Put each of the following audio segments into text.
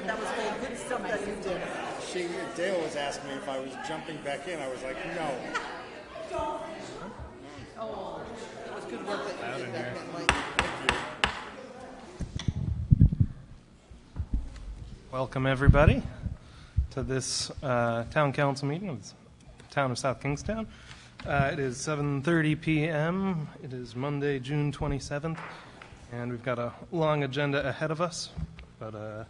That was all good stuff that you did. Dale was asking me if I was jumping back in. I was like, no. Oh, that was good work that you did back then, Mike. Welcome, everybody, to this town council meeting of the town of South Kingstown. It is 7:30 p.m. It is Monday, June 27th, and we've got a long agenda ahead of us. But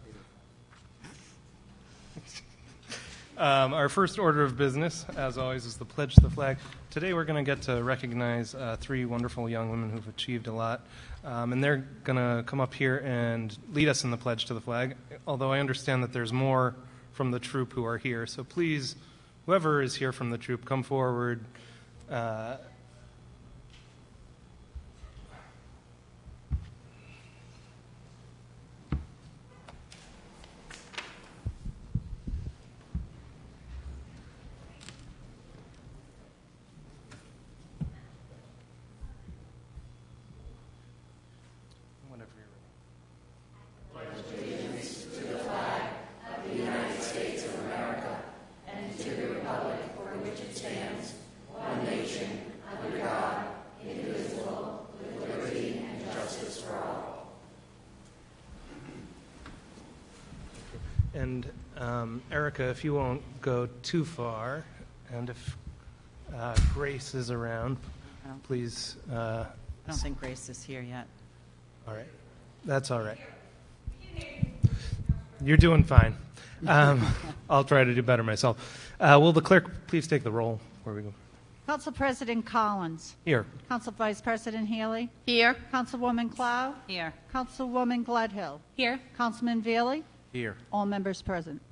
our first order of business, as always, is the pledge to the flag. Today we're going to get to recognize three wonderful young women who've achieved a lot. And they're going to come up here and lead us in the pledge to the flag, although I understand that there's more from the troop who are here. So please, whoever is here from the troop, come forward. And Erica, if you won't go too far, and if Grace is around, please. I don't think Grace is here yet. All right. That's all right. You're doing fine. I'll try to do better myself. Will the clerk please take the roll before we go? Council President Collins. Here. Council Vice President Haley. Here. Councilwoman Clow. Here. Councilwoman Gledhill. Here. Councilman Veely. Here. All members present.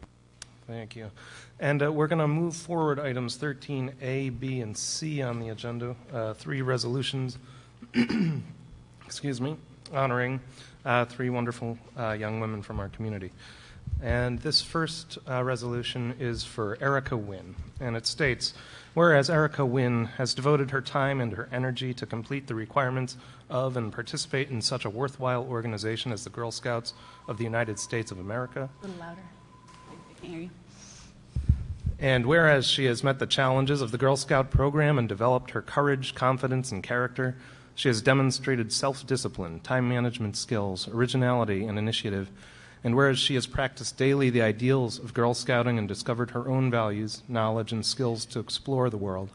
Thank you. And we're going to move forward items 13A, B, and C on the agenda. Three resolutions, excuse me, honoring three wonderful young women from our community. And this first resolution is for Erica Wynn, and it states, whereas Erica Wynn has devoted her time and her energy to complete the requirements of and participate in such a worthwhile organization as the Girl Scouts of the United States of America. A little louder. I can hear you. And whereas she has met the challenges of the Girl Scout program and developed her courage, confidence, and character, she has demonstrated self-discipline, time management skills, originality, and initiative. And whereas she has practiced daily the ideals of Girl Scouting and discovered her own values, knowledge, and skills to explore the world,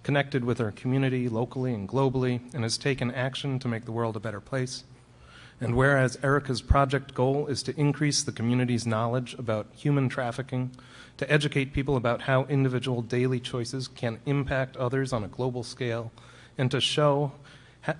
connected with her community locally and globally, and has taken action to make the world a better place. And whereas Erica's project goal is to increase the community's knowledge about human trafficking, to educate people about how individual daily choices can impact others on a global scale, and to show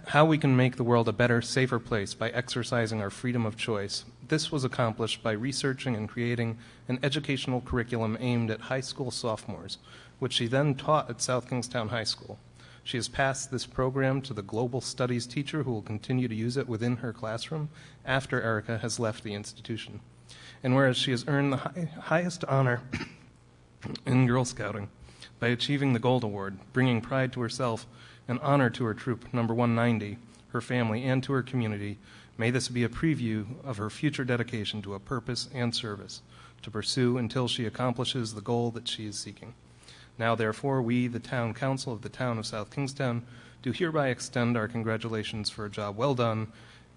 how we can make the world a better, safer place by exercising our freedom of choice. This was accomplished by researching and creating an educational curriculum aimed at high school sophomores, which she then taught at South Kingstown High School. She has passed this program to the global studies teacher who will continue to use it within her classroom after Erica has left the institution. And whereas she has earned the highest honor in Girl Scouting by achieving the Gold Award, bringing pride to herself and honor to her troop, number 190, her family, and to her community, may this be a preview of her future dedication to a purpose and service to pursue until she accomplishes the goal that she is seeking. Now, therefore, we, the Town Council of the Town of South Kingstown, do hereby extend our congratulations for a job well done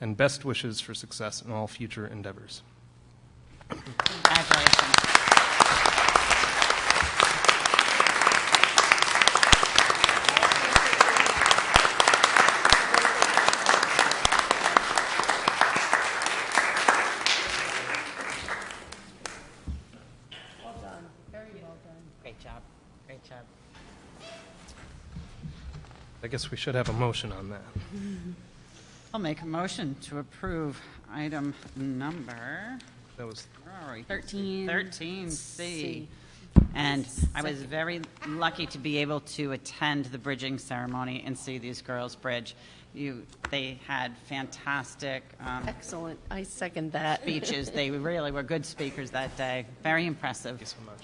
and best wishes for success in all future endeavors. Congratulations. Great job. I guess we should have a motion on that. I'll make a motion to approve item number That was 13C. And I was very lucky to be able to attend the bridging ceremony and see these girls bridge. They had fantastic Excellent. I second that. speeches. They really were good speakers that day. Very impressive. Thank you so much.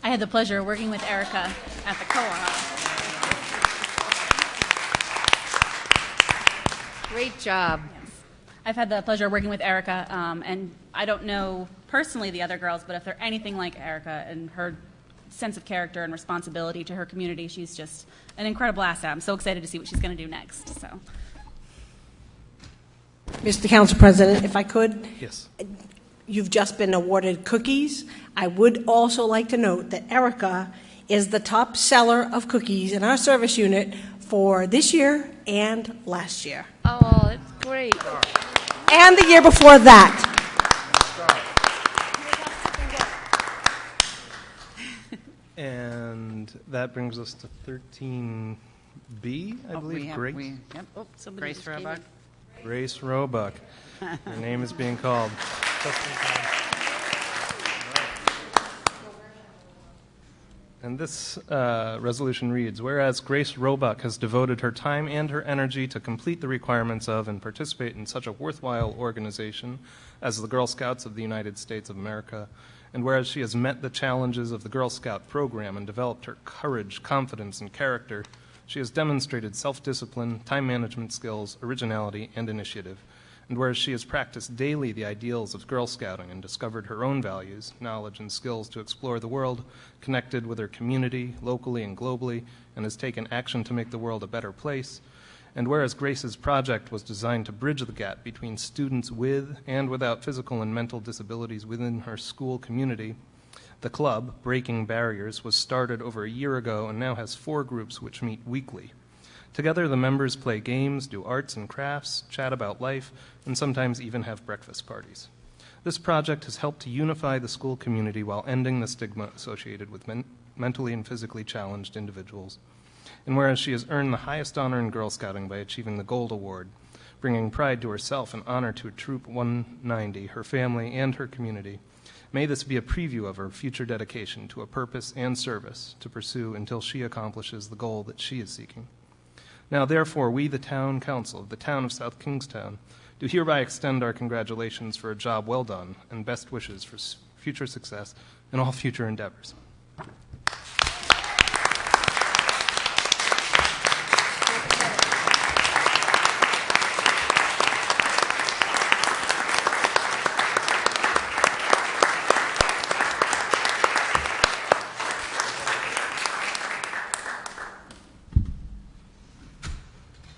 I had the pleasure of working with Erica at the co-op. Great job. I've had the pleasure of working with Erica, and I don't know personally the other girls, but if they're anything like Erica and her sense of character and responsibility to her community, she's just an incredible asset. I'm so excited to see what she's going to do next. So, Mr. Council President, if I could, Yes. you've just been awarded cookies. I would also like to note that Erica is the top seller of cookies in our service unit for this year and last year. Oh, that's great. And the year before that. And that brings us to 13B, I believe. Grace. Yep. Oh, somebody Grace just came Roebuck. in. Grace Roebuck. Your name is being called. And this resolution reads, whereas Grace Roebuck has devoted her time and her energy to complete the requirements of and participate in such a worthwhile organization as the Girl Scouts of the United States of America, and whereas she has met the challenges of the Girl Scout program and developed her courage, confidence, and character, she has demonstrated self-discipline, time management skills, originality, and initiative. And whereas she has practiced daily the ideals of Girl Scouting and discovered her own values, knowledge, and skills to explore the world, connected with her community, locally and globally, and has taken action to make the world a better place, and whereas Grace's project was designed to bridge the gap between students with and without physical and mental disabilities within her school community, the club, Breaking Barriers, was started over a year ago and now has 4 groups which meet weekly. Together, the members play games, do arts and crafts, chat about life, and sometimes even have breakfast parties. This project has helped to unify the school community while ending the stigma associated with mentally and physically challenged individuals. And whereas she has earned the highest honor in Girl Scouting by achieving the Gold Award, bringing pride to herself and honor to Troop 190, her family, and her community, may this be a preview of her future dedication to a purpose and service to pursue until she accomplishes the goal that she is seeking. Now, therefore, we, the Town Council of the Town of South Kingstown, do hereby extend our congratulations for a job well done and best wishes for future success in all future endeavors.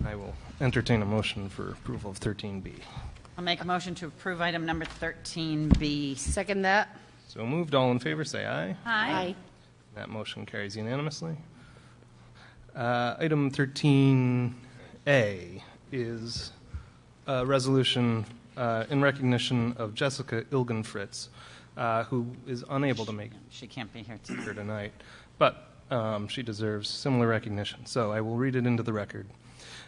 I will entertain a motion for approval of 13B. I'll make a motion to approve item number 13B. Second that. So moved. All in favor, say aye. hi. That motion carries unanimously. Item 13A is a resolution in recognition of Jessica Ilgenfritz, who is unable to make She can't be here it tonight. here tonight, but she deserves similar recognition. So I will read it into the record.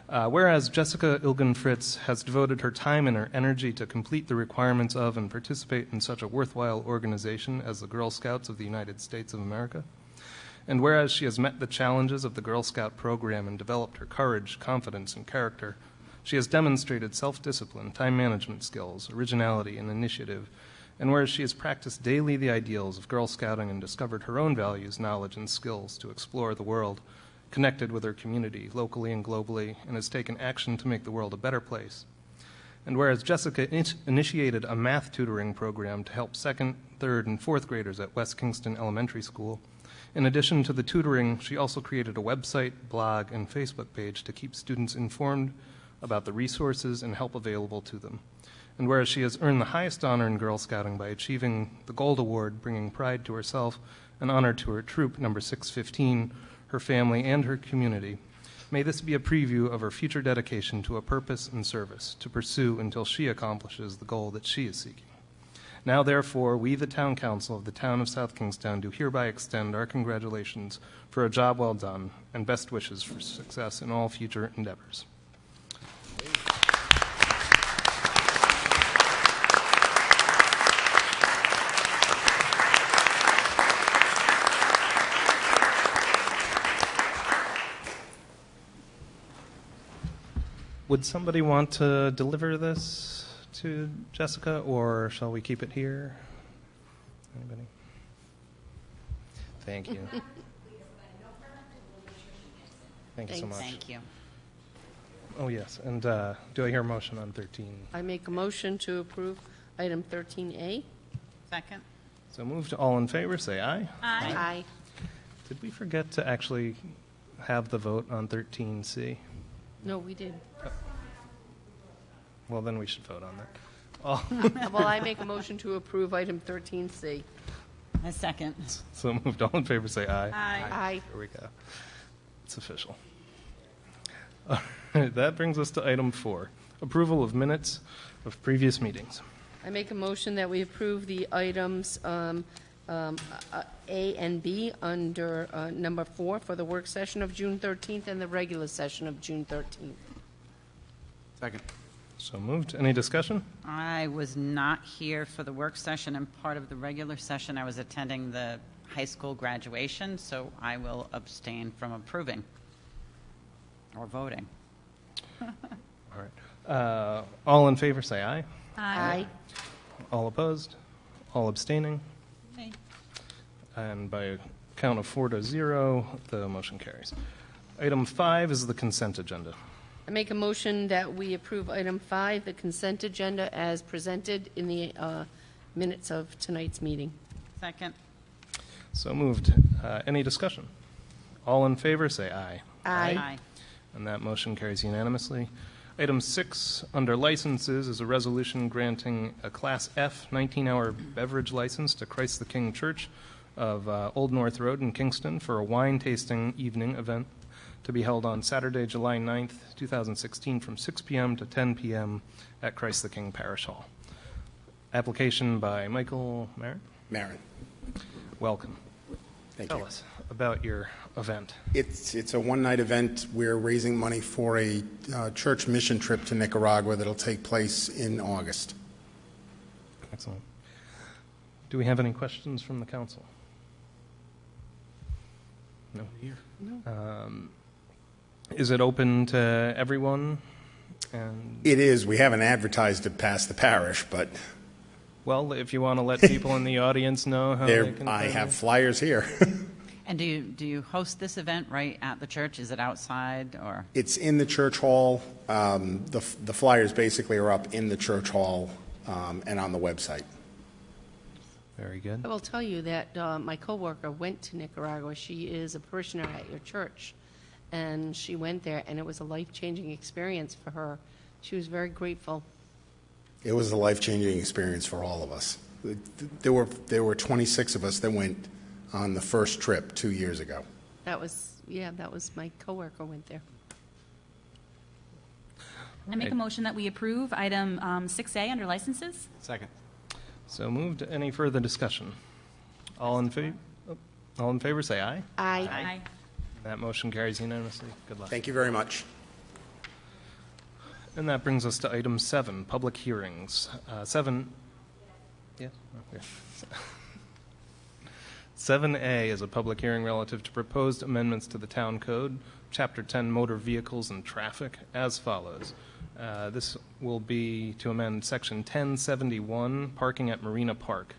Whereas Jessica Ilgenfritz has devoted her time and her energy to complete the requirements of and participate in such a worthwhile organization as the Girl Scouts of the United States of America, and whereas she has met the challenges of the Girl Scout program and developed her courage, confidence, and character, she has demonstrated self-discipline, time management skills, originality, and initiative, and whereas she has practiced daily the ideals of Girl Scouting and discovered her own values, knowledge, and skills to explore the world, connected with her community, locally and globally, and has taken action to make the world a better place. And whereas Jessica initiated a math tutoring program to help 2nd, 3rd, and 4th graders at West Kingston Elementary School, in addition to the tutoring, she also created a website, blog, and Facebook page to keep students informed about the resources and help available to them. And whereas she has earned the highest honor in Girl Scouting by achieving the Gold Award, bringing pride to herself and honor to her troop number 615, her family, and her community, may this be a preview of her future dedication to a purpose and service to pursue until she accomplishes the goal that she is seeking. Now, therefore, we, the Town Council of the Town of South Kingstown, do hereby extend our congratulations for a job well done and best wishes for success in all future endeavors. Would somebody want to deliver this to Jessica, or shall we keep it here? Anybody? Thank you. Thank you so much. Thank you. Oh, yes, and do I hear a motion on 13? I make a motion to approve item 13A. Second? So moved. All in favor, say aye. Aye. Did we forget to actually have the vote on 13C? No, we did. Well, then we should vote on that. Well, I make a motion to approve item 13C. A second. So moved. All in favor, say aye. Aye. Here we go. It's official. All right, that brings us to item 4, approval of minutes of previous meetings. I make a motion that we approve the items A and B under number 4 for the work session of June 13th and the regular session of June 13th. Second. So moved. Any discussion? I was not here for the work session, and part of the regular session, I was attending the high school graduation, so I will abstain from approving or voting. All right. All in favor, say aye. Aye. All opposed? All abstaining? Nay. And by a count of 4-0, the motion carries. Item 5 is the consent agenda. I make a motion that we approve item 5, the consent agenda, as presented in the minutes of tonight's meeting. Second? So moved. Any discussion? All in favor, say aye. Aye. And that motion carries unanimously. Item 6, under licenses, is a resolution granting a Class F 19-hour beverage license to Christ the King Church of Old North Road in Kingston for a wine tasting evening event to be held on Saturday, July 9th, 2016, from 6 p.m. to 10 p.m. at Christ the King Parish Hall. Application by Michael Marin. Marin. Welcome. Thank Tell you. us about your event. It's a one-night event. We're raising money for a church mission trip to Nicaragua that'll take place in August. Excellent. Do we have any questions from the council? No. Is it open to everyone? And It is. We haven't advertised it past the parish, but well, if you want to let people in the audience know how they can. I have flyers here. And do you host this event right at the church? Is it outside or? It's in the church hall. The flyers basically are up in the church hall and on the website. Very good. I will tell you that my coworker went to Nicaragua. She is a parishioner at your church, and she went there, and it was a life-changing experience for her. She was very grateful. It was a life-changing experience for all of us. There were 26 of us that went on the first trip 2 years ago. That was my coworker went there. I make a motion that we approve item 6A under licenses. Second. So moved. Any further discussion? All in favor? All in favor, say aye. Aye. That motion carries unanimously. Good luck. Thank you very much. And that brings us to item 7, public hearings. 7. Yes. Okay. 7A is a public hearing relative to proposed amendments to the Town Code, Chapter 10, Motor Vehicles and Traffic, as follows. This will be to amend Section 1071, Parking at Marina Park.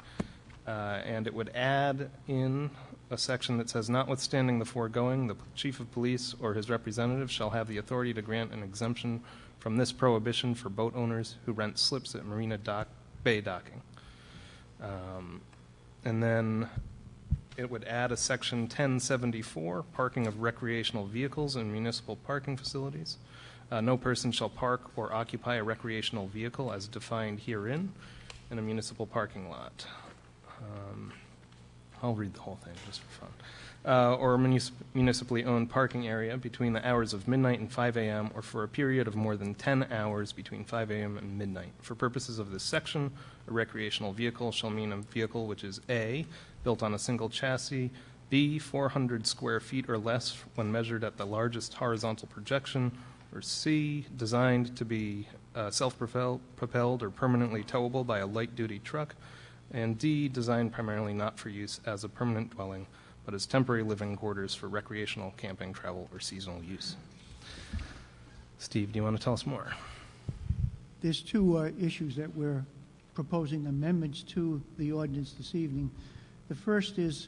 And it would add in a section that says, notwithstanding the foregoing, the Chief of Police or his representative shall have the authority to grant an exemption from this prohibition for boat owners who rent slips at Marina Bay docking. And then it would add a Section 1074, parking of recreational vehicles in municipal parking facilities. No person shall park or occupy a recreational vehicle as defined herein in a municipal parking lot. I'll read the whole thing just for fun. Or a municipally owned parking area between the hours of midnight and 5 a.m. or for a period of more than 10 hours between 5 a.m. and midnight. For purposes of this section, a recreational vehicle shall mean a vehicle which is A, built on a single chassis, B, 400 square feet or less when measured at the largest horizontal projection, or C, designed to be self-propelled or permanently towable by a light-duty truck, and D, designed primarily not for use as a permanent dwelling, but as temporary living quarters for recreational, camping, travel, or seasonal use. Steve, do you want to tell us more? There's two issues that we're proposing amendments to the ordinance this evening. The first is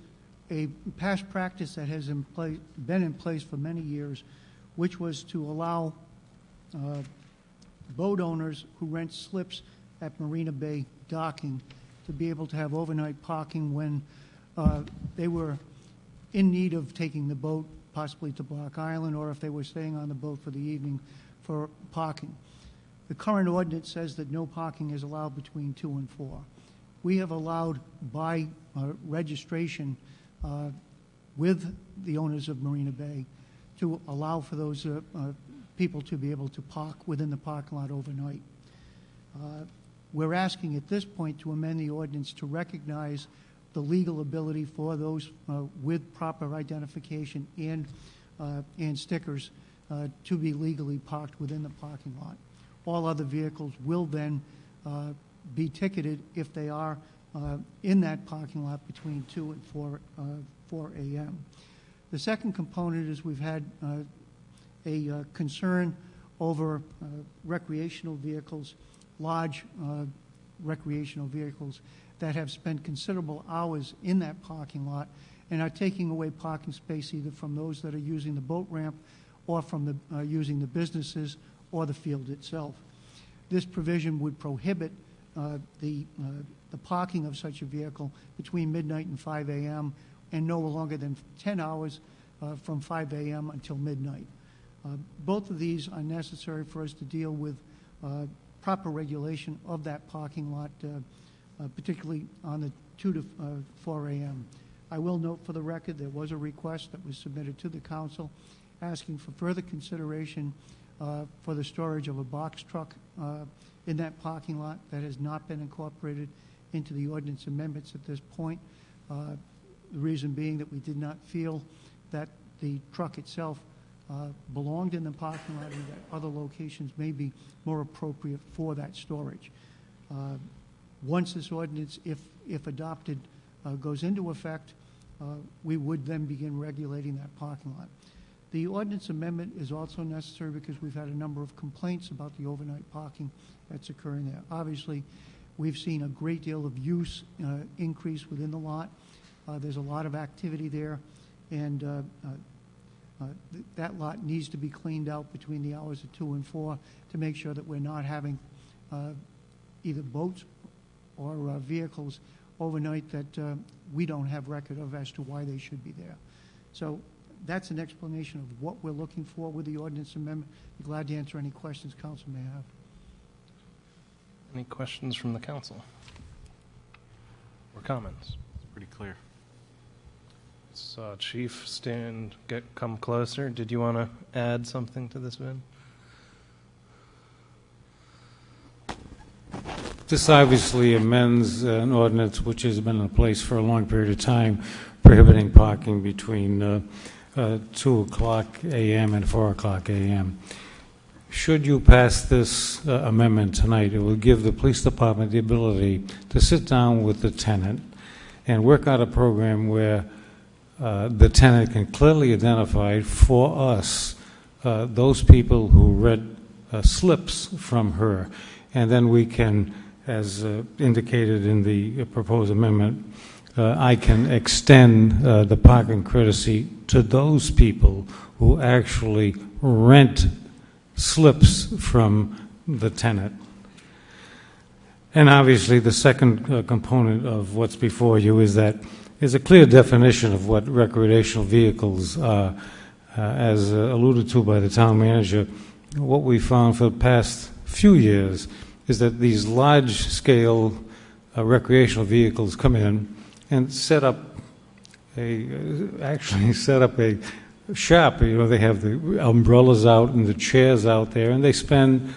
a past practice that has been in place for many years, which was to allow boat owners who rent slips at Marina Bay docking to be able to have overnight parking when they were in need of taking the boat possibly to Block Island, or if they were staying on the boat for the evening for parking. The current ordinance says that no parking is allowed between 2 and 4. We have allowed by registration with the owners of Marina Bay to allow for those people to be able to park within the parking lot overnight. We're asking at this point to amend the ordinance to recognize the legal ability for those with proper identification and stickers to be legally parked within the parking lot. All other vehicles will then be ticketed if they are in that parking lot between 2 and 4 a.m. The second component is we've had a concern over recreational vehicles, large recreational vehicles that have spent considerable hours in that parking lot and are taking away parking space either from those that are using the boat ramp or from the using the businesses or the field itself. This provision would prohibit the parking of such a vehicle between midnight and 5 a.m. and no longer than 10 hours from 5 a.m. until midnight. Both of these are necessary for us to deal with proper regulation of that parking lot, particularly on the 2 to 4 a.m. I will note for the record there was a request that was submitted to the council asking for further consideration for the storage of a box truck in that parking lot. That has not been incorporated into the ordinance amendments at this point. The reason being that we did not feel that the truck itself belonged in the parking lot and that other locations may be more appropriate for that storage. Once this ordinance, if adopted, goes into effect, we would then begin regulating that parking lot. The ordinance amendment is also necessary because we've had a number of complaints about the overnight parking that's occurring there. Obviously, we've seen a great deal of use increase within the lot. There's a lot of activity there, and that lot needs to be cleaned out between the hours of 2 and 4 to make sure that we're not having either boats or vehicles overnight that we don't have record of as to why they should be there. So that's an explanation of what we're looking for with the ordinance amendment. I'd be glad to answer any questions council may have. Any questions from the council or comments? Pretty clear. Chief, come closer. Did you want to add something to this, Vin? This obviously amends an ordinance which has been in place for a long period of time, prohibiting parking between 2 o'clock a.m. and 4 o'clock a.m. Should you pass this amendment tonight, it will give the police department the ability to sit down with the tenant and work out a program where the tenant can clearly identify for us those people who read slips from her. And then we can, as indicated in the proposed amendment, I can extend the parking courtesy to those people who actually rent slips from the tenant. And obviously the second component of what's before you is that there's a clear definition of what recreational vehicles are. As alluded to by the town manager, what we found for the past few years is that these large-scale recreational vehicles come in and set up a shop. You know, they have the umbrellas out and the chairs out there, and they spend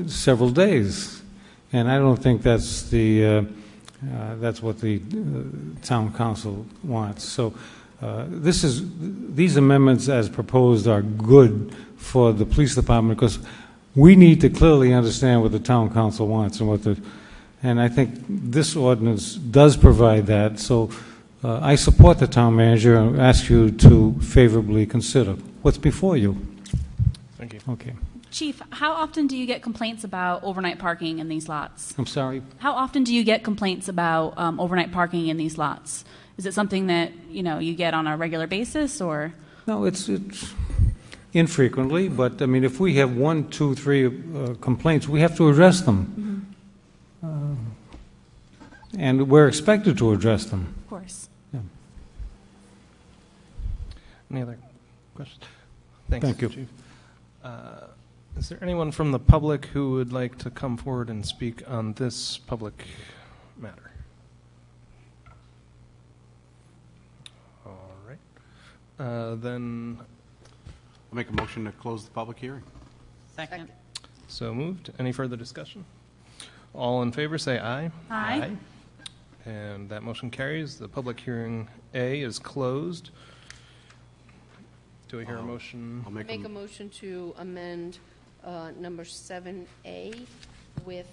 several days. And I don't think that's what the town council wants. So these amendments as proposed are good for the police department because we need to clearly understand what the town council wants and I think this ordinance does provide that. So I support the town manager and ask you to favorably consider what's before you. Thank you. Okay. Chief, how often do you get complaints about overnight parking in these lots? I'm sorry? How often do you get complaints about overnight parking in these lots? Is it something that, you get on a regular basis, or? No, it's infrequently, but, I mean, if we have 1, 2, 3 complaints, we have to address them. And we're expected to address them. Of course. Yeah. Any other questions? Thanks, Thank you. Chief. Is there anyone from the public who would like to come forward and speak on this public matter? All right. Then, I'll make a motion to close the public hearing. Second. so moved. Any further discussion? All in favor, say aye. Aye. And that motion carries. The public hearing A is closed. Do I hear a motion? I'll make Make a motion to amend number 7A with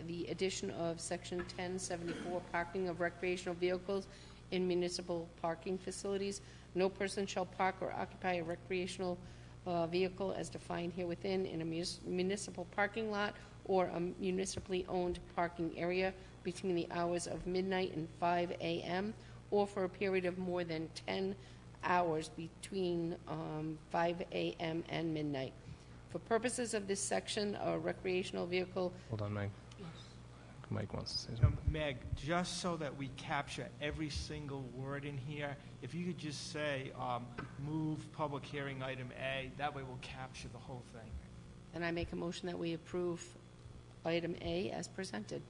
the addition of section 1074, parking of recreational vehicles in municipal parking facilities. No person shall park or occupy a recreational vehicle as defined here within in a municipal parking lot or a municipally owned parking area between the hours of midnight and 5 a.m. or for a period of more than 10 hours between 5 a.m. and midnight. For purposes of this section, a recreational vehicle. Hold on, Meg. Mike wants to say something. Meg, just so that we capture every single word in here, if you could just say, move public hearing item A, that way we'll capture the whole thing. And I make a motion that we approve item A as presented.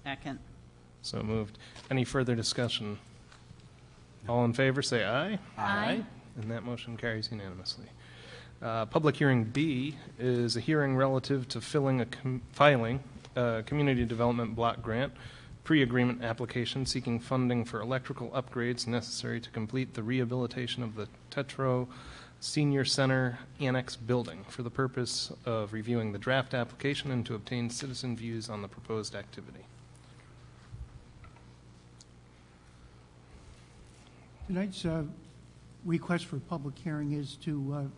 Second. So moved. Any further discussion? All in favor, say aye. Aye. And that motion carries unanimously. Public hearing B is a hearing relative to filing a community development block grant pre-agreement application seeking funding for electrical upgrades necessary to complete the rehabilitation of the Tetro Senior Center Annex building for the purpose of reviewing the draft application and to obtain citizen views on the proposed activity. Tonight's request for public hearing is to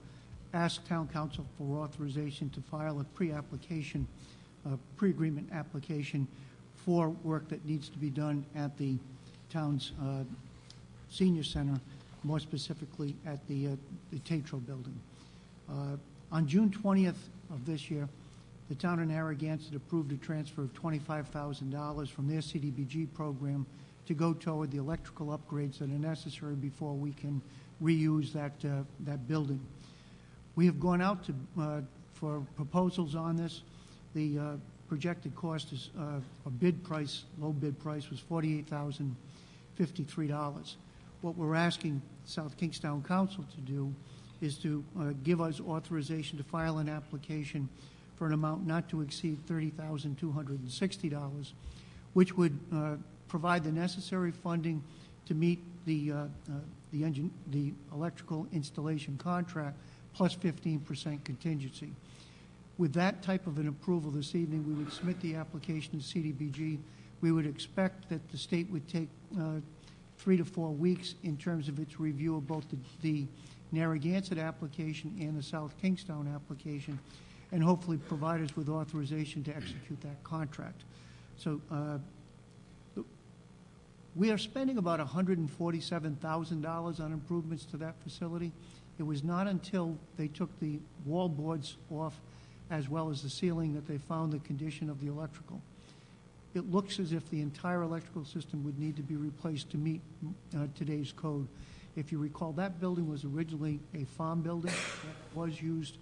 ask Town Council for authorization to file a pre-application, pre-agreement application for work that needs to be done at the town's senior center, more specifically at the Tetro building. On June 20th of this year, the town of Narragansett approved a transfer of $25,000 from their CDBG program to go toward the electrical upgrades that are necessary before we can reuse that building. We have gone out to for proposals on this. The projected cost is a bid price, low bid price, was $48,053. What we're asking South Kingstown Council to do is to give us authorization to file an application for an amount not to exceed $30,260, which would provide the necessary funding to meet the electrical installation contract plus 15% contingency. With that type of an approval this evening, we would submit the application to CDBG. We would expect that the state would take 3 to 4 weeks in terms of its review of both the Narragansett application and the South Kingstown application, and hopefully provide us with authorization to execute that contract. So we are spending about $147,000 on improvements to that facility. It was not until they took the wall boards off as well as the ceiling that they found the condition of the electrical. It looks as if the entire electrical system would need to be replaced to meet today's code. If you recall, that building was originally a farm building that was used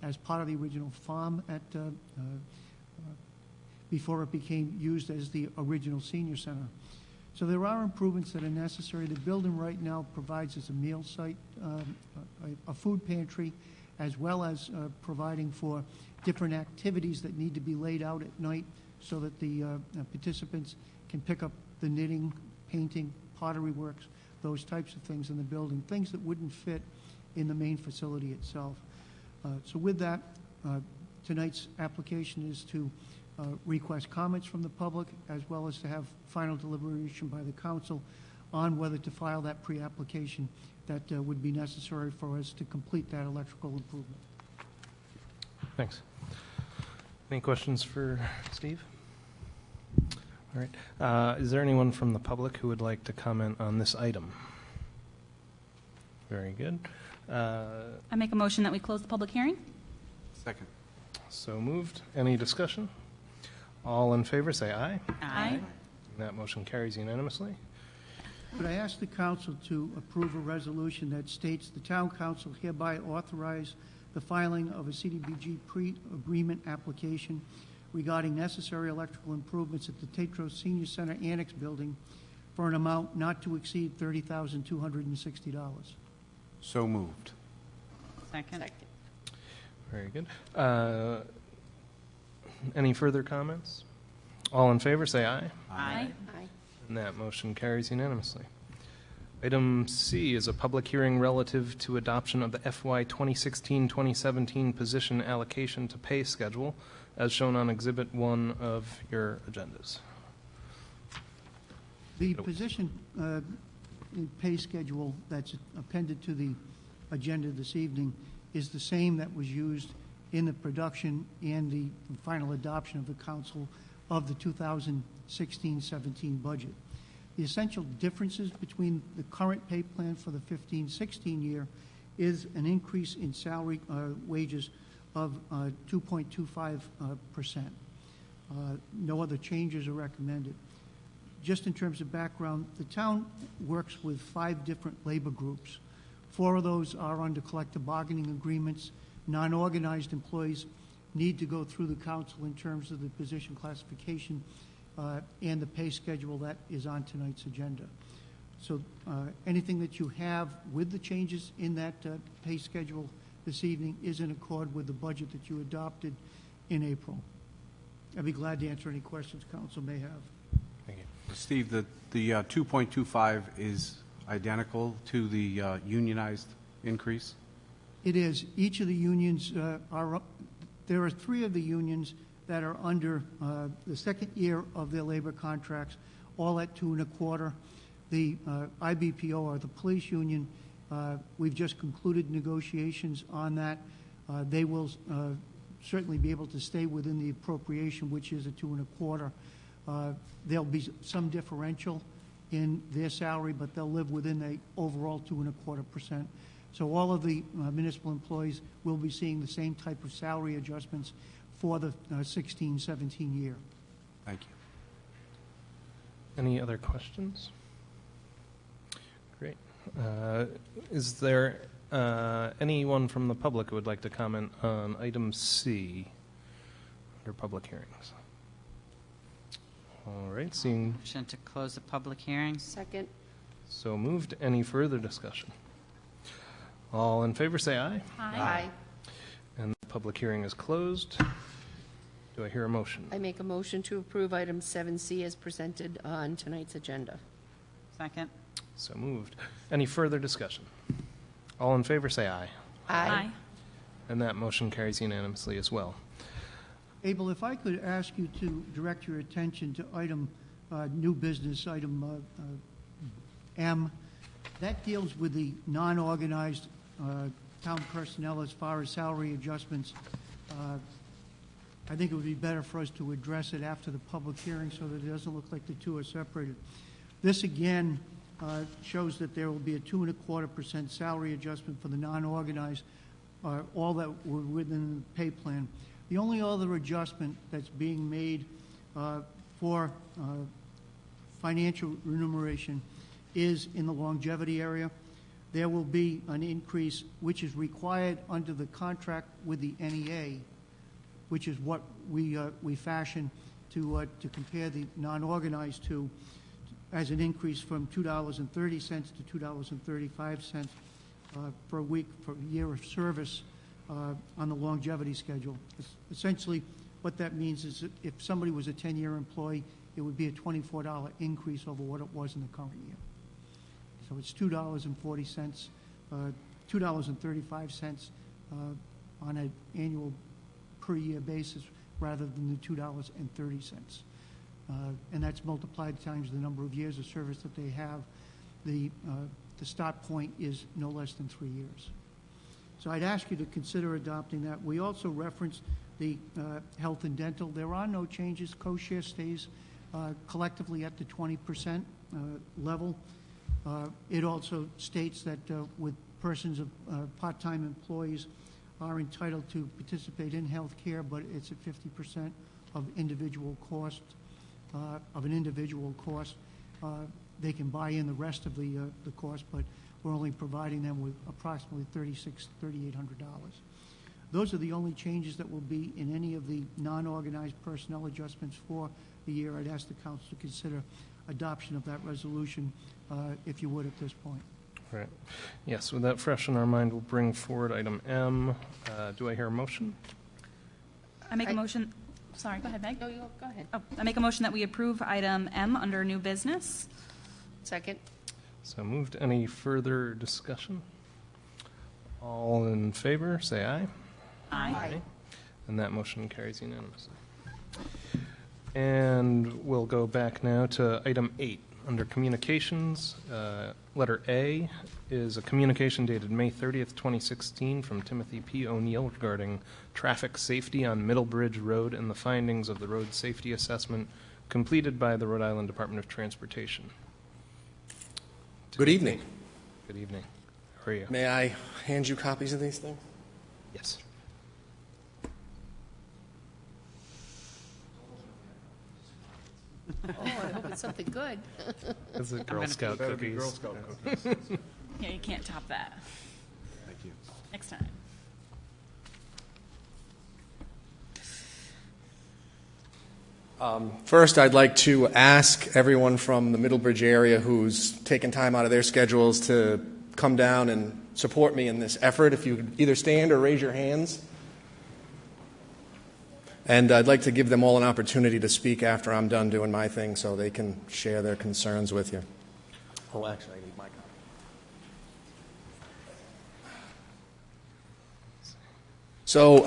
as part of the original farm at before it became used as the original senior center. So there are improvements that are necessary. The building right now provides us a meal site, a food pantry, as well as providing for different activities that need to be laid out at night so that the participants can pick up the knitting, painting, pottery works, those types of things in the building, things that wouldn't fit in the main facility itself. So with that, tonight's application is to request comments from the public as well as to have final deliberation by the council on whether to file that pre-application that would be necessary for us to complete that electrical improvement. Thanks. Any questions for Steve? All right. Is there anyone from the public who would like to comment on this item? Very good. I make a motion that we close the public hearing. Second. So moved. Any discussion? All in favor, say aye. Aye. That motion carries unanimously. Could I ask the council to approve a resolution that states the town council hereby authorize the filing of a CDBG pre-agreement application regarding necessary electrical improvements at the Tetros Senior Center Annex Building for an amount not to exceed $30,260. So moved. Second. Very good. Any further comments? All in favor, say aye. Aye. Aye. And that motion carries unanimously. Item C is a public hearing relative to adoption of the FY 2016-2017 position allocation to pay schedule, as shown on Exhibit 1 of your agendas. The position pay schedule that's appended to the agenda this evening is the same that was used in the production and the final adoption of the council of the 2016-17 budget. The essential differences between the current pay plan for the 15-16 year is an increase in salary wages of 2.25%. No other changes are recommended. Just in terms of background, the town works with 5 different labor groups. 4 of those are under collective bargaining agreements. Non-organized employees need to go through the council in terms of the position classification and the pay schedule that is on tonight's agenda. So anything that you have with the changes in that pay schedule this evening is in accord with the budget that you adopted in April. I'd be glad to answer any questions council may have. Thank you. Steve, the 2.25 is identical to the unionized increase? It is. Each of the unions there are 3 of the unions that are under the second year of their labor contracts, all at 2.25. The IBPO, or the police union, we've just concluded negotiations on that. They will certainly be able to stay within the appropriation, which is at 2.25. There'll be some differential in their salary, but they'll live within the overall 2.25%. So all of the municipal employees will be seeing the same type of salary adjustments for the 16-17 year. Thank you. Any other questions? Great. Is there anyone from the public who would like to comment on item C under public hearings? All right, seeing Motion to close the public hearing. Second. so moved. Any further discussion? All in favor, say aye. Aye. And the public hearing is closed. Do I hear a motion? I make a motion to approve item 7C as presented on tonight's agenda. Second. So moved. Any further discussion? All in favor, say aye. Aye. And that motion carries unanimously as well. Abel, if I could ask you to direct your attention to item new business, item M. That deals with the non-organized town personnel as far as salary adjustments. I think it would be better for us to address it after the public hearing so that it doesn't look like the two are separated. This, again, shows that there will be a 2.25% salary adjustment for the non-organized, all that were within the pay plan. The only other adjustment that's being made for financial remuneration is in the longevity area. There will be an increase which is required under the contract with the NEA, which is what we fashion to compare the non-organized to, as an increase from $2.30 to $2.35 per week for a year of service on the longevity schedule. Essentially, what that means is that if somebody was a 10-year employee, it would be a $24 increase over what it was in the current year. So it's $2.40, $2.35 on an annual per year basis rather than the $2.30. And that's multiplied times the number of years of service that they have. The start point is no less than 3 years. So I'd ask you to consider adopting that. We also referenced the health and dental. There are no changes. Co-share stays collectively at the 20% level. It also states that with persons, part-time employees are entitled to participate in health care, but it's at 50% of individual cost, They can buy in the rest of the cost, but we're only providing them with approximately $3,800. Those are the only changes that will be in any of the non-organized personnel adjustments for the year. I'd ask the council to consider adoption of that resolution, if you would, at this point. Right. Yes, with that fresh in our mind, we'll bring forward item M. Do I hear a motion? I make a motion. Sorry, go ahead, Meg. No, you go ahead. Oh, I make a motion that we approve item M under new business. Second. So moved. Any further discussion? All in favor, say aye. Aye. And that motion carries unanimously. And we'll go back now to item 8. Under communications, letter A is a communication dated May 30th, 2016 from Timothy P. O'Neill regarding traffic safety on Middlebridge Road and the findings of the road safety assessment completed by the Rhode Island Department of Transportation. Good evening. Good evening. How are you? May I hand you copies of these things? Yes. Oh, I hope it's something good. It's a Girl Scout cookies. Girl Scout cookies. Yeah, you can't top that. Thank you. Next time. First, I'd like to ask everyone from the Middlebridge area who's taken time out of their schedules to come down and support me in this effort. If you could either stand or raise your hands. And I'd like to give them all an opportunity to speak after I'm done doing my thing so they can share their concerns with you. Oh, actually, I need my copy. So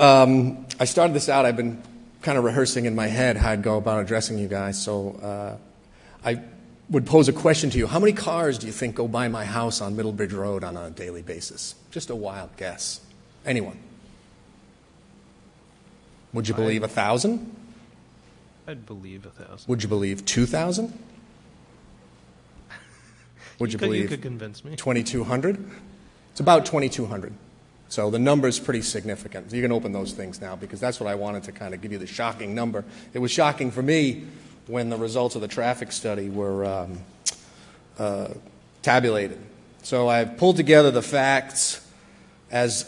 I started this out. I've been kind of rehearsing in my head how I'd go about addressing you guys. So I would pose a question to you. How many cars do you think go by my house on Middlebridge Road on a daily basis? Just a wild guess. Anyone? Would you believe 1,000? I'd believe 1,000. Would you believe 2,000? Would you believe you could convince me. 2,200? It's about 2,200. So the number's pretty significant. You can open those things now because that's what I wanted to kind of give you the shocking number. It was shocking for me when the results of the traffic study were tabulated. So I've pulled together the facts as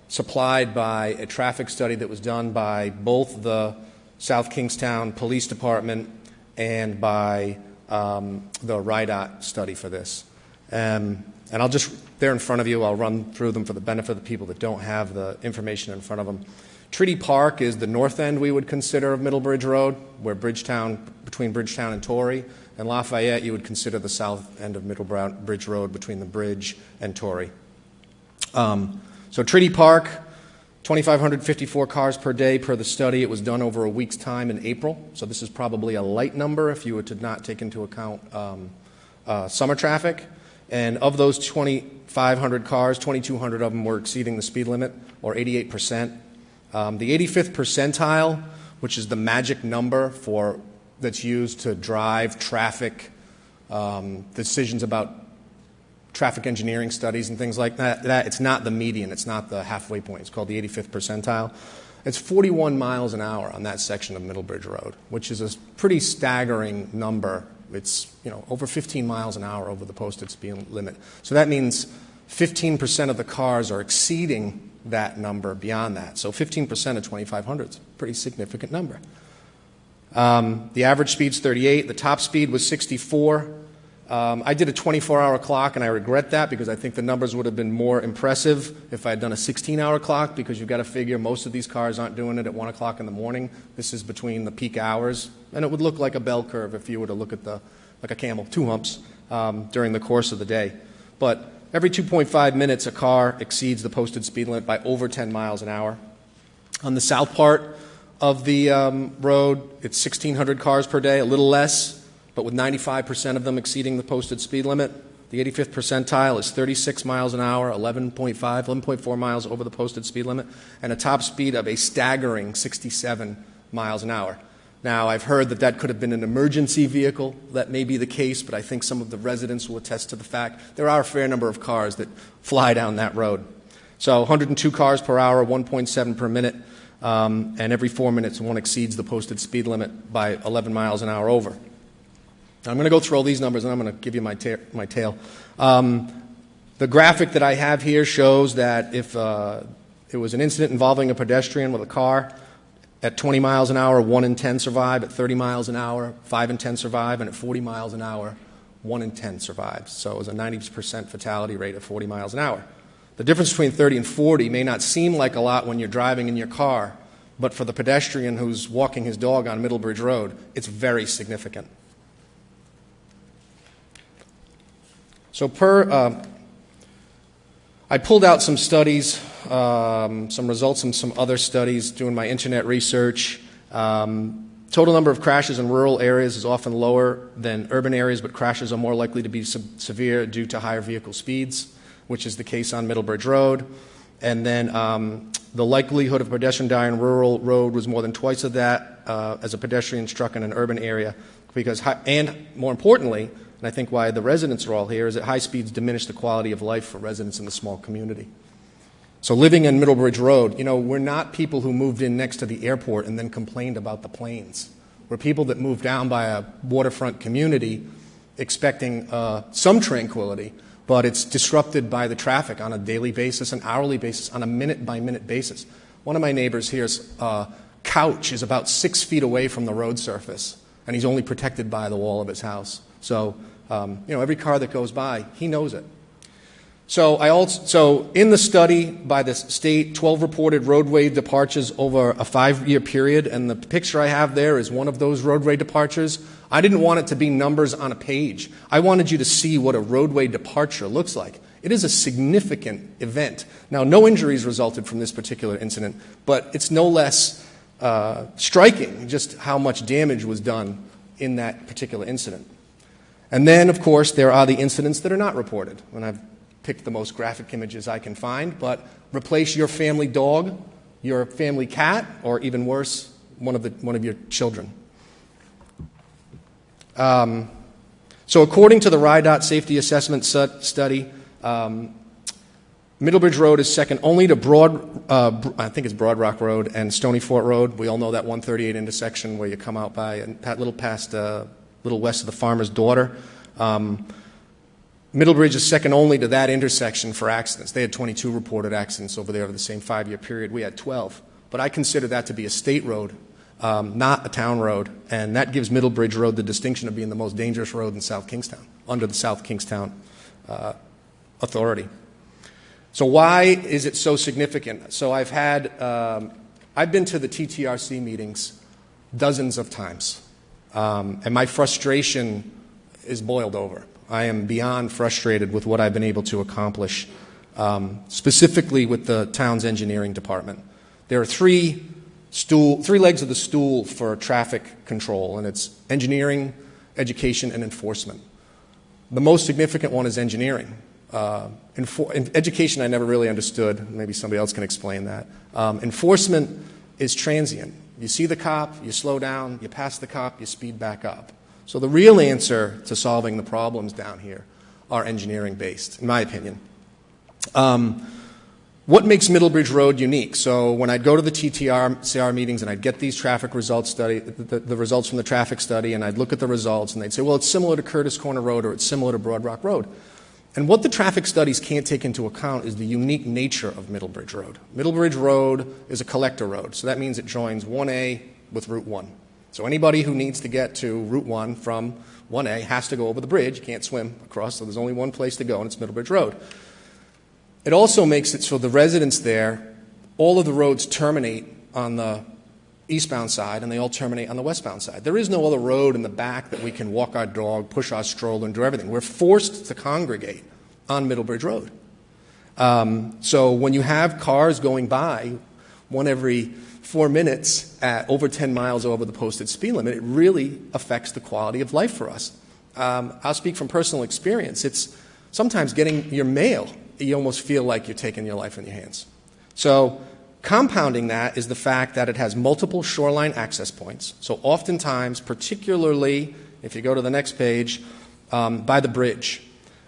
supplied by a traffic study that was done by both the South Kingstown Police Department and by the RIDOT study for this. And I'll just, they're in front of you, I'll run through them for the benefit of the people that don't have the information in front of them. Treaty Park is the north end we would consider of Middlebridge Road, where between Bridgetown and Torrey. And Lafayette you would consider the south end of Middlebridge Road between the bridge and Torrey. So Treaty Park, 2,554 cars per day per the study. It was done over a week's time in April. So this is probably a light number if you were to not take into account summer traffic. And of those 2,500 cars, 2,200 of them were exceeding the speed limit, or 88%. The 85th percentile, which is the magic number that's used to drive traffic decisions about traffic engineering studies and things like that, it's not the median, it's not the halfway point. It's called the 85th percentile. It's 41 miles an hour on that section of Middlebridge Road, which is a pretty staggering number. It's over 15 miles an hour over the posted speed limit. So that means 15% of the cars are exceeding that number beyond that. So 15% of 2,500 is a pretty significant number. The average speed's 38. The top speed was 64. I did a 24-hour clock, and I regret that because I think the numbers would have been more impressive if I had done a 16-hour clock, because you've got to figure most of these cars aren't doing it at 1 o'clock in the morning. This is between the peak hours, and it would look like a bell curve if you were to look at like a camel, 2 humps, during the course of the day. But every 2.5 minutes, a car exceeds the posted speed limit by over 10 miles an hour. On the south part of the road, it's 1,600 cars per day, a little less, but with 95% of them exceeding the posted speed limit. The 85th percentile is 36 miles an hour, 11.4 miles over the posted speed limit, and a top speed of a staggering 67 miles an hour. Now, I've heard that could have been an emergency vehicle. That may be the case, but I think some of the residents will attest to the fact there are a fair number of cars that fly down that road. So 102 cars per hour, 1.7 per minute, and every 4 minutes one exceeds the posted speed limit by 11 miles an hour over. Now, I'm going to go through all these numbers, and I'm going to give you my tale. The graphic that I have here shows that if it was an incident involving a pedestrian with a car, at 20 miles an hour, 1 in 10 survive. At 30 miles an hour, 5 in 10 survive. And at 40 miles an hour, 1 in 10 survives. So it was a 90% fatality rate at 40 miles an hour. The difference between 30 and 40 may not seem like a lot when you're driving in your car, but for the pedestrian who's walking his dog on Middlebridge Road, it's very significant. So I pulled out some studies, some results from some other studies, doing my internet research. Total number of crashes in rural areas is often lower than urban areas, but crashes are more likely to be severe due to higher vehicle speeds, which is the case on Middlebridge Road. And then the likelihood of a pedestrian dying on a rural road was more than twice of that as a pedestrian struck in an urban area. And more importantly, and I think why the residents are all here, is that high speeds diminish the quality of life for residents in the small community. So living in Middlebridge Road, we're not people who moved in next to the airport and then complained about the planes. We're people that moved down by a waterfront community expecting some tranquility, but it's disrupted by the traffic on a daily basis, an hourly basis, on a minute-by-minute basis. One of my neighbors here's couch is about 6 feet away from the road surface, and he's only protected by the wall of his house. So, every car that goes by, he knows it. So in the study by the state, 12 reported roadway departures over a 5-year period, and the picture I have there is one of those roadway departures. I didn't want it to be numbers on a page. I wanted you to see what a roadway departure looks like. It is a significant event. Now, no injuries resulted from this particular incident, but it's no less striking just how much damage was done in that particular incident. And then, of course, there are the incidents that are not reported. And I've picked the most graphic images I can find, but replace your family dog, your family cat, or even worse, one of your children. So according to the RIDOT Safety Assessment Study, Middlebridge Road is second only to I think it's Broad Rock Road and Stony Fort Road. We all know that 138 intersection where you come out by a little west of the Farmer's Daughter. Middlebridge is second only to that intersection for accidents. They had 22 reported accidents over there over the same 5-year period. We had 12. But I consider that to be a state road, not a town road, and that gives Middlebridge Road the distinction of being the most dangerous road in South Kingstown, under the South Kingstown Authority. So why is it so significant? So I've been to the TTRC meetings dozens of times. And my frustration is boiled over. I am beyond frustrated with what I've been able to accomplish, specifically with the town's engineering department. There are three legs of the stool for traffic control, and it's engineering, education, and enforcement. The most significant one is engineering. In education, I never really understood. Maybe somebody else can explain that. Enforcement is transient. You see the cop, you slow down, you pass the cop, you speed back up. So the real answer to solving the problems down here are engineering-based, in my opinion. What makes Middlebridge Road unique? So when I'd go to the TTRCR meetings and I'd get these traffic results the results from the traffic study, and I'd look at the results and they'd say, well, it's similar to Curtis Corner Road or it's similar to Broad Rock Road. And what the traffic studies can't take into account is the unique nature of Middlebridge Road. Middlebridge Road is a collector road, so that means it joins 1A with Route 1. So anybody who needs to get to Route 1 from 1A has to go over the bridge. You can't swim across, so there's only one place to go, and it's Middlebridge Road. It also makes it so the residents there, all of the roads terminate on the eastbound side, and they all terminate on the westbound side. There is no other road in the back that we can walk our dog, push our stroller, and do everything. We're forced to congregate on Middlebridge Road. So when you have cars going by, one every 4 minutes at over 10 miles over the posted speed limit, it really affects the quality of life for us. I'll speak from personal experience. It's sometimes getting your mail, you almost feel like you're taking your life in your hands. So Compounding that is the fact that it has multiple shoreline access points. So oftentimes, particularly if you go to the next page, by the bridge.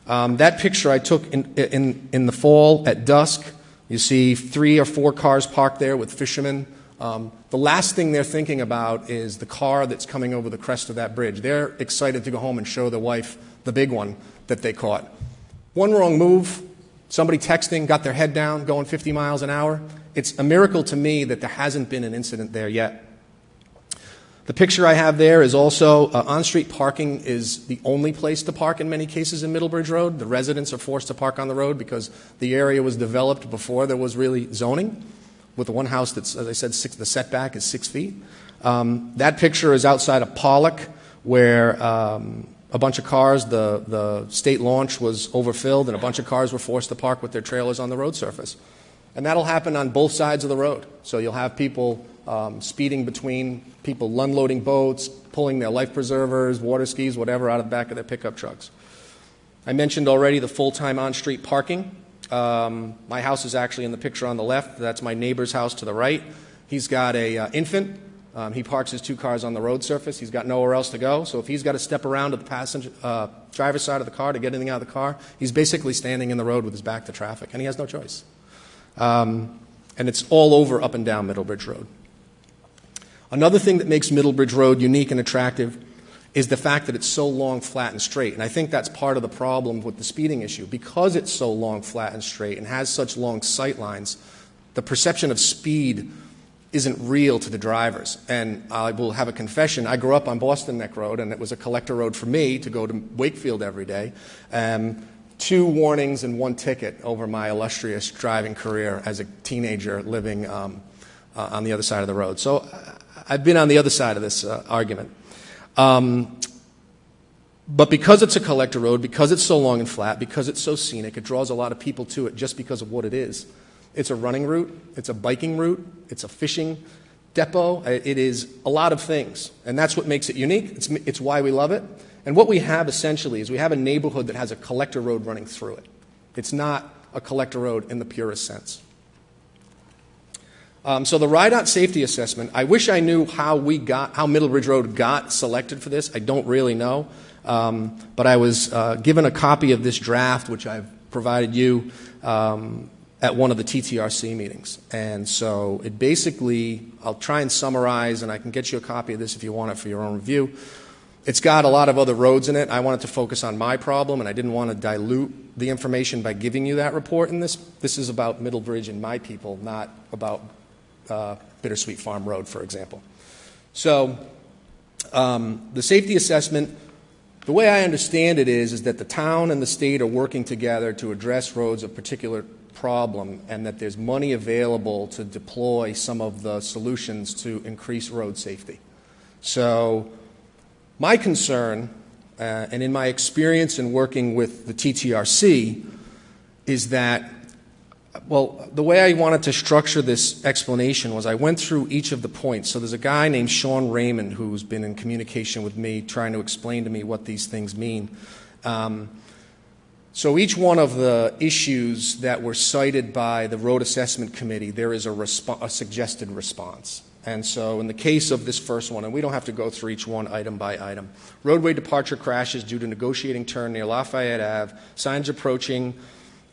That picture I took in the fall at dusk. You see 3 or 4 cars parked there with fishermen. The last thing they're thinking about is the car that's coming over the crest of that bridge. They're excited to go home and show their wife the big one that they caught. One wrong move, somebody texting, got their head down, going 50 miles an hour. It's a miracle to me that there hasn't been an incident there yet. The picture I have there is also on-street parking is the only place to park in many cases in Middlebridge Road. The residents are forced to park on the road because the area was developed before there was really zoning. With the one house that's, as I said, the setback is 6 feet. That picture is outside of Pollock, where a bunch of cars, the state launch was overfilled, and a bunch of cars were forced to park with their trailers on the road surface. And that'll happen on both sides of the road. So you'll have people speeding between, people unloading boats, pulling their life preservers, water skis, whatever, out of the back of their pickup trucks. I mentioned already the full-time on-street parking. My house is actually in the picture on the left. That's my neighbor's house to the right. He's got a infant. He parks his 2 cars on the road surface. He's got nowhere else to go. So if he's got to step around to the passenger driver's side of the car to get anything out of the car, he's basically standing in the road with his back to traffic, and he has no choice. And it's all over up and down Middlebridge Road. Another thing that makes Middlebridge Road unique and attractive is the fact that it's so long, flat, and straight. And I think that's part of the problem with the speeding issue. Because it's so long, flat, and straight and has such long sight lines, the perception of speed isn't real to the drivers. And I will have a confession. I grew up on Boston Neck Road, and it was a collector road for me to go to Wakefield every day. 2 warnings and 1 ticket over my illustrious driving career as a teenager living on the other side of the road. So I've been on the other side of this argument. But because it's a collector road, because it's so long and flat, because it's so scenic, it draws a lot of people to it just because of what it is. It's a running route, it's a biking route, it's a fishing depot, it is a lot of things. And that's what makes it unique, it's why we love it. And what we have essentially is we have a neighborhood that has a collector road running through it. It's not a collector road in the purest sense. So the RIDOT safety assessment, I wish I knew how Middlebridge Road got selected for this. I don't really know. But I was given a copy of this draft, which I've provided you at one of the TTRC meetings. And so it basically, I'll try and summarize, and I can get you a copy of this if you want it for your own review. It's got a lot of other roads in it. I wanted to focus on my problem, and I didn't want to dilute the information by giving you that report in this. This is about Middlebridge and my people, not about Bittersweet Farm Road, for example. So the safety assessment, the way I understand it is that the town and the state are working together to address roads of particular problem, and that there's money available to deploy some of the solutions to increase road safety. So my concern, and in my experience in working with the TTRC, is that, well, the way I wanted to structure this explanation was I went through each of the points. So there's a guy named Sean Raymond who's been in communication with me trying to explain to me what these things mean. So each one of the issues that were cited by the Road Assessment Committee, there is a suggested response. And so in the case of this first one, and we don't have to go through each one item by item, roadway departure crashes due to negotiating turn near Lafayette Ave, signs approaching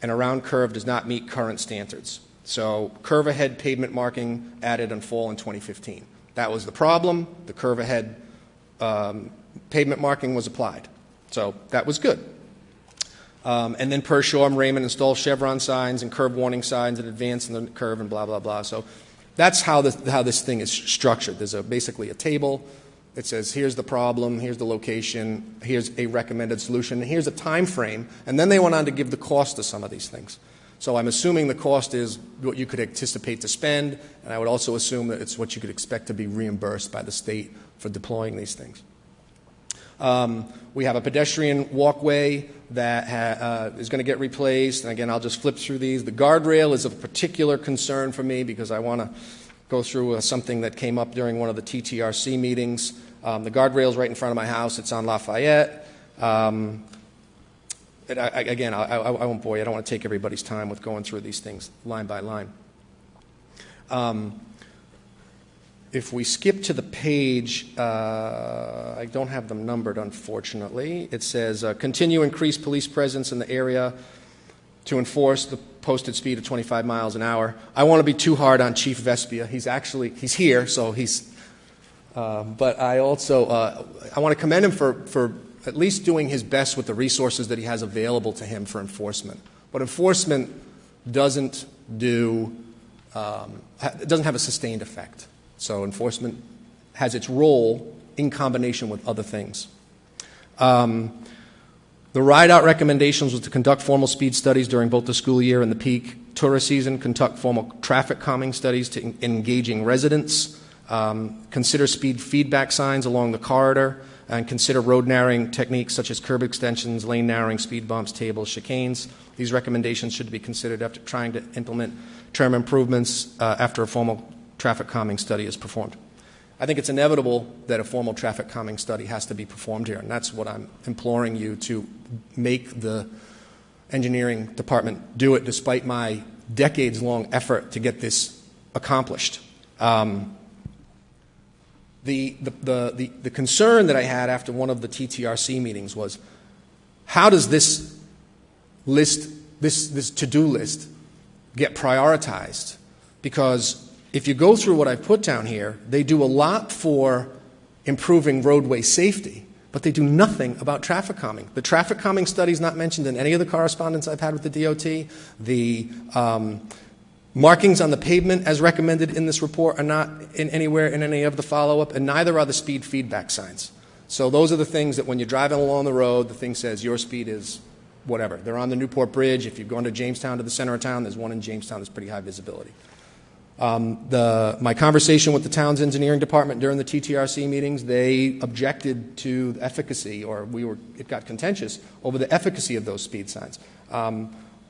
and around curve does not meet current standards. So curve ahead pavement marking added in fall in 2015. That was the problem. The curve ahead pavement marking was applied. So that was good. And then per Sean Raymond installed chevron signs and curb warning signs in advance in the curve and blah, blah, blah. So that's how this thing is structured. There's basically a table that says here's the problem, here's the location, here's a recommended solution, and here's a time frame. And then they went on to give the cost of some of these things. So I'm assuming the cost is what you could anticipate to spend, and I would also assume that it's what you could expect to be reimbursed by the state for deploying these things. We have a pedestrian walkway that is going to get replaced. And again, I'll just flip through these. The guardrail is of particular concern for me because I want to go through something that came up during one of the TTRC meetings. The guardrail is right in front of my house. It's on Lafayette. Again, I won't bore you. I don't want to take everybody's time with going through these things line by line. If we skip to the page, I don't have them numbered, unfortunately. It says, continue increase police presence in the area to enforce the posted speed of 25 miles an hour. I want to be too hard on Chief Vespia. He's here, so but I also, I want to commend him for at least doing his best with the resources that he has available to him for enforcement. But enforcement doesn't have a sustained effect. So enforcement has its role in combination with other things. The ride-out recommendations was to conduct formal speed studies during both the school year and the peak tourist season, conduct formal traffic calming studies to engaging residents, consider speed feedback signs along the corridor, and consider road narrowing techniques such as curb extensions, lane narrowing, speed bumps, tables, chicanes. These recommendations should be considered after trying to implement term improvements after a formal traffic calming study is performed. I think it's inevitable that a formal traffic calming study has to be performed here, and that's what I'm imploring you to make the engineering department do it, despite my decades-long effort to get this accomplished. The concern that I had after one of the TTRC meetings was, how does this to-do list get prioritized? Because if you go through what I've put down here, they do a lot for improving roadway safety, but they do nothing about traffic calming. The traffic calming study is not mentioned in any of the correspondence I've had with the DOT. The markings on the pavement as recommended in this report are not anywhere in any of the follow-up, and neither are the speed feedback signs. So those are the things that when you're driving along the road, the thing says your speed is whatever. They're on the Newport Bridge. If you're going to Jamestown to the center of town, there's one in Jamestown that's pretty high visibility. My conversation with the town's engineering department during the TTRC meetings, they objected to the efficacy, or it got contentious over the efficacy of those speed signs.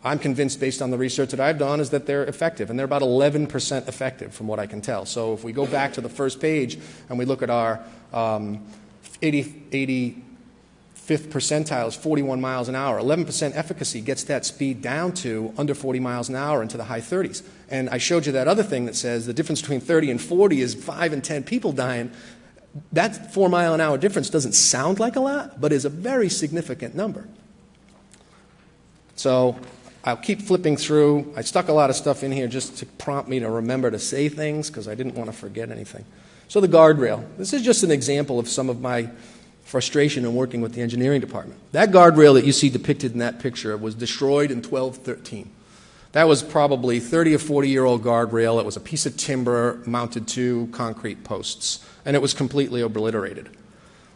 I'm convinced, based on the research that I've done, is that they're effective, and they're about 11% effective from what I can tell. So if we go back to the first page and we look at our 85th percentile is 41 miles an hour. 11% efficacy gets that speed down to under 40 miles an hour into the high 30s. And I showed you that other thing that says the difference between 30 and 40 is 5 and 10 people dying. That 4 mile an hour difference doesn't sound like a lot, but is a very significant number. So I'll keep flipping through. I stuck a lot of stuff in here just to prompt me to remember to say things because I didn't want to forget anything. So the guardrail. This is just an example of some of my frustration in working with the engineering department. That guardrail that you see depicted in that picture was destroyed in 1213. That was probably 30 or 40-year-old guardrail. It was a piece of timber mounted to concrete posts, and it was completely obliterated.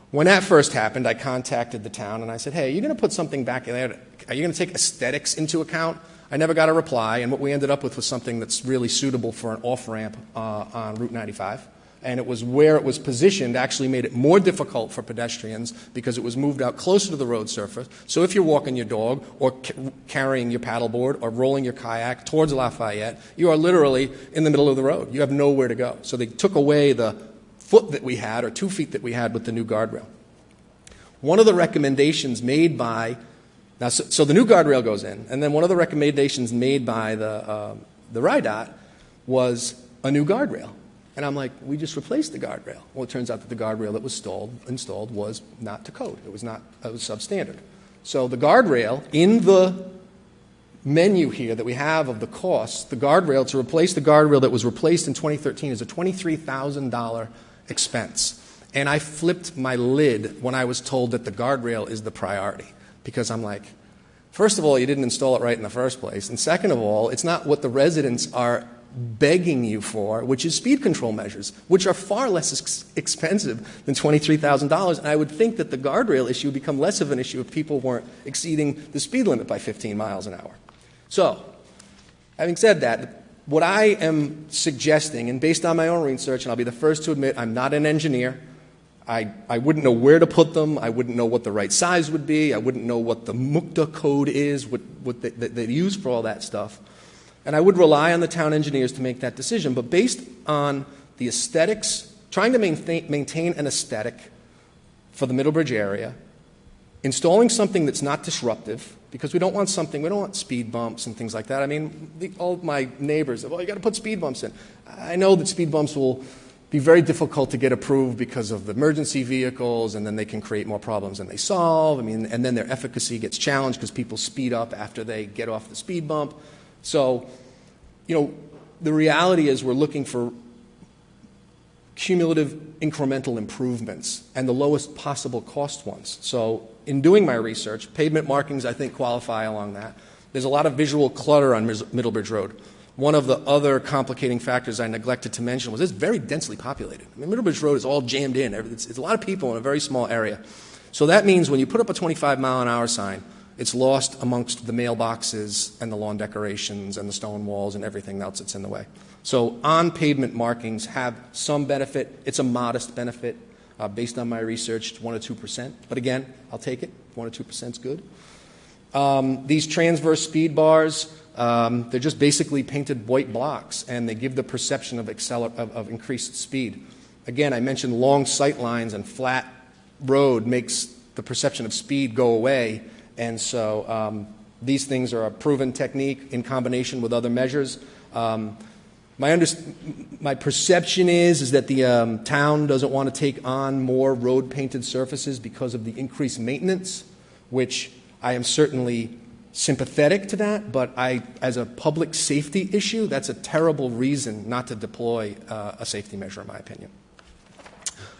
When that first happened, I contacted the town and I said, hey, are you going to put something back in there? Are you going to take aesthetics into account? I never got a reply, and what we ended up with was something that's really suitable for an off-ramp on Route 95. And it was where it was positioned actually made it more difficult for pedestrians because it was moved out closer to the road surface. So if you're walking your dog or carrying your paddleboard or rolling your kayak towards Lafayette, you are literally in the middle of the road. You have nowhere to go. So they took away the foot that we had or 2 feet that we had with the new guardrail. One of the recommendations made by, now so the new guardrail goes in, and then one of the recommendations made by the RIDOT was a new guardrail. And I'm like, we just replaced the guardrail. Well, it turns out that the guardrail that was installed was not to code. It was substandard. So the guardrail, in the menu here that we have of the costs, the guardrail, to replace the guardrail that was replaced in 2013 is a $23,000 expense. And I flipped my lid when I was told that the guardrail is the priority. Because I'm like, first of all, you didn't install it right in the first place. And second of all, it's not what the residents are begging you for, which is speed control measures, which are far less expensive than $23,000. And I would think that the guardrail issue would become less of an issue if people weren't exceeding the speed limit by 15 miles an hour. So, having said that, what I am suggesting, and based on my own research, and I'll be the first to admit I'm not an engineer, I wouldn't know where to put them, I wouldn't know what the right size would be, I wouldn't know what the MUCTA code is, what they use for all that stuff. And I would rely on the town engineers to make that decision. But based on the aesthetics, trying to maintain an aesthetic for the Middlebridge area, installing something that's not disruptive, because we don't want speed bumps and things like that. I mean, all of my neighbors, well, you got to put speed bumps in. I know that speed bumps will be very difficult to get approved because of the emergency vehicles, and then they can create more problems than they solve. I mean, and then their efficacy gets challenged because people speed up after they get off the speed bump. So, the reality is we're looking for cumulative incremental improvements and the lowest possible cost ones. So in doing my research, pavement markings, I think, qualify along that. There's a lot of visual clutter on Middlebridge Road. One of the other complicating factors I neglected to mention was it's very densely populated. I mean, Middlebridge Road is all jammed in. It's a lot of people in a very small area. So that means when you put up a 25-mile-an-hour sign, it's lost amongst the mailboxes and the lawn decorations and the stone walls and everything else that's in the way. So on-pavement markings have some benefit. It's a modest benefit. Based on my research, 1 or 2%. But again, I'll take it. 1 or 2% is good. These transverse speed bars, they're just basically painted white blocks, and they give the perception of increased speed. Again, I mentioned long sight lines and flat road makes the perception of speed go away, and so these things are a proven technique in combination with other measures. My perception is that the town doesn't want to take on more road-painted surfaces because of the increased maintenance, which I am certainly sympathetic to that, but as a public safety issue, that's a terrible reason not to deploy a safety measure, in my opinion.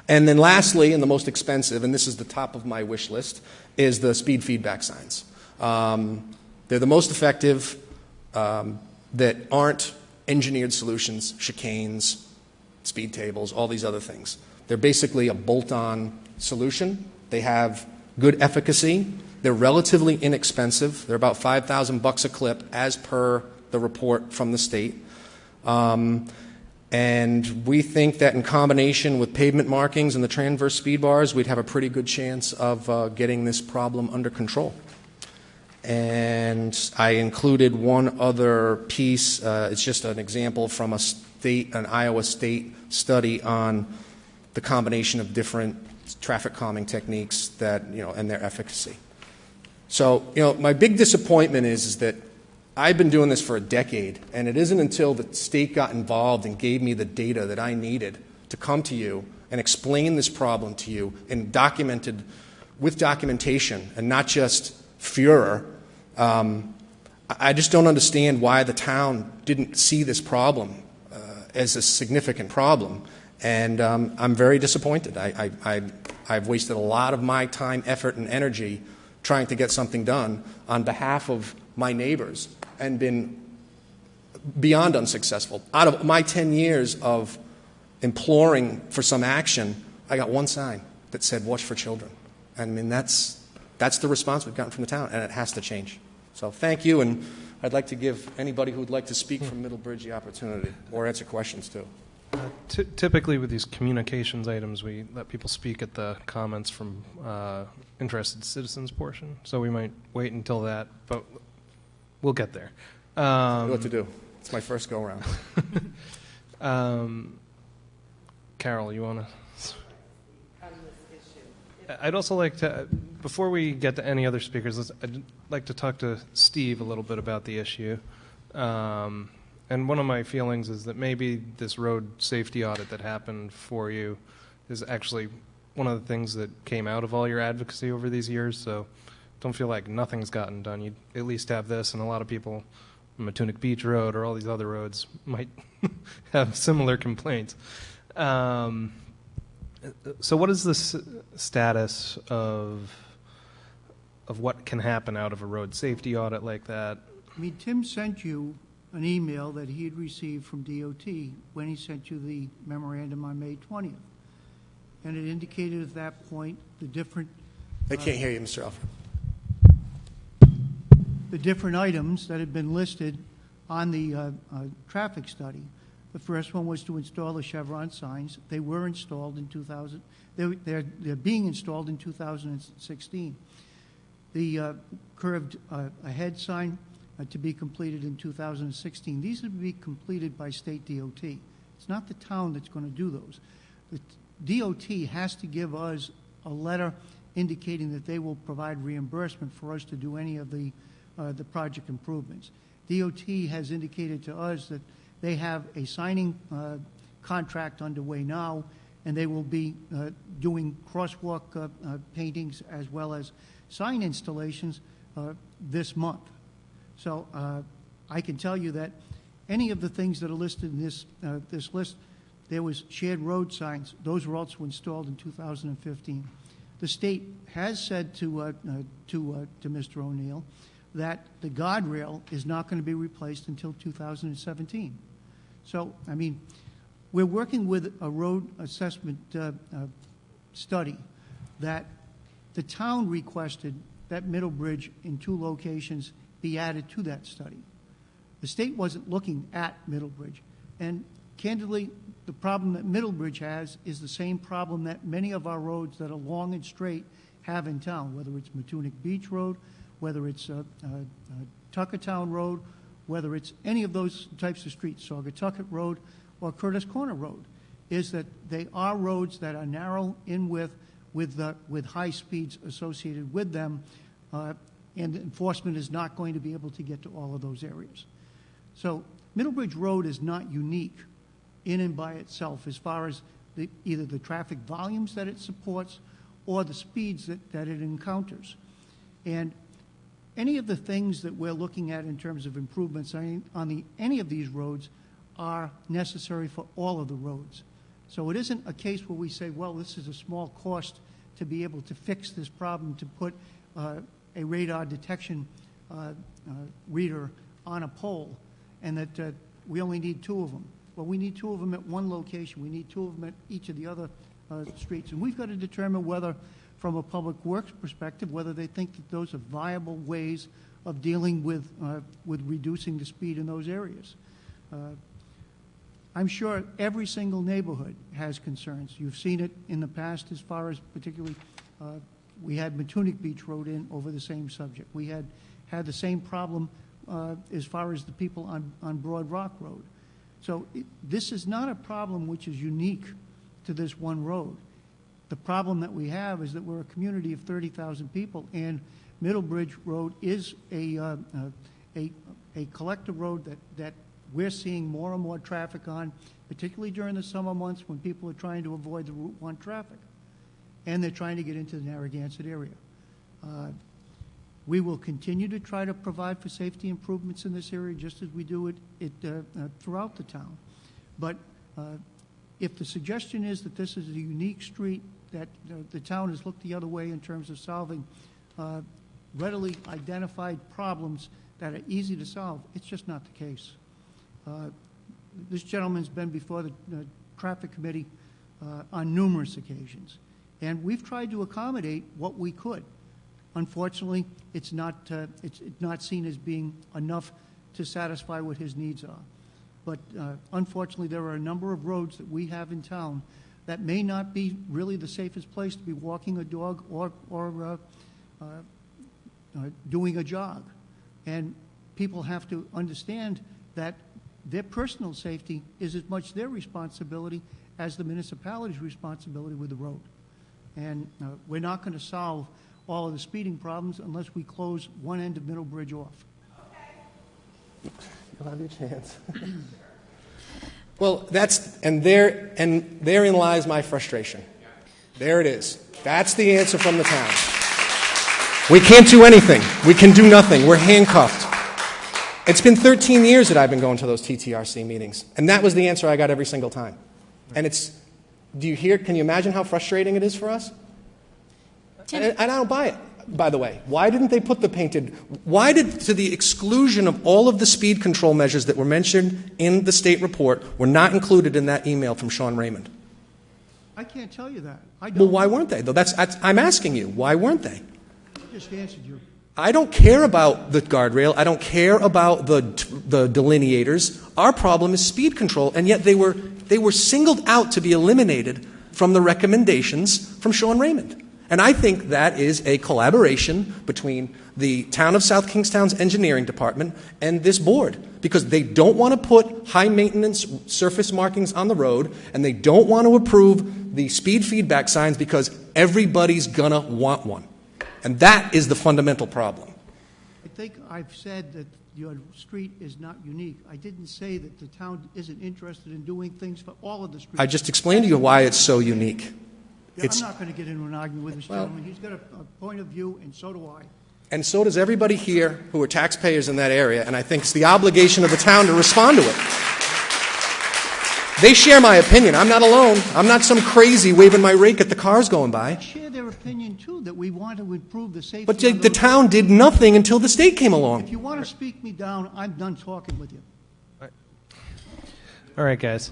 And then lastly, and the most expensive, and this is the top of my wish list, is the speed feedback signs. They're the most effective that aren't engineered solutions, chicanes, speed tables, all these other things. They're basically a bolt-on solution. They have good efficacy. They're relatively inexpensive. They're about $5,000 a clip, as per the report from the state. And we think that in combination with pavement markings and the transverse speed bars, we'd have a pretty good chance of getting this problem under control. And I included one other piece. It's just an example from an Iowa State study on the combination of different traffic calming techniques and their efficacy. So, my big disappointment is that I've been doing this for a decade, and it isn't until the state got involved and gave me the data that I needed to come to you and explain this problem to you and documented with documentation and not just furor. I just don't understand why the town didn't see this problem as a significant problem, and I'm very disappointed. I've wasted a lot of my time, effort, and energy trying to get something done on behalf of my neighbors and been beyond unsuccessful. Out of my 10 years of imploring for some action, I got one sign that said, "Watch for children." I mean, that's the response we've gotten from the town, and it has to change. So thank you, and I'd like to give anybody who would like to speak from Middlebridge the opportunity or answer questions too. Typically with these communications items, we let people speak at the comments from interested citizens portion, so we might wait until that, but we'll get there. What to do? It's my first go-around. Carol, you want to? I'd also like to, before we get to any other speakers, I'd like to talk to Steve a little bit about the issue. And one of my feelings is that maybe this road safety audit that happened for you is actually one of the things that came out of all your advocacy over these years. So don't feel like nothing's gotten done. You'd at least have this, and a lot of people on Matunic Beach Road or all these other roads might have similar complaints. So what is the status of what can happen out of a road safety audit like that? I mean, Tim sent you an email that he had received from DOT when he sent you the memorandum on May 20th. And it indicated at that point the different... I can't hear you, Mr. Alford. The different items that had been listed on the traffic study. The first one was to install the Chevron signs. They were installed in 2000. They're being installed in 2016. The curved ahead sign to be completed in 2016. These would be completed by state DOT. It's not the town that's going to do those. The DOT has to give us a letter indicating that they will provide reimbursement for us to do any of the project improvements. DOT has indicated to us that they have a signing contract underway now, and they will be doing crosswalk paintings as well as sign installations this month. So I can tell you that any of the things that are listed in this list, there was shared road signs. Those were also installed in 2015. The state has said to Mr. O'Neill that the guardrail is not going to be replaced until 2017. So, I mean, we're working with a road assessment study that the town requested that Middlebridge in 2 locations be added to that study. The state wasn't looking at Middlebridge. And candidly, the problem that Middlebridge has is the same problem that many of our roads that are long and straight have in town, whether it's Matunic Beach Road, whether it's Tuckertown Road, whether it's any of those types of streets, Saugatucket Road or Curtis Corner Road, is that they are roads that are narrow in width with high speeds associated with them, and enforcement is not going to be able to get to all of those areas. So Middlebridge Road is not unique in and by itself as far as either the traffic volumes that it supports or the speeds that it encounters. And any of the things that we're looking at in terms of improvements on any of these roads are necessary for all of the roads. So it isn't a case where we say, well, this is a small cost to be able to fix this problem, to put a radar detection reader on a pole, and that we only need 2 of them. Well, we need 2 of them at one location. We need 2 of them at each of the other streets. And we've got to determine whether, from a public works perspective, whether they think that those are viable ways of dealing with reducing the speed in those areas. I'm sure every single neighborhood has concerns. You've seen it in the past as far as particularly, we had Matunic Beach Road in over the same subject. We had the same problem as far as the people on Broad Rock Road. So this is not a problem which is unique to this one road. The problem that we have is that we're a community of 30,000 people, and Middlebridge Road is a collector road that we're seeing more and more traffic on, particularly during the summer months when people are trying to avoid the Route 1 traffic, and they're trying to get into the Narragansett area. We will continue to try to provide for safety improvements in this area, just as we do it throughout the town. But if the suggestion is that this is a unique street, that the town has looked the other way in terms of solving readily identified problems that are easy to solve, it's just not the case. This gentleman's been before the traffic committee on numerous occasions, and we've tried to accommodate what we could. Unfortunately, it's not seen as being enough to satisfy what his needs are. But unfortunately, there are a number of roads that we have in town that may not be really the safest place to be walking a dog or doing a jog. And people have to understand that their personal safety is as much their responsibility as the municipality's responsibility with the road. And we're not going to solve all of the speeding problems unless we close one end of Middlebridge off. You'll have your chance. Well, therein lies my frustration. There it is. That's the answer from the town. We can't do anything. We can do nothing. We're handcuffed. It's been 13 years that I've been going to those TTRC meetings, and that was the answer I got every single time. And can you imagine how frustrating it is for us? And I don't buy it, by the way. Why didn't they put to the exclusion of all of the speed control measures that were mentioned in the state report were not included in that email from Sean Raymond? I can't tell you that. I don't. Well, why weren't they? Though I'm asking you, why weren't they? I just answered you. I don't care about the guardrail. I don't care about the delineators. Our problem is speed control, and yet they were singled out to be eliminated from the recommendations from Sean Raymond. And I think that is a collaboration between the town of South Kingstown's engineering department and this board, because they don't want to put high-maintenance surface markings on the road, and they don't want to approve the speed feedback signs because everybody's gonna want one. And that is the fundamental problem. I think I've said that your street is not unique. I didn't say that the town isn't interested in doing things for all of the streets. I just explained to you why it's so unique. Yeah, I'm not going to get into an argument with this gentleman. He's got a point of view, and so do I. And so does everybody here who are taxpayers in that area, and I think it's the obligation of the town to respond to it. They share my opinion. I'm not alone. I'm not some crazy waving my rake at the cars going by. I share their opinion, too, that we want to improve the safety. But the town did nothing until the state came along. If you want to speak me down, I'm done talking with you. All right, guys.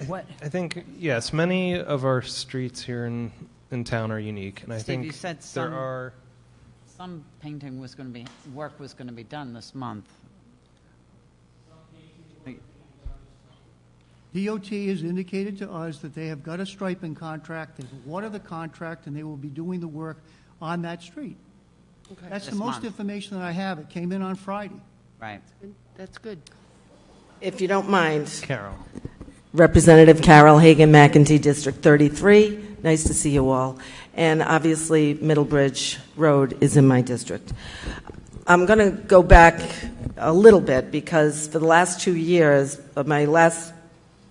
What? I think, yes, many of our streets here in town are unique, and I Steve, think you said there are... some painting was going to be, work was going to be done this month. DOT has indicated to us that they have got a striping contract, they've awarded the contract, and they will be doing the work on that street. Okay. That's the This most month. information that I have. It came in on Friday. Right. That's good. If you don't mind, Carol. Representative Carol Hagan, McEntee, District 33. Nice to see you all. And obviously, Middlebridge Road is in my district. I'm going to go back a little bit because for the last 2 years, my last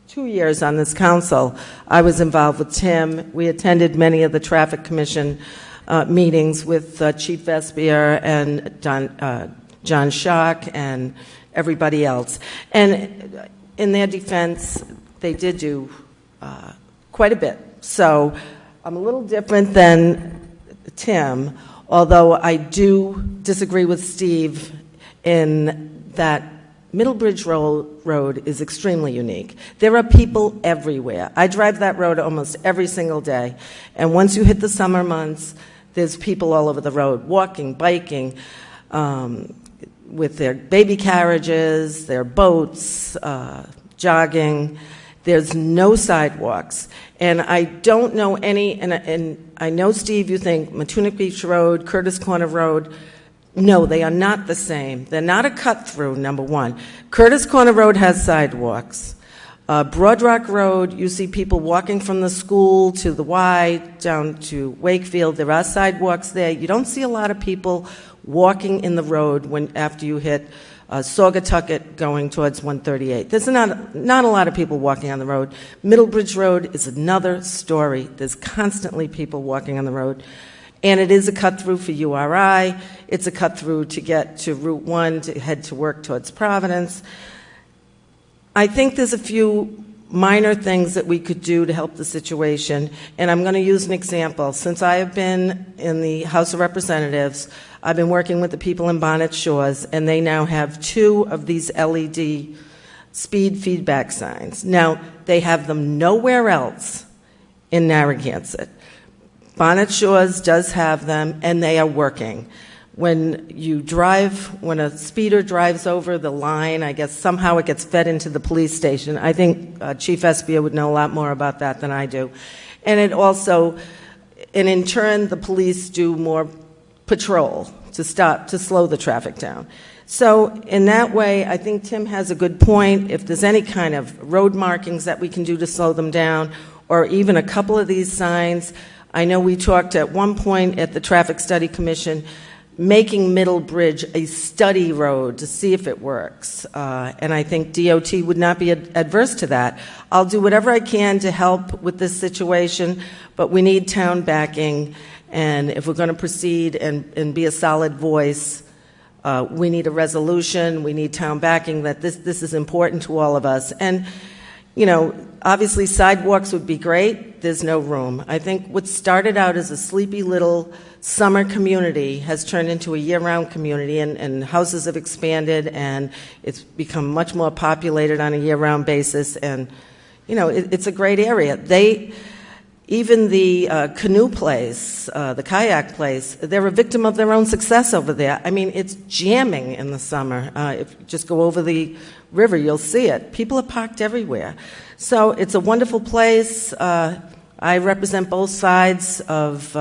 2 years on this council, I was involved with Tim. We attended many of the Traffic Commission meetings with Chief Vespier and John Schock and everybody else. And in their defense, they did do quite a bit. So I'm a little different than Tim, although I do disagree with Steve in that Middlebridge Road is extremely unique. There are people everywhere. I drive that road almost every single day, and once you hit the summer months, there's people all over the road, walking, biking, with their baby carriages, their boats, jogging. There's no sidewalks. And I don't know any, and I know, Steve, you think Matunic Beach Road, Curtis Corner Road. No, they are not the same. They're not a cut-through, number one. Curtis Corner Road has sidewalks. Broad Rock Road, you see people walking from the school to the Y, down to Wakefield. There are sidewalks there. You don't see a lot of people walking in the road after you hit Saugatucket going towards 138. There's not a lot of people walking on the road. Middlebridge Road is another story. There's constantly people walking on the road. And it is a cut-through for URI. It's a cut-through to get to Route 1 to head to work towards Providence. I think there's a few minor things that we could do to help the situation, and I'm going to use an example. Since I have been in the House of Representatives, I've been working with the people in Bonnet Shores, and they now have 2 of these LED speed feedback signs. Now, they have them nowhere else in Narragansett. Bonnet Shores does have them, and they are working. When a speeder drives over the line, I guess somehow it gets fed into the police station. I think Chief Espia would know a lot more about that than I do. And in turn, the police do more patrol to slow the traffic down. So in that way, I think Tim has a good point. If there's any kind of road markings that we can do to slow them down, or even a couple of these signs. I know we talked at one point at the Traffic Study Commission making Middlebridge a study road to see if it works. And I think DOT would not be adverse to that. I'll do whatever I can to help with this situation, but we need town backing. And if we're going to proceed and be a solid voice, we need a resolution. We need town backing that this is important to all of us. And, obviously sidewalks would be great. There's no room. I think what started out as a sleepy little summer community has turned into a year-round community, and houses have expanded, and it's become much more populated on a year-round basis. And, it's a great area. Even the canoe place, the kayak place, they're a victim of their own success over there. I mean, it's jamming in the summer. If you just go over the river, you'll see it. People are parked everywhere. So it's a wonderful place. I represent both sides of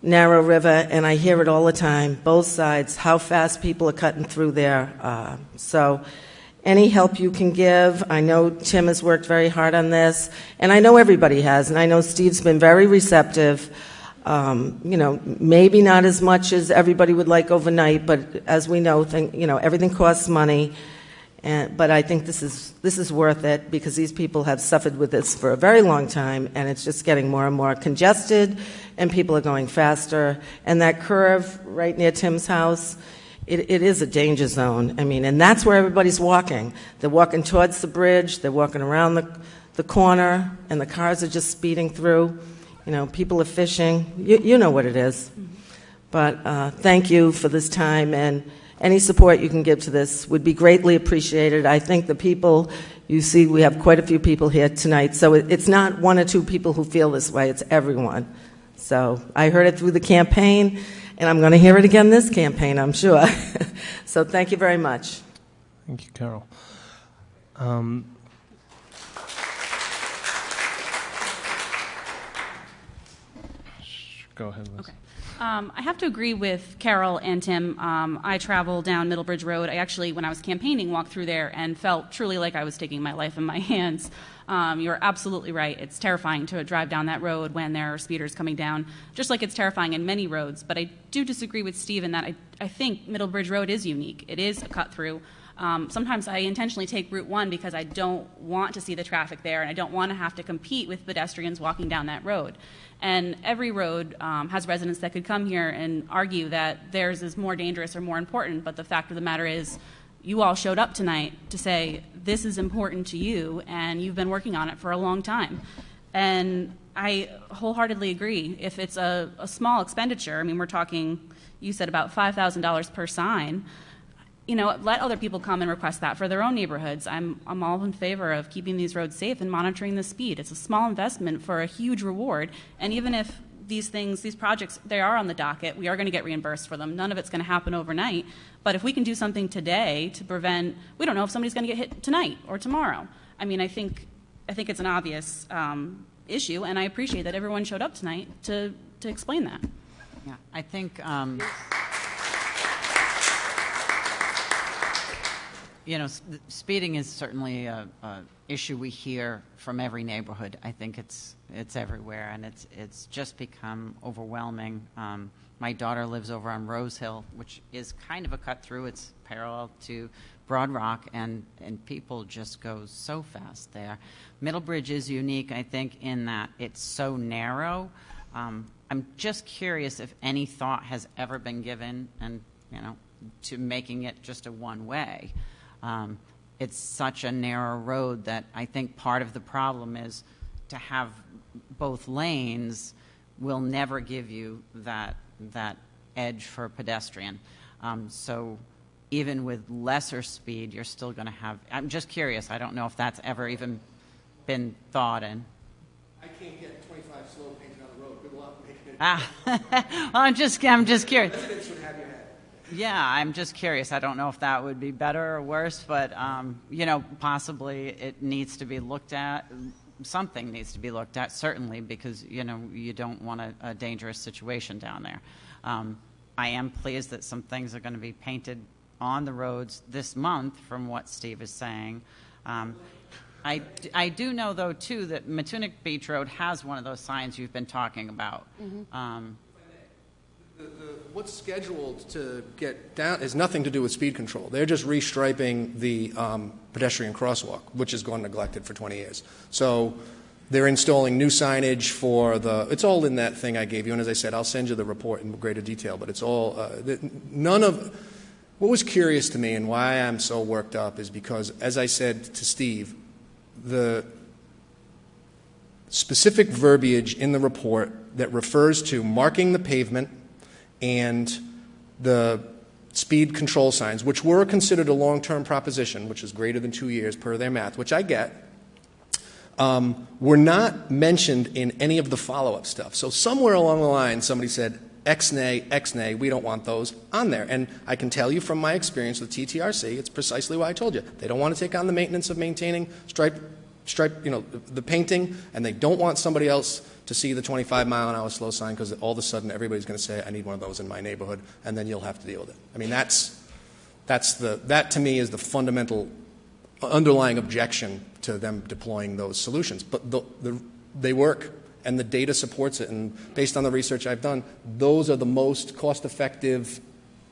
Narrow River, and I hear it all the time, both sides, how fast people are cutting through there. So any help you can give. I know Tim has worked very hard on this, and I know everybody has, and I know Steve's been very receptive. Maybe not as much as everybody would like overnight, but as we know, everything costs money. But I think this is worth it because these people have suffered with this for a very long time, and it's just getting more and more congested, and people are going faster. And that curve right near Tim's house, it is a danger zone. And that's where everybody's walking. They're walking towards the bridge, they're walking around the corner, and the cars are just speeding through. People are fishing. You know what it is. But thank you for this time, and any support you can give to this would be greatly appreciated. I think the people, you see, we have quite a few people here tonight, so it's not one or two people who feel this way, it's everyone. So I heard it through the campaign, and I'm going to hear it again this campaign, I'm sure. So thank you very much. Thank you, Carol. Go ahead, Liz. Okay. I have to agree with Carol and Tim. I travel down Middlebridge Road. I actually, when I was campaigning, walked through there and felt truly like I was taking my life in my hands. You're absolutely right. It's terrifying to drive down that road when there are speeders coming down, just like it's terrifying in many roads. But I do disagree with Steve in that I think Middlebridge Road is unique. It is a cut-through. Sometimes I intentionally take Route 1 because I don't want to see the traffic there, and I don't want to have to compete with pedestrians walking down that road. And every road has residents that could come here and argue that theirs is more dangerous or more important, but the fact of the matter is you all showed up tonight to say this is important to you, and you've been working on it for a long time. And I wholeheartedly agree. If it's a small expenditure, we're talking, you said about $5,000 per sign, let other people come and request that for their own neighborhoods. I'm all in favor of keeping these roads safe and monitoring the speed. It's a small investment for a huge reward. And even if these projects, they are on the docket, we are going to get reimbursed for them. None of it's going to happen overnight. But if we can do something today to prevent, we don't know if somebody's going to get hit tonight or tomorrow. I think it's an obvious issue, and I appreciate that everyone showed up tonight to explain that. Yeah, I think, speeding is certainly an issue we hear from every neighborhood. I think it's everywhere, and it's just become overwhelming. My daughter lives over on Rose Hill, which is kind of a cut through. It's parallel to Broad Rock, and people just go so fast there. Middlebridge is unique, I think, in that it's so narrow. I'm just curious if any thought has ever been given, to making it just a one-way. It's such a narrow road that I think part of the problem is to have both lanes will never give you that edge for a pedestrian. So even with lesser speed, you're still going to have, I'm just curious, I don't know if that's ever even been thought in. I can't get 25 slow painted on the road. Good luck making it. Well, I'm just curious. Residents would have your head. Yeah, I'm just curious. I don't know if that would be better or worse, but, possibly it needs to be looked at. Something needs to be looked at, certainly, because, you don't want a dangerous situation down there. I am pleased that some things are going to be painted on the roads this month, from what Steve is saying. I do know, though, too, that Matunic Beach Road has one of those signs you've been talking about. Mm-hmm. What's scheduled to get down has nothing to do with speed control. They're just restriping the pedestrian crosswalk, which has gone neglected for 20 years. So they're installing new signage for it's all in that thing I gave you. And as I said, I'll send you the report in greater detail. But it's all, what was curious to me and why I'm so worked up is because, as I said to Steve, the specific verbiage in the report that refers to marking the pavement and the speed control signs, which were considered a long-term proposition, which is greater than 2 years per their math, which I get, were not mentioned in any of the follow-up stuff. So somewhere along the line, somebody said, X-nay, we don't want those on there. And I can tell you from my experience with TTRC, it's precisely why I told you. They don't want to take on the maintenance of maintaining the painting, and they don't want somebody else to see the 25-mile-an-hour slow sign because all of a sudden everybody's going to say, I need one of those in my neighborhood, and then you'll have to deal with it. That to me is the fundamental underlying objection to them deploying those solutions. But they work, and the data supports it. And based on the research I've done, those are the most cost-effective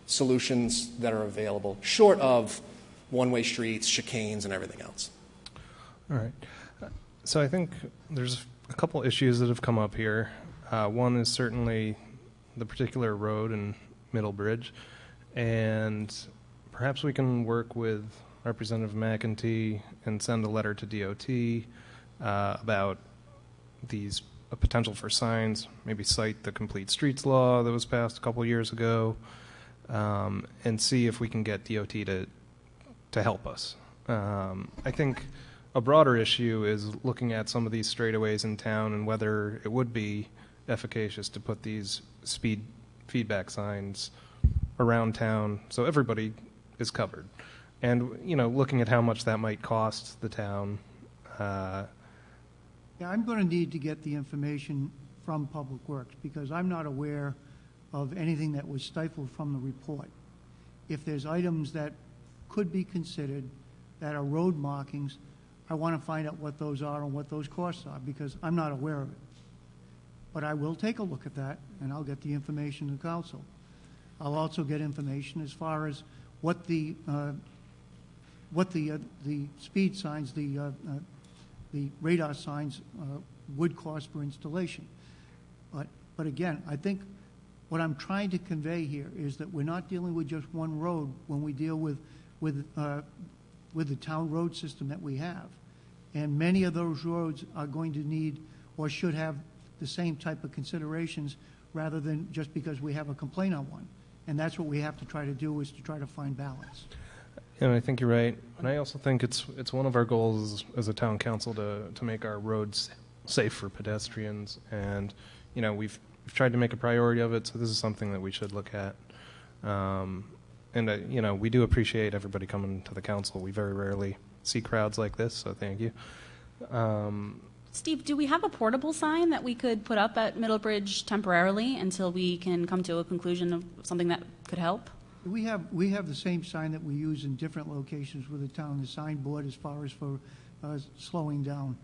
solutions that are available, short of one-way streets, chicanes, and everything else. All right. So I think there's a couple issues that have come up here. One is certainly the particular road in Middlebridge, and perhaps we can work with Representative McEntee and send a letter to DOT about these a potential for signs, maybe cite the Complete Streets law that was passed a couple years ago, and see if we can get DOT to help us. I think a broader issue is looking at some of these straightaways in town and whether it would be efficacious to put these speed feedback signs around town so everybody is covered. And, looking at how much that might cost the town. Yeah, I'm going to need to get the information from Public Works because I'm not aware of anything that was stifled from the report. If there's items that could be considered that are road markings, I want to find out what those are and what those costs are because I'm not aware of it. But I will take a look at that, and I'll get the information to council. I'll also get information as far as what the speed signs, the radar signs would cost for installation. But again, I think what I'm trying to convey here is that we're not dealing with just one road when we deal with the town road system that we have. And many of those roads are going to need or should have the same type of considerations rather than just because we have a complaint on one. And that's what we have to try to do is to try to find balance. And I think you're right. And I also think it's one of our goals as a town council to make our roads safe for pedestrians. And, we've tried to make a priority of it, so this is something that we should look at. And, we do appreciate everybody coming to the council. We very rarely see crowds like this, so thank you. Steve, do we have a portable sign that we could put up at Middlebridge temporarily until we can come to a conclusion of something that could help? We have the same sign that we use in different locations with the town, the signboard as far as for slowing down.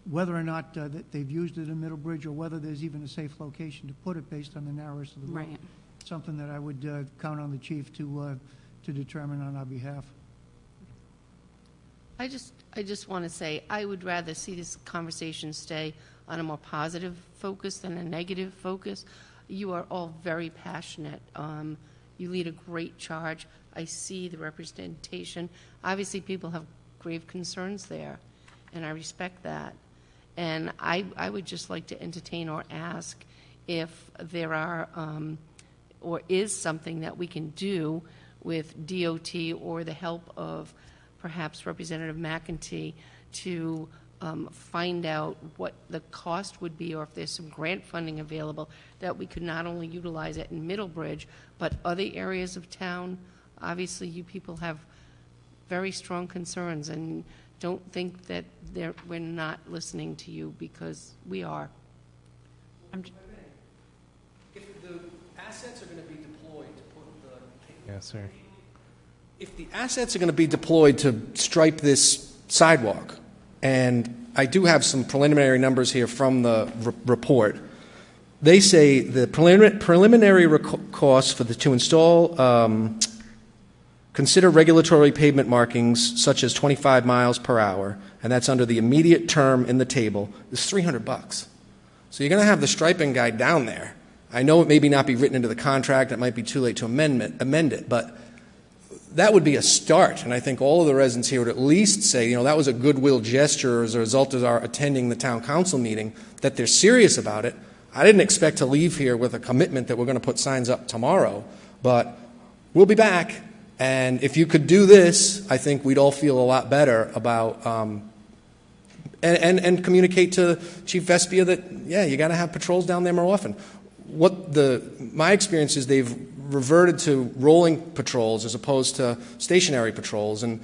Whether or not that they've used it in Middlebridge or whether there's even a safe location to put it based on the narrowness of the road. Right. Something that I would count on the chief to determine on our behalf. I just want to say I would rather see this conversation stay on a more positive focus than a negative focus. You are all very passionate. You lead a great charge. I see the representation. Obviously, people have grave concerns there, and I respect that. And I would just like to entertain or ask if there are or is something that we can do with DOT or the help of perhaps Representative McEntee to find out what the cost would be or if there's some grant funding available that we could not only utilize it in Middlebridge, but other areas of town. Obviously, you people have very strong concerns and don't think that we're not listening to you because we are. If the assets are going to be deployed to put the... Yes, sir. If the assets are going to be deployed to stripe this sidewalk, and I do have some preliminary numbers here from the report, they say the preliminary costs to install, consider regulatory pavement markings such as 25 miles per hour, and that's under the immediate term in the table, is $300. So you're going to have the striping guy down there. I know it may not be written into the contract, it might be too late to amend it, but that would be a start, and I think all of the residents here would at least say, that was a goodwill gesture as a result of our attending the town council meeting, that they're serious about it. I didn't expect to leave here with a commitment that we're going to put signs up tomorrow, but we'll be back, and if you could do this, I think we'd all feel a lot better about, and communicate to Chief Vespia that, you got to have patrols down there more often. My experience is they've reverted to rolling patrols as opposed to stationary patrols, and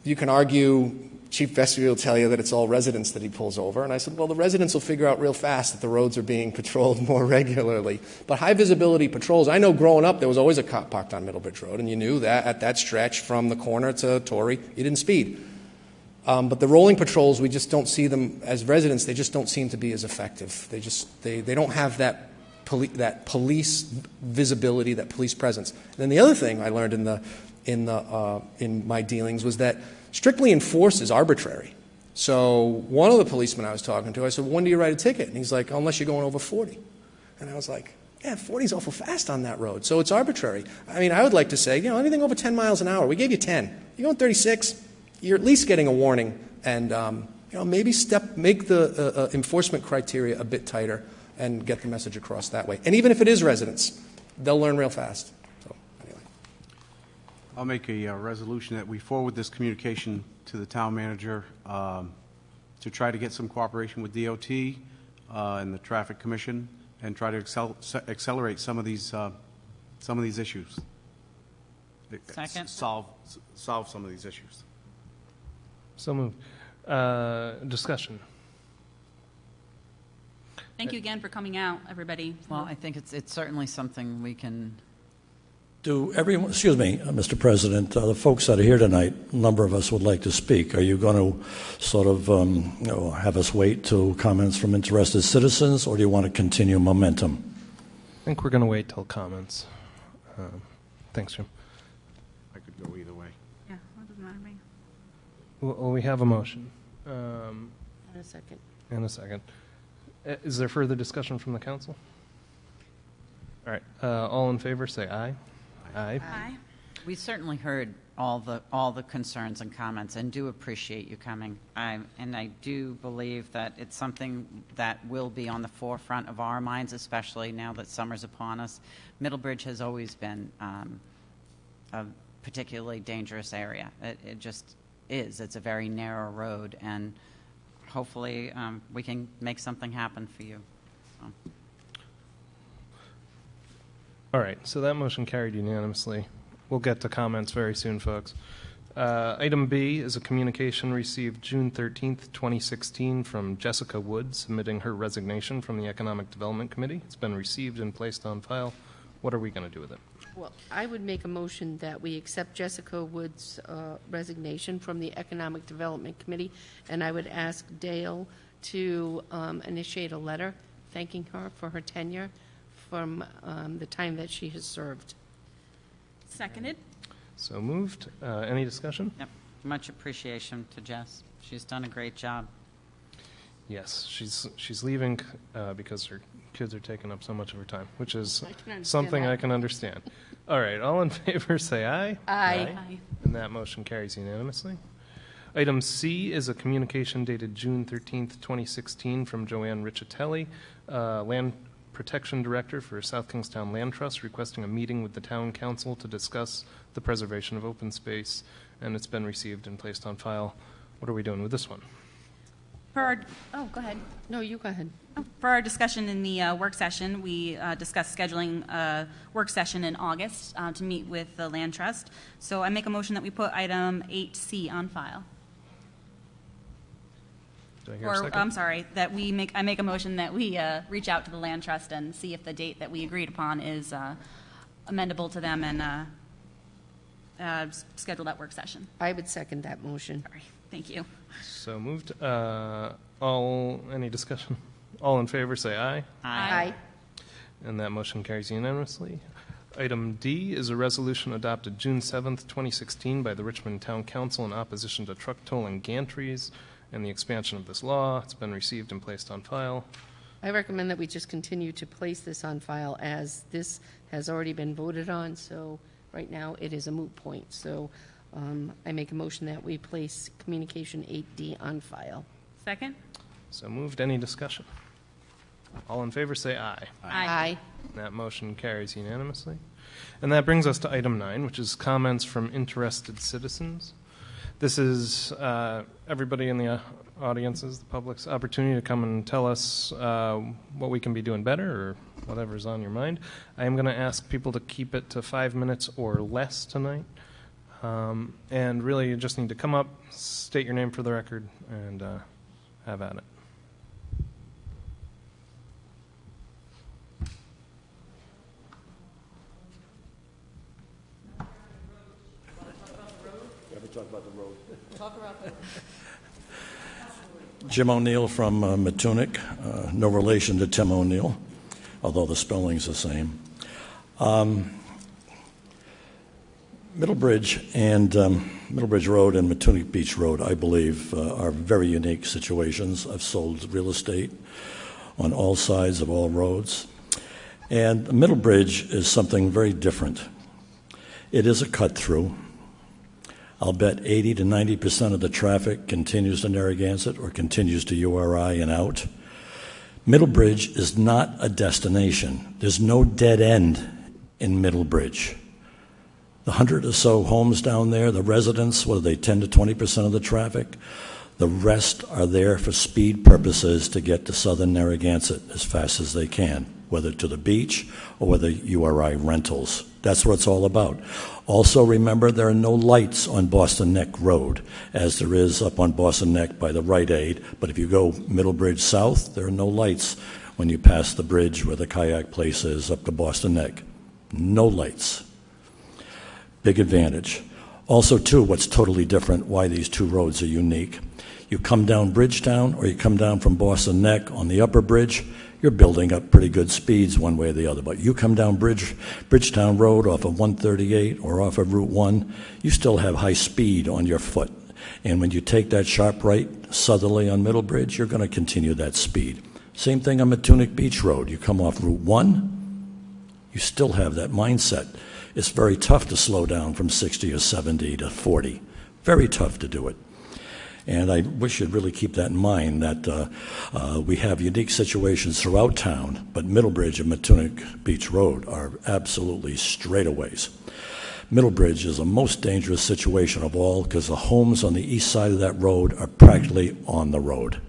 you can argue Chief Vestry will tell you that it's all residents that he pulls over. And I said, well, the residents will figure out real fast that the roads are being patrolled more regularly. But high visibility patrols, I know growing up there was always a cop parked on Middlebridge Road, and you knew that at that stretch from the corner to Torrey, you didn't speed. But the rolling patrols, we just don't see them as residents. They just don't seem to be as effective. They don't have that police visibility, that police presence. And then the other thing I learned in my dealings was that strictly enforced is arbitrary. So one of the policemen I was talking to, I said, when do you write a ticket? And he's like, unless you're going over 40. And I was like, yeah, 40 is awful fast on that road. So it's arbitrary. I mean, I would like to say, anything over 10 miles an hour, we gave you 10. You're going 36, you're at least getting a warning. And, maybe make the enforcement criteria a bit tighter and get the message across that way. And even if it is residents, they'll learn real fast. So anyway. I'll make a resolution that we forward this communication to the town manager to try to get some cooperation with DOT and the Traffic Commission and try to accelerate some of these issues. Second. Solve some of these issues. So moved. Discussion. Thank you again for coming out, everybody. Well, I think it's certainly something we can. Excuse me, Mr. President, the folks that are here tonight, a number of us would like to speak. Are you going to sort of have us wait till comments from interested citizens, or do you want to continue momentum? I think we're going to wait till comments. Thanks, Jim. I could go either way. Yeah, that doesn't matter to me. Well, we have a motion. And a second. And a second. Is there further discussion from the council? All right. All in favor, say aye. Aye. Aye. We certainly heard all the concerns and comments, and do appreciate you coming. And I do believe that it's something that will be on the forefront of our minds, especially now that summer's upon us. Middlebridge has always been a particularly dangerous area. It just is. It's a very narrow road, and hopefully we can make something happen for you. So. All right, so that motion carried unanimously. We'll get to comments very soon, folks. Item B is a communication received June 13th, 2016 from Jessica Wood submitting her resignation from the Economic Development Committee. It's been received and placed on file. What are we going to do with it? Well, I would make a motion that we accept Jessica Wood's resignation from the Economic Development Committee, and I would ask Dale to initiate a letter thanking her for her tenure from the time that she has served. Seconded. So moved. Any discussion? Yep. Much appreciation to Jess. She's done a great job. Yes, she's leaving because her kids are taking up so much of her time, which is understand something that. I can understand. All right, all in favor, say aye. Aye. Aye. And that motion carries unanimously. Item C is a communication dated June 13th, 2016 from Joanne Riccitelli, Land Protection Director for South Kingstown Land Trust, requesting a meeting with the Town Council to discuss the preservation of open space, and it's been received and placed on file. What are we doing with this one? Go ahead. No, you go ahead. For our discussion in the work session, we discussed scheduling a work session in August to meet with the Land Trust. So I make a motion that we put item 8C on file. Do I hear a second? I'm sorry, that I make a motion that we reach out to the Land Trust and see if the date that we agreed upon is amendable to them and schedule that work session. I would second that motion. Sorry. Thank you. So moved. Any discussion? All in favor, say aye. Aye. And that motion carries unanimously. Item D is a resolution adopted June 7th, 2016 by the Richmond Town Council in opposition to truck tolling gantries and the expansion of this law. It's been received and placed on file. I recommend that we just continue to place this on file, as this has already been voted on, so right now it is a moot point. So I make a motion that we place communication 8D on file. Second? So moved. Any discussion? All in favor, say aye. Aye. That motion carries unanimously. And that brings us to item 9, which is comments from interested citizens. This is everybody in the audience's, the public's opportunity to come and tell us what we can be doing better or whatever's on your mind. I am going to ask people to keep it to 5 minutes or less tonight. And really, you just need to come up, state your name for the record, and have at it. Jim O'Neill from Matunic, no relation to Tim O'Neill, although the spelling's the same. Middlebridge Road and Matunic Beach Road, I believe, are very unique situations. I've sold real estate on all sides of all roads. And Middlebridge is something very different. It is a cut-through. I'll bet 80 to 90% of the traffic continues to Narragansett or continues to URI and out. Middlebridge is not a destination. There's no dead end in Middlebridge. The 100 or so homes down there, the residents, what are they, 10 to 20% of the traffic? The rest are there for speed purposes to get to southern Narragansett as fast as they can, whether to the beach or whether URI rentals. That's what it's all about. Also remember, there are no lights on Boston Neck Road, as there is up on Boston Neck by the Rite Aid. But if you go Middlebridge south, there are no lights when you pass the bridge where the kayak place is up to Boston Neck. No lights. Big advantage. Also, too, what's totally different, why these two roads are unique. You come down Bridgetown or you come down from Boston Neck on the upper bridge, you're building up pretty good speeds one way or the other. But you come down Bridgetown Road off of 138 or off of Route 1, you still have high speed on your foot. And when you take that sharp right southerly on Middlebridge, you're going to continue that speed. Same thing on Matunic Beach Road. You come off Route 1, you still have that mindset. It's very tough to slow down from 60 or 70 to 40. Very tough to do it. And I wish you'd really keep that in mind, that we have unique situations throughout town, but Middlebridge and Matunic Beach Road are absolutely straightaways. Middlebridge is the most dangerous situation of all because the homes on the east side of that road are practically on the road.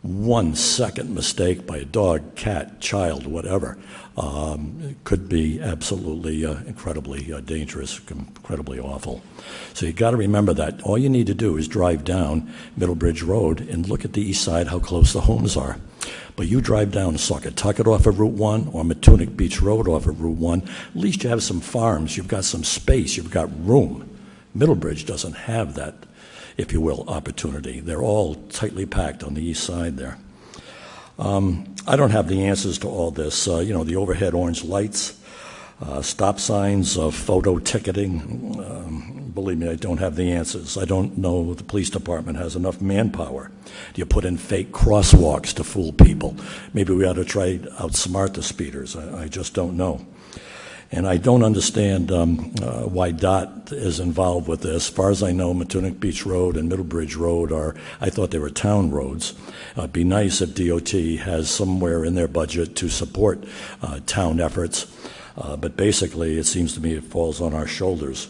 1 second mistake by a dog, cat, child, whatever, could be absolutely incredibly dangerous, incredibly awful. So you got to remember that. All you need to do is drive down Middlebridge Road and look at the east side, how close the homes are. But you drive down Saugatucket off of Route 1 or Matunic Beach Road off of Route 1, at least you have some farms, you've got some space, you've got room. Middlebridge doesn't have that, if you will, opportunity. They're all tightly packed on the east side there. I don't have the answers to all this. The overhead orange lights, stop signs, photo ticketing. Believe me, I don't have the answers. I don't know if the police department has enough manpower. Do you put in fake crosswalks to fool people? Maybe we ought to try to outsmart the speeders. I just don't know. And I don't understand why DOT is involved with this. As far as I know, Matunic Beach Road and Middlebridge Road I thought they were town roads. It'd be nice if DOT has somewhere in their budget to support town efforts. But basically, it seems to me it falls on our shoulders.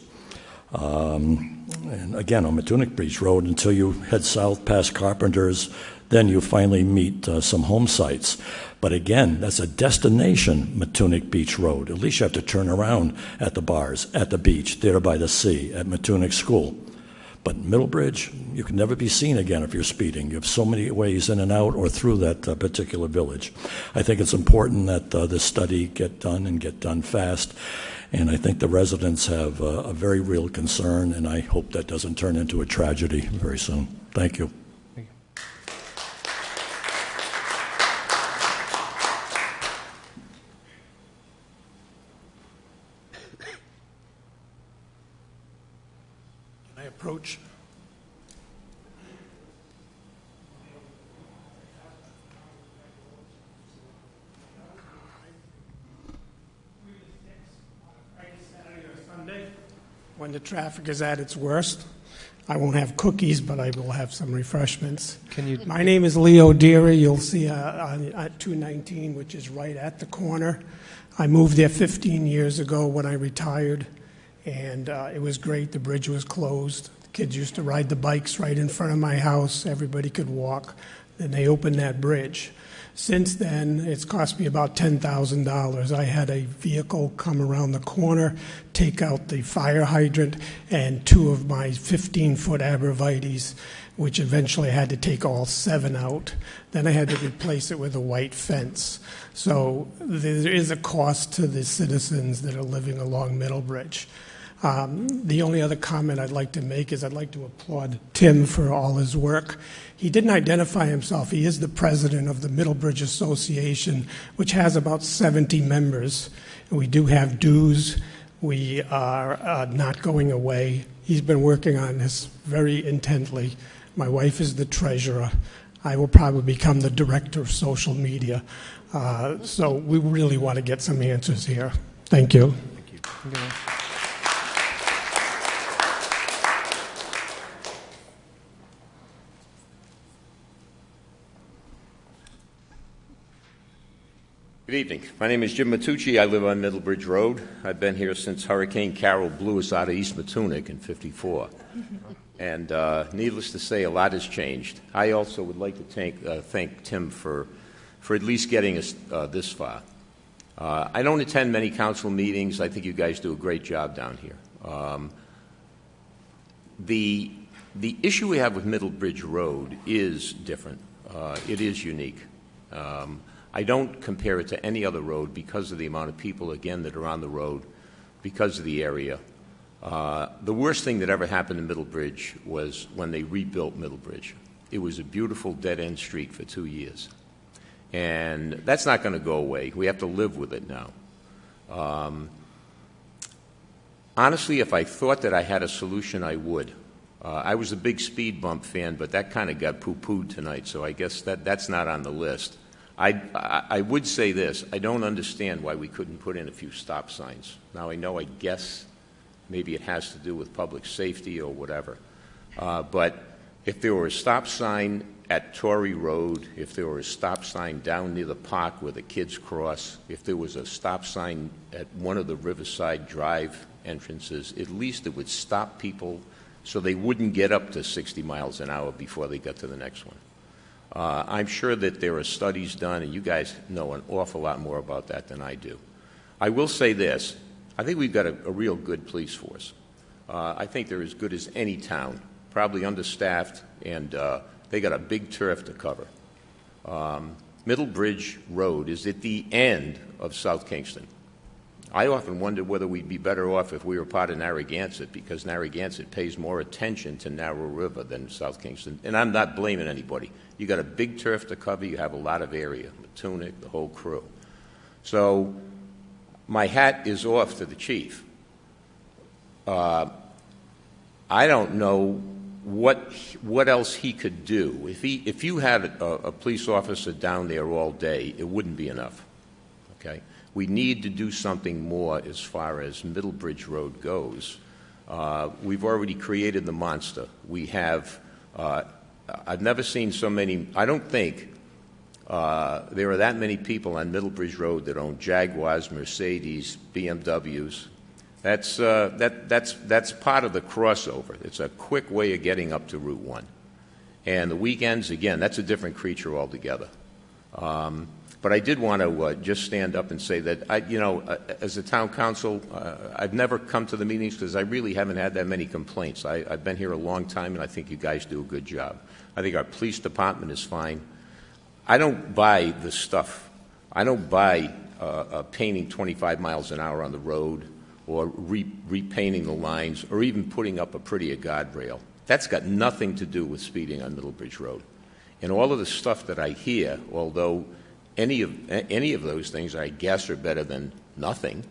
And again, on Matunic Beach Road, until you head south past Carpenter's, then you finally meet some home sites. But again, that's a destination, Matunic Beach Road. At least you have to turn around at the bars, at the beach, there by the sea, at Matunic School. But Middlebridge, you can never be seen again if you're speeding. You have so many ways in and out or through that particular village. I think it's important that this study get done and get done fast. And I think the residents have a very real concern, and I hope that doesn't turn into a tragedy very soon. Thank you. Approach. Sunday, when the traffic is at its worst, I won't have cookies, but I will have some refreshments. My name is Leo Deary. You'll see at 219, which is right at the corner. I moved there 15 years ago when I retired. And it was great. The bridge was closed. The kids used to ride the bikes right in front of my house. Everybody could walk. Then they opened that bridge. Since then, it's cost me about $10,000. I had a vehicle come around the corner, take out the fire hydrant and 2 of my 15-foot abrevieties, which eventually I had to take all 7 out. Then I had to replace it with a white fence. So there is a cost to the citizens that are living along Middlebridge. The only other comment I'd like to make is I'd like to applaud Tim for all his work. He didn't identify himself. He is the president of the Middlebridge Association, which has about 70 members. We do have dues. We are not going away. He's been working on this very intently. My wife is the treasurer. I will probably become the director of social media. So we really want to get some answers here. Thank you. Thank you. Good evening. My name is Jim Matucci. I live on Middlebridge Road. I've been here since Hurricane Carol blew us out of East Matunic in '54. And needless to say, a lot has changed. I also would like to thank Tim for at least getting us this far. I don't attend many council meetings. I think you guys do a great job down here. The issue we have with Middlebridge Road is different. It is unique. I don't compare it to any other road because of the amount of people, again, that are on the road, because of the area. The worst thing that ever happened in Middlebridge was when they rebuilt Middlebridge. It was a beautiful dead-end street for 2 years. And that's not going to go away. We have to live with it now. Honestly, if I thought that I had a solution, I would. I was a big speed bump fan, but that kind of got poo-pooed tonight, so I guess that's not on the list. I would say this. I don't understand why we couldn't put in a few stop signs. Now, I guess maybe it has to do with public safety or whatever. But if there were a stop sign at Torrey Road, if there were a stop sign down near the park where the kids cross, if there was a stop sign at one of the Riverside Drive entrances, at least it would stop people so they wouldn't get up to 60 miles an hour before they got to the next one. I'm sure that there are studies done, and you guys know an awful lot more about that than I do. I will say this. I think we've got a real good police force. I think they're as good as any town, probably understaffed, and they got a big turf to cover. Middlebridge Road is at the end of South Kingston. I often wonder whether we'd be better off if we were part of Narragansett, because Narragansett pays more attention to Narrow River than South Kingston. And I'm not blaming anybody. You got a big turf to cover. You have a lot of area, Matunic, the whole crew. So my hat is off to the chief. I don't know what else he could do. If you had a police officer down there all day, it wouldn't be enough. Okay. We need to do something more as far as Middlebridge Road goes. We've already created the monster. We have, I've never seen so many, I don't think there are that many people on Middlebridge Road that own Jaguars, Mercedes, BMWs. That's part of the crossover. It's a quick way of getting up to Route 1. And the weekends, again, that's a different creature altogether. But I did want to just stand up and say that, as a town council, I've never come to the meetings because I really haven't had that many complaints. I've been here a long time, and I think you guys do a good job. I think our police department is fine. I don't buy the stuff. I don't buy painting 25 miles an hour on the road or repainting the lines or even putting up a prettier guardrail. That's got nothing to do with speeding on Middlebridge Road. And all of the stuff that I hear, although any of those things, I guess, are better than nothing.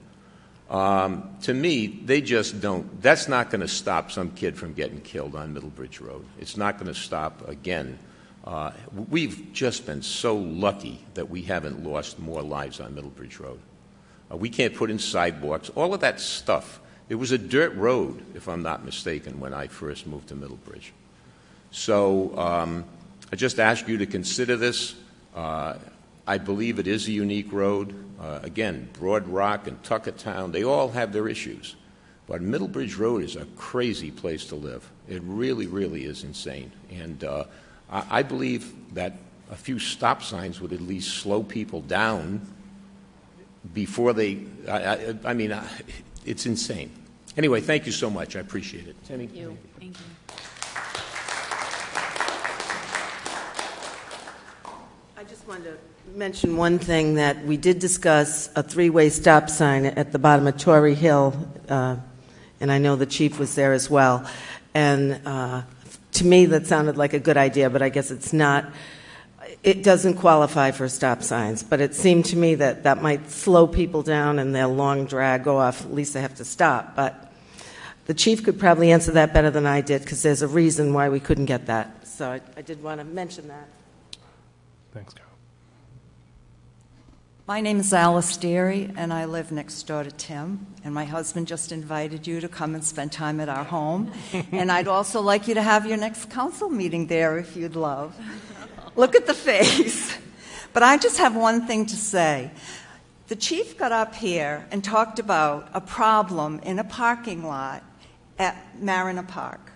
To me, they just don't. That's not going to stop some kid from getting killed on Middlebridge Road. It's not going to stop, again. We've just been so lucky that we haven't lost more lives on Middlebridge Road. We can't put in sidewalks. All of that stuff. It was a dirt road, if I'm not mistaken, when I first moved to Middlebridge. So I just ask you to consider this. I believe it is a unique road. Again, Broad Rock and Tuckertown, they all have their issues. But Middlebridge Road is a crazy place to live. It really, really is insane. And I believe that a few stop signs would at least slow people down before they, I mean, it's insane. Anyway, thank you so much. I appreciate it. Thank you. Thank you. I just wanted to mention one thing, that we did discuss a three-way stop sign at the bottom of Torrey Hill, and I know the chief was there as well. And to me, that sounded like a good idea, but I guess it's not. It doesn't qualify for stop signs, but it seemed to me that that might slow people down and they'll long drag off. At least they have to stop. But the chief could probably answer that better than I did, because there's a reason why we couldn't get that. So I did want to mention that. Thanks, Carol. My name is Alice Deary, and I live next door to Tim. And my husband just invited you to come and spend time at our home. And I'd also like you to have your next council meeting there if you'd love. Look at the face. But I just have one thing to say. The chief got up here and talked about a problem in a parking lot at Marina Park.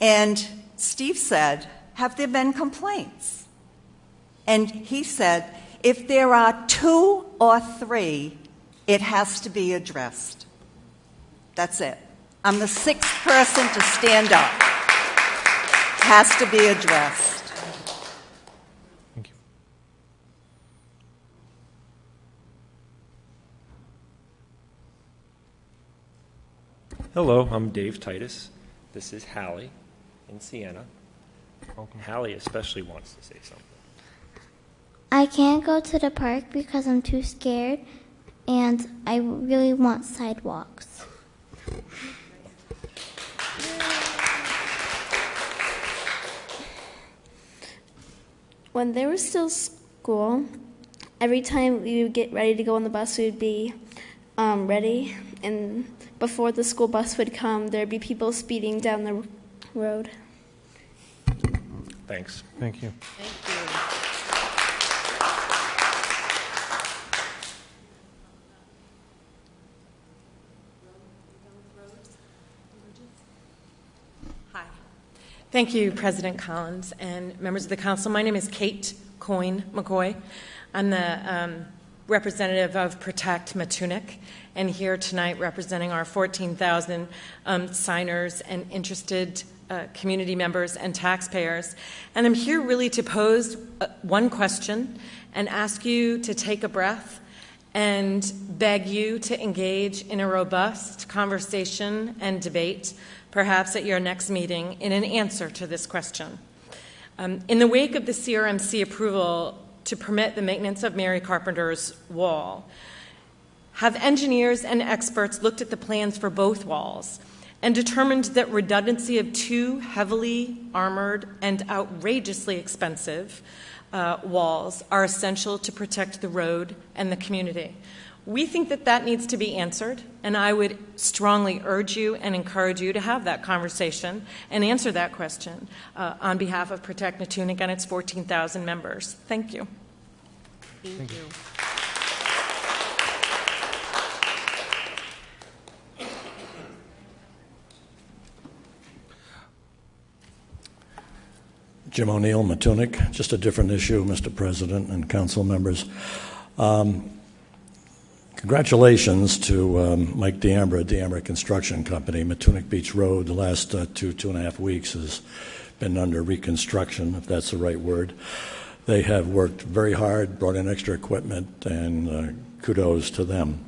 And Steve said, have there been complaints? And he said, if there are 2 or 3, it has to be addressed. That's it. I'm the 6th person to stand up. Has to be addressed. Thank you. Hello, I'm Dave Titus. This is Hallie in Siena. Hallie especially wants to say something. I can't go to the park because I'm too scared, and I really want sidewalks. When there was still school, every time we would get ready to go on the bus, we would be ready, and before the school bus would come, there'd be people speeding down the road. Thanks. Thank you. Thank you. Hi. Thank you, President Collins and members of the council. My name is Kate Coyne McCoy. I'm the representative of Protect Matunuck, and here tonight representing our 14,000 signers and interested community members and taxpayers. And I'm here really to pose one question and ask you to take a breath and beg you to engage in a robust conversation and debate, perhaps at your next meeting, in an answer to this question. In the wake of the CRMC approval to permit the maintenance of Mary Carpenter's wall, have engineers and experts looked at the plans for both walls and determined that redundancy of 2 heavily armored and outrageously expensive walls are essential to protect the road and the community? We think that that needs to be answered, and I would strongly urge you and encourage you to have that conversation and answer that question on behalf of Protect Matunuck and its 14,000 members. Thank you. Thank you. Jim O'Neill, Matunuck. Just a different issue, Mr. President and council members. Congratulations to Mike D'Ambra, D'Ambra Construction Company. Matunuck Beach Road, the last 2.5 weeks, has been under reconstruction, if that's the right word. They have worked very hard, brought in extra equipment, and kudos to them.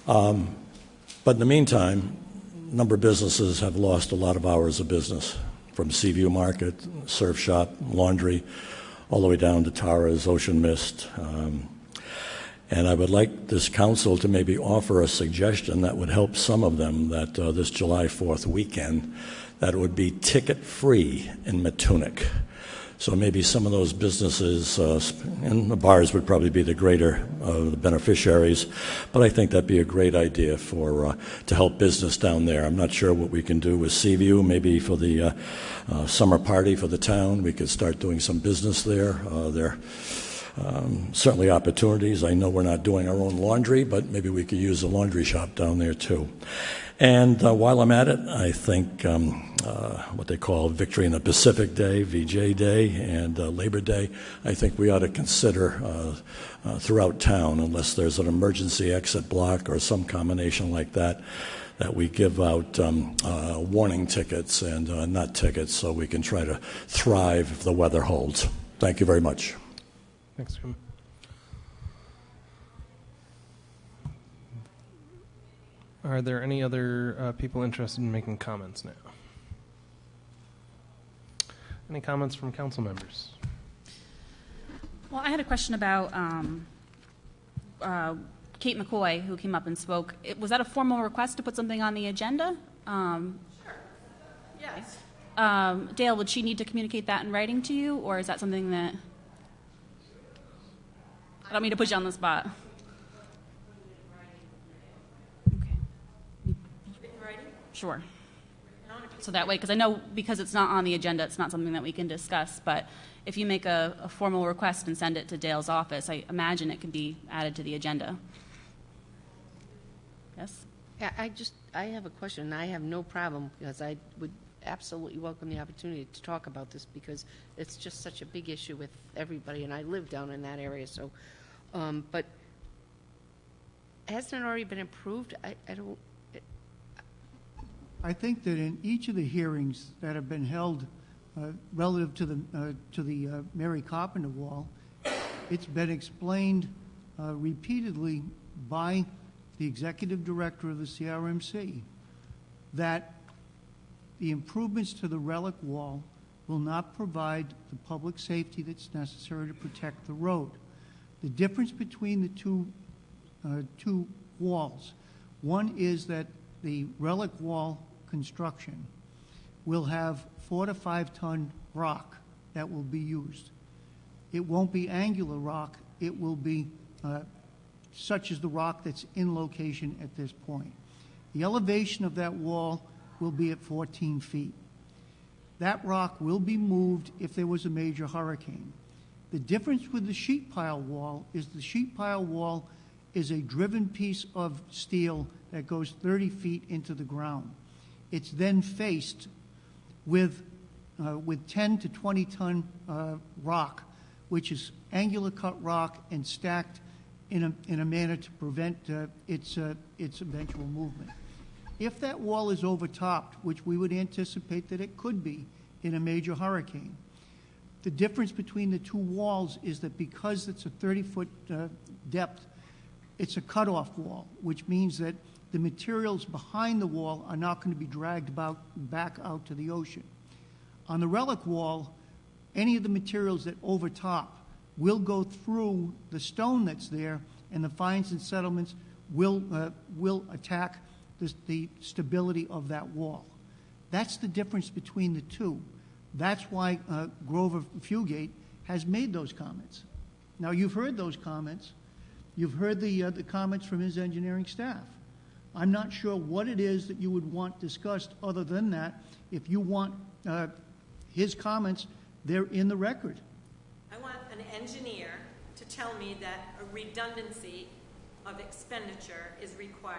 But in the meantime, a number of businesses have lost a lot of hours of business, from Seaview Market, Surf Shop, Laundry, all the way down to Tara's, Ocean Mist. And I would like this council to maybe offer a suggestion that would help some of them, that this July 4th weekend, that it would be ticket-free in Matunuck. So maybe some of those businesses, and the bars would probably be the greater the beneficiaries, but I think that'd be a great idea for to help business down there. I'm not sure what we can do with Seaview. Maybe for the summer party for the town, we could start doing some business there. There certainly opportunities. I know we're not doing our own laundry, but maybe we could use a laundry shop down there too. And while I'm at it, I think what they call Victory in the Pacific Day, VJ Day, and Labor Day, I think we ought to consider throughout town, unless there's an emergency exit block or some combination like that, that we give out warning tickets and not tickets so we can try to thrive if the weather holds. Thank you very much. Thanks, Jim. Are there any other people interested in making comments now? Any comments from council members? Well, I had a question about Kate McCoy, who came up and spoke. Was that a formal request to put something on the agenda? Sure. Yes. Dale, would she need to communicate that in writing to you, or is that something that... I don't mean to put you on the spot. Sure. So that way, because I know because it's not on the agenda, it's not something that we can discuss, but if you make a formal request and send it to Dale's office, I imagine it can be added to the agenda. Yes? Yeah, I have a question. I have no problem, because I would absolutely welcome the opportunity to talk about this, because it's just such a big issue with everybody, and I live down in that area, so, but hasn't it already been approved? I don't... I think that in each of the hearings that have been held relative to the Mary Carpenter wall, it's been explained repeatedly by the executive director of the CRMC that the improvements to the relic wall will not provide the public safety that's necessary to protect the road. The difference between the two walls, one is that the relic wall construction will have 4 to 5 ton rock that will be used. It won't be angular rock. It will be such as the rock that's in location at this point. The elevation of that wall will be at 14 feet. That rock will be moved if there was a major hurricane. The difference with the sheet pile wall is the sheet pile wall is a driven piece of steel that goes 30 feet into the ground. It's then faced with 10 to 20 ton rock, which is angular cut rock and stacked in a manner to prevent its eventual movement. If that wall is overtopped, which we would anticipate that it could be in a major hurricane, the difference between the two walls is that because it's a 30-foot depth, it's a cutoff wall, which means that the materials behind the wall are not going to be dragged back out to the ocean. On the relic wall, any of the materials that overtop will go through the stone that's there, and the fines and settlements will attack the stability of that wall. That's the difference between the two. That's why Grover Fugate has made those comments. Now, you've heard those comments. You've heard the comments from his engineering staff. I'm not sure what it is that you would want discussed other than that. If you want his comments, they're in the record. I want an engineer to tell me that a redundancy of expenditure is required.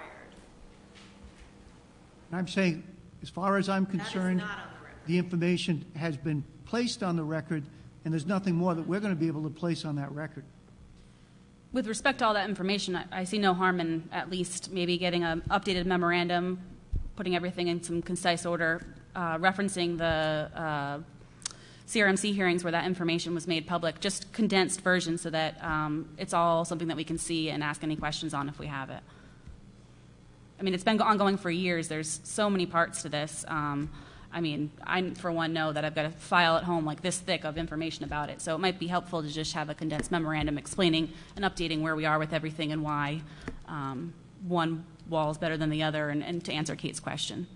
I'm saying, as far as I'm concerned, the information has been placed on the record, and there's nothing more that we're going to be able to place on that record. With respect to all that information, I see no harm in at least maybe getting an updated memorandum, putting everything in some concise order, referencing the CRMC hearings where that information was made public, just condensed version so that it's all something that we can see and ask any questions on if we have it. I mean, it's been ongoing for years. There's so many parts to this. I mean, I, for one, know that I've got a file at home like this thick of information about it. So it might be helpful to just have a condensed memorandum explaining and updating where we are with everything and why one wall is better than the other, and to answer Kate's question.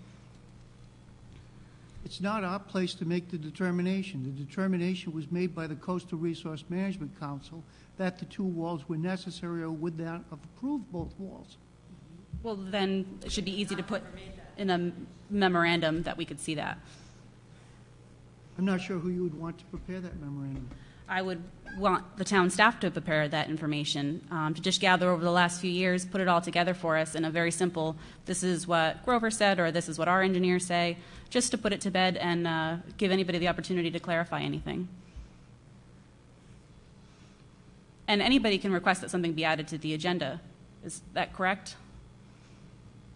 It's not our place to make the determination. The determination was made by the Coastal Resource Management Council that the two walls were necessary, or would that have approved both walls? Well, then it should be easy to put in a memorandum that we could see that. I'm not sure who you would want to prepare that memorandum. I would want the town staff to prepare that information, to just gather over the last few years, put it all together for us in a very simple, this is what Grover said, or this is what our engineers say, just to put it to bed and give anybody the opportunity to clarify anything. And anybody can request that something be added to the agenda. Is that correct?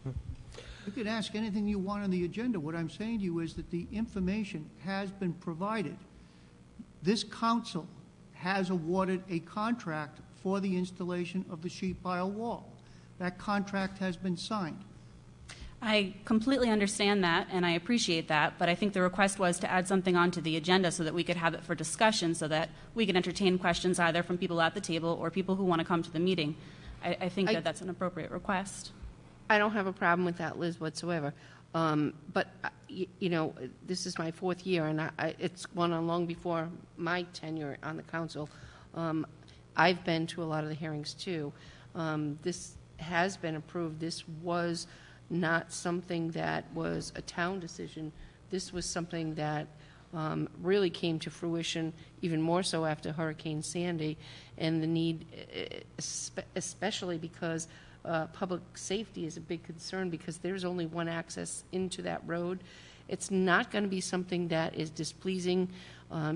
You can ask anything you want on the agenda. What I'm saying to you is that the information has been provided. This council has awarded a contract for the installation of the sheet pile wall. That contract has been signed. I completely understand that, and I appreciate that, but I think the request was to add something onto the agenda so that we could have it for discussion, so that we could entertain questions either from people at the table or people who want to come to the meeting. I think that that's an appropriate request. I don't have a problem with that, Liz, whatsoever. But, you know, this is my 4th year, and it's gone on long before my tenure on the council. I've been to a lot of the hearings, too. This has been approved. This was not something that was a town decision. This was something that really came to fruition, even more so after Hurricane Sandy, and the need, especially because public safety is a big concern, because there's only one access into that road. It's not going to be something that is displeasing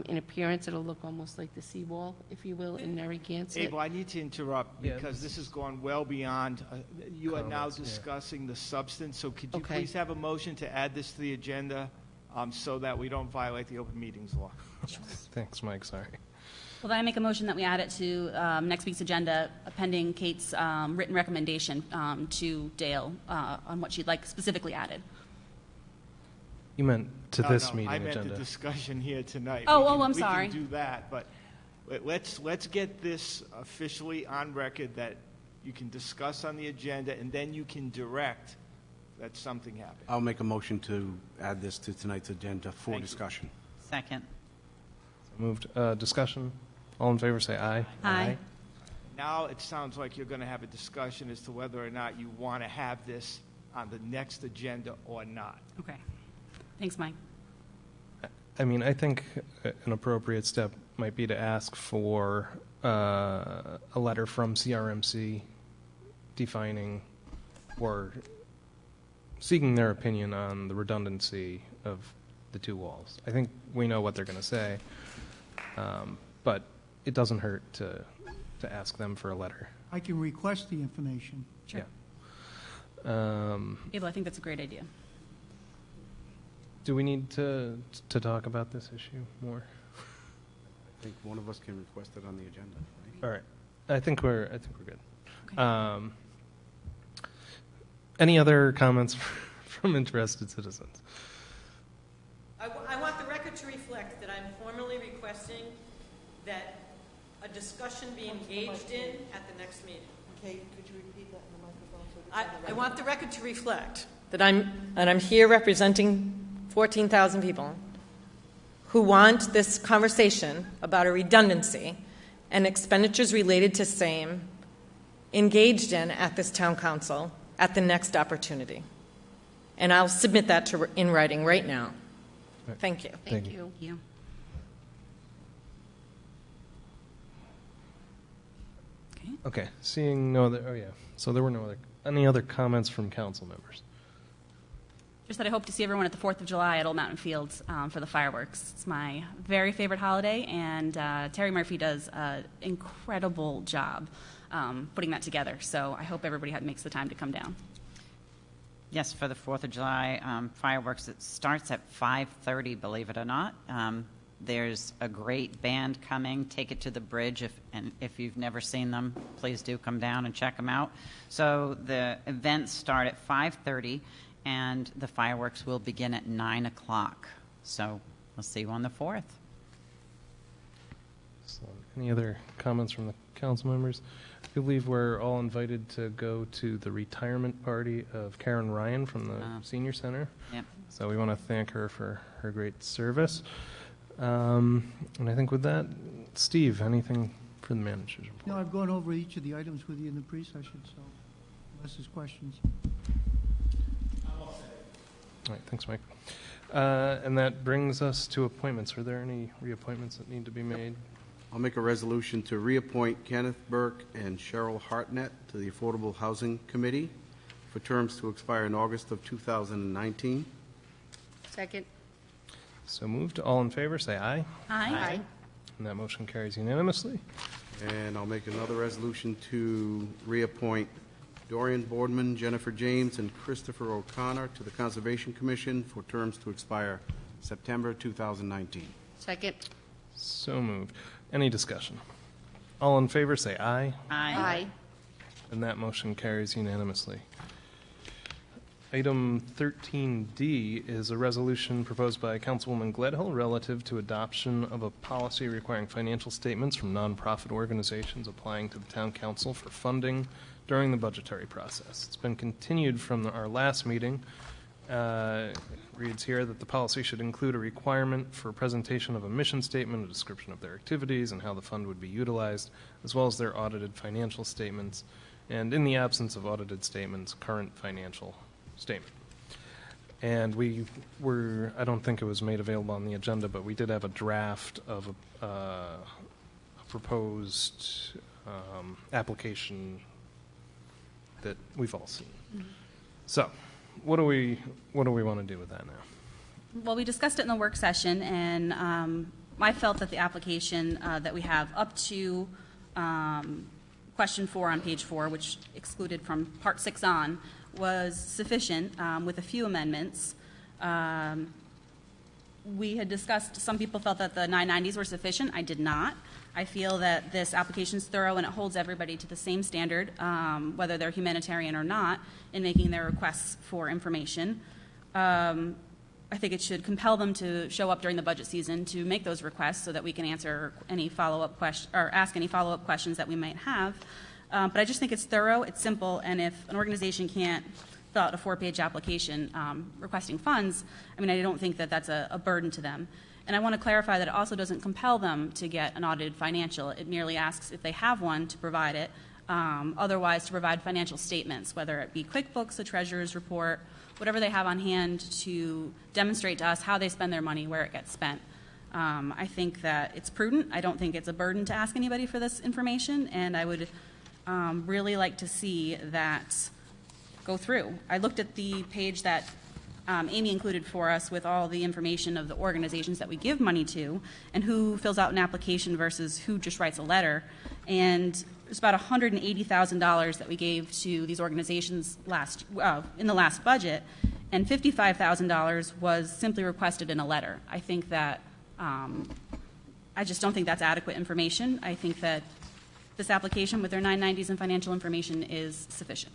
in appearance. It'll look almost like the seawall, if you will, in Narragansett. Abel, I need to interrupt because this has gone well beyond. You are now discussing the substance, so could you please have a motion to add this to the agenda so that we don't violate the open meetings law? Thanks, Mike. Sorry. Well, then I make a motion that we add it to next week's agenda, pending Kate's written recommendation to Dale on what she'd like specifically added. You meant to this meeting I meant agenda. the discussion here tonight. I'm sorry. We can do that, but let's get this officially on record that you can discuss on the agenda, and then you can direct that something happen. I'll make a motion to add this to tonight's agenda for Thank you. discussion. Second. Moved. Discussion. All in favor, say aye. Aye. Now it sounds like you're going to have a discussion as to whether or not you want to have this on the next agenda or not. Okay. Thanks, Mike. I mean, I think an appropriate step might be to ask for a letter from CRMC defining or seeking their opinion on the redundancy of the two walls. I think we know what they're going to say, but it doesn't hurt to ask them for a letter. I can request the information. Sure. Yeah. Abel, I think that's a great idea. Do we need to talk about this issue more? I think one of us can request it on the agenda. Right? All right. I think we're good. Okay. Any other comments from interested citizens? I want the record to reflect that I'm formally requesting that a discussion be engaged in at the next meeting. Okay, could you repeat that in the microphone? I want the record to reflect that I'm here representing 14,000 people who want this conversation about a redundancy and expenditures related to same engaged in at this town council at the next opportunity. And I'll submit that in writing right now. Right. Thank you. Thank you. Thank you. Okay. Seeing no other. Oh yeah. So there were any other comments from council members? Just that I hope to see everyone at the 4th of July at Old Mountain Fields for the fireworks. It's my very favorite holiday, and Terry Murphy does an incredible job putting that together. So I hope everybody makes the time to come down. Yes, for the 4th of July fireworks, it starts at 5:30, believe it or not. There's a great band coming. Take it to the bridge. If you've never seen them, please do come down and check them out. So the events start at 5:30, and the fireworks will begin at 9 o'clock. So we'll see you on the 4th. Excellent. Any other comments from the council members? I believe we're all invited to go to the retirement party of Karen Ryan from the Senior Center. Yep. So we want to thank her for her great service. And I think with that, Steve, anything for the manager's report? No, I've gone over each of the items with you in the pre-session, so unless there's questions. All right, thanks, Mike. And that brings us to appointments. Are there any reappointments that need to be made? I'll make a resolution to reappoint Kenneth Burke and Cheryl Hartnett to the Affordable Housing Committee for terms to expire in August of 2019. Second. So moved. All in favor, say aye. Aye. And that motion carries unanimously. And I'll make another resolution to reappoint Dorian Boardman, Jennifer James, and Christopher O'Connor to the Conservation Commission for terms to expire September 2019. Second. So moved. Any discussion? All in favor, say aye. Aye. And that motion carries unanimously. Item 13D is a resolution proposed by Councilwoman Gledhill relative to adoption of a policy requiring financial statements from nonprofit organizations applying to the Town Council for funding during the budgetary process. It's been continued from our last meeting. Reads here that the policy should include a requirement for presentation of a mission statement, a description of their activities, and how the fund would be utilized, as well as their audited financial statements, and in the absence of audited statements, current financial statement. And I don't think it was made available on the agenda, but we did have a draft of a proposed application that we've all seen. So, what do we want to do with that now? Well, we discussed it in the work session, and I felt that the application that we have up to question 4 on page 4, which excluded from part 6 on, was sufficient with a few amendments. We had discussed, some people felt that the 990s were sufficient. I did not. I feel that this application is thorough and it holds everybody to the same standard, whether they're humanitarian or not, in making their requests for information. I think it should compel them to show up during the budget season to make those requests so that we can answer any follow-up questions or ask any follow-up questions that we might have. But I just think it's thorough, it's simple, and if an organization can't fill out a 4-page application requesting funds, I mean, I don't think that that's a burden to them. And I want to clarify that it also doesn't compel them to get an audited financial. It merely asks if they have one to provide it, otherwise to provide financial statements, whether it be QuickBooks, a treasurer's report, whatever they have on hand to demonstrate to us how they spend their money, where it gets spent. I think that it's prudent. I don't think it's a burden to ask anybody for this information, and I would really like to see that go through. I looked at the page that Amy included for us with all the information of the organizations that we give money to and who fills out an application versus who just writes a letter. And there's about $180,000 that we gave to these organizations in the last budget, and $55,000 was simply requested in a letter. I think that I just don't think that's adequate information. I think that this application with their 990s and financial information is sufficient.